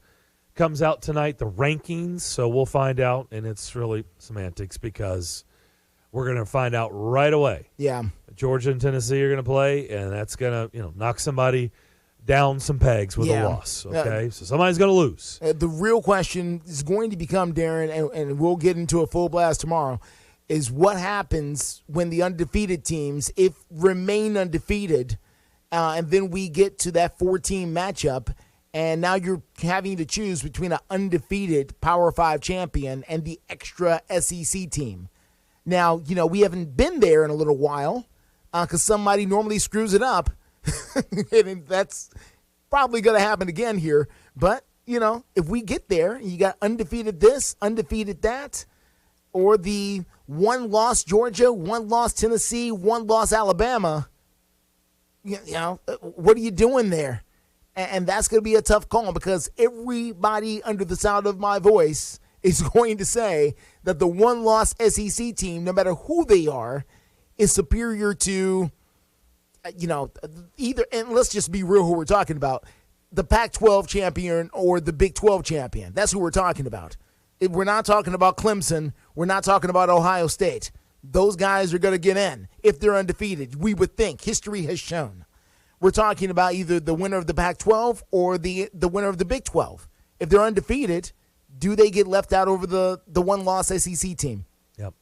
comes out tonight, the rankings, so we'll find out, and it's really semantics because we're going to find out right away. Yeah. Georgia and Tennessee are going to play, and that's going to knock somebody down some pegs with a loss, okay? So somebody's going to lose. The real question is going to become, Darren, and we'll get into a full blast tomorrow, is what happens when the undefeated teams, remain undefeated, and then we get to that 4-team matchup, and now you're having to choose between an undefeated Power 5 champion and the extra SEC team. Now, we haven't been there in a little while because somebody normally screws it up. And that's probably going to happen again here. But, if we get there, you got undefeated this, undefeated that, or the one-loss Georgia, one-loss Tennessee, one-loss Alabama, what are you doing there? And that's going to be a tough call because everybody under the sound of my voice is going to say that the one-loss SEC team, no matter who they are, is superior to, either, and let's just be real who we're talking about, the Pac-12 champion or the Big 12 champion. That's who we're talking about. We're not talking about Clemson. We're not talking about Ohio State. Those guys are going to get in if they're undefeated. We would think. History has shown. We're talking about either the winner of the Pac-12 or the winner of the Big 12. If they're undefeated, do they get left out over the one-loss SEC team? Yep.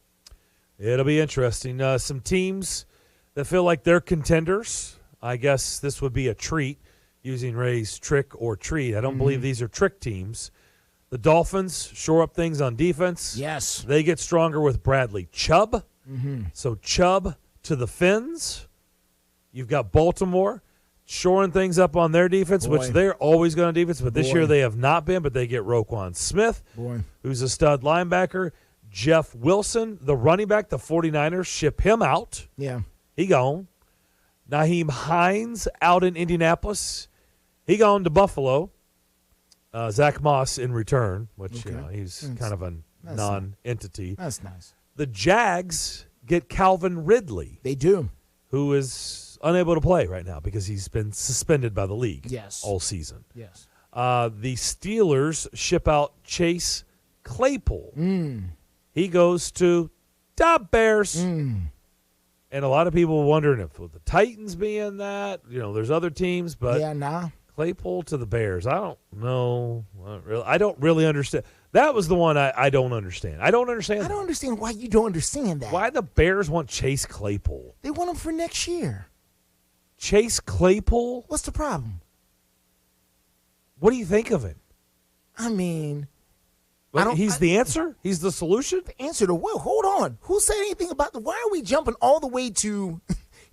It'll be interesting. Some teams that feel like they're contenders. I guess this would be a treat using Ray's trick or treat. I don't believe these are trick teams. The Dolphins shore up things on defense. Yes. They get stronger with Bradley Chubb. Mm-hmm. So Chubb to the Fins. You've got Baltimore shoring things up on their defense, which they're always going to defense, but this year they have not been, but they get Roquan Smith, who's a stud linebacker. Jeff Wilson, the running back, the 49ers ship him out. Yeah. He gone. Naheem Hines out in Indianapolis. He gone to Buffalo. Zach Moss in return, which he's kind of a non-entity. That's nice. The Jags get Calvin Ridley. They do. Who is unable to play right now because he's been suspended by the league all season. Yes. The Steelers ship out Chase Claypool. He goes to the Bears. And a lot of people wondering if with the Titans being that, there's other teams, but Claypool to the Bears. I don't know. I don't really understand. That was the one I don't understand. I don't understand why you don't understand that. Why the Bears want Chase Claypool. They want him for next year. Chase Claypool? What's the problem? What do you think of him? I mean, he's the answer? He's the solution? The answer to what? Hold on. Who said anything about why are we jumping all the way to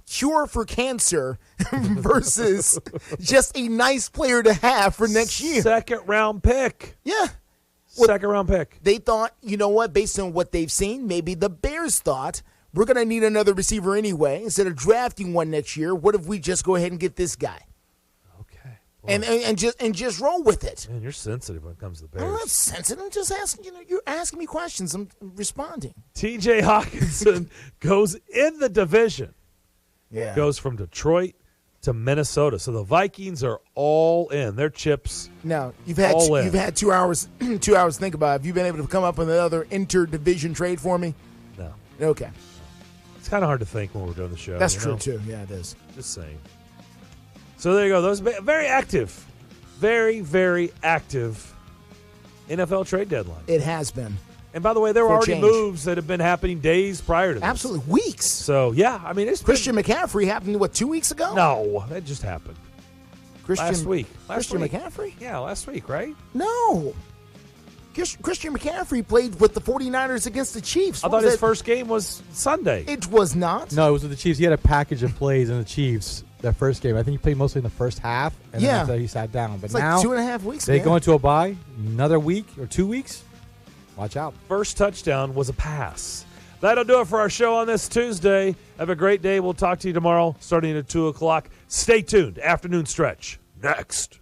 cure for cancer versus just a nice player to have for next year? Second round pick. Yeah. Second round pick. They thought, based on what they've seen, maybe the Bears thought, we're going to need another receiver anyway. Instead of drafting one next year, what if we just go ahead and get this guy? Okay. And just roll with it. Man, you're sensitive when it comes to the Bears. I'm not sensitive. I'm just asking, you're asking me questions. I'm responding. TJ Hawkinson goes in the division. Yeah. Goes from Detroit to Minnesota. So the Vikings are all in. They're chips. Now, you've had 2 hours to think about it. Have you been able to come up with another interdivision trade for me? No. Okay. It's kind of hard to think when we're doing the show. That's true, too. Yeah, it is. Just saying. So there you go. Those very active, very, very active NFL trade deadline. It has been. And by the way, there were already change. moves that have been happening days prior to this. Absolutely. Weeks. So, yeah, I mean, it's Christian McCaffrey happened, 2 weeks ago? No, that just happened. Last week. Christian McCaffrey? Yeah, last week, right? No. Christian McCaffrey played with the 49ers against the Chiefs. I thought his first game was Sunday. It was not. No, it was with the Chiefs. He had a package of plays in the Chiefs that first game. I think he played mostly in the first half, and then after that he sat down. But it's now, like 2.5 weeks. They go into a bye, another week or 2 weeks. Watch out. First touchdown was a pass. That'll do it for our show on this Tuesday. Have a great day. We'll talk to you tomorrow starting at 2 o'clock. Stay tuned. Afternoon stretch. Next.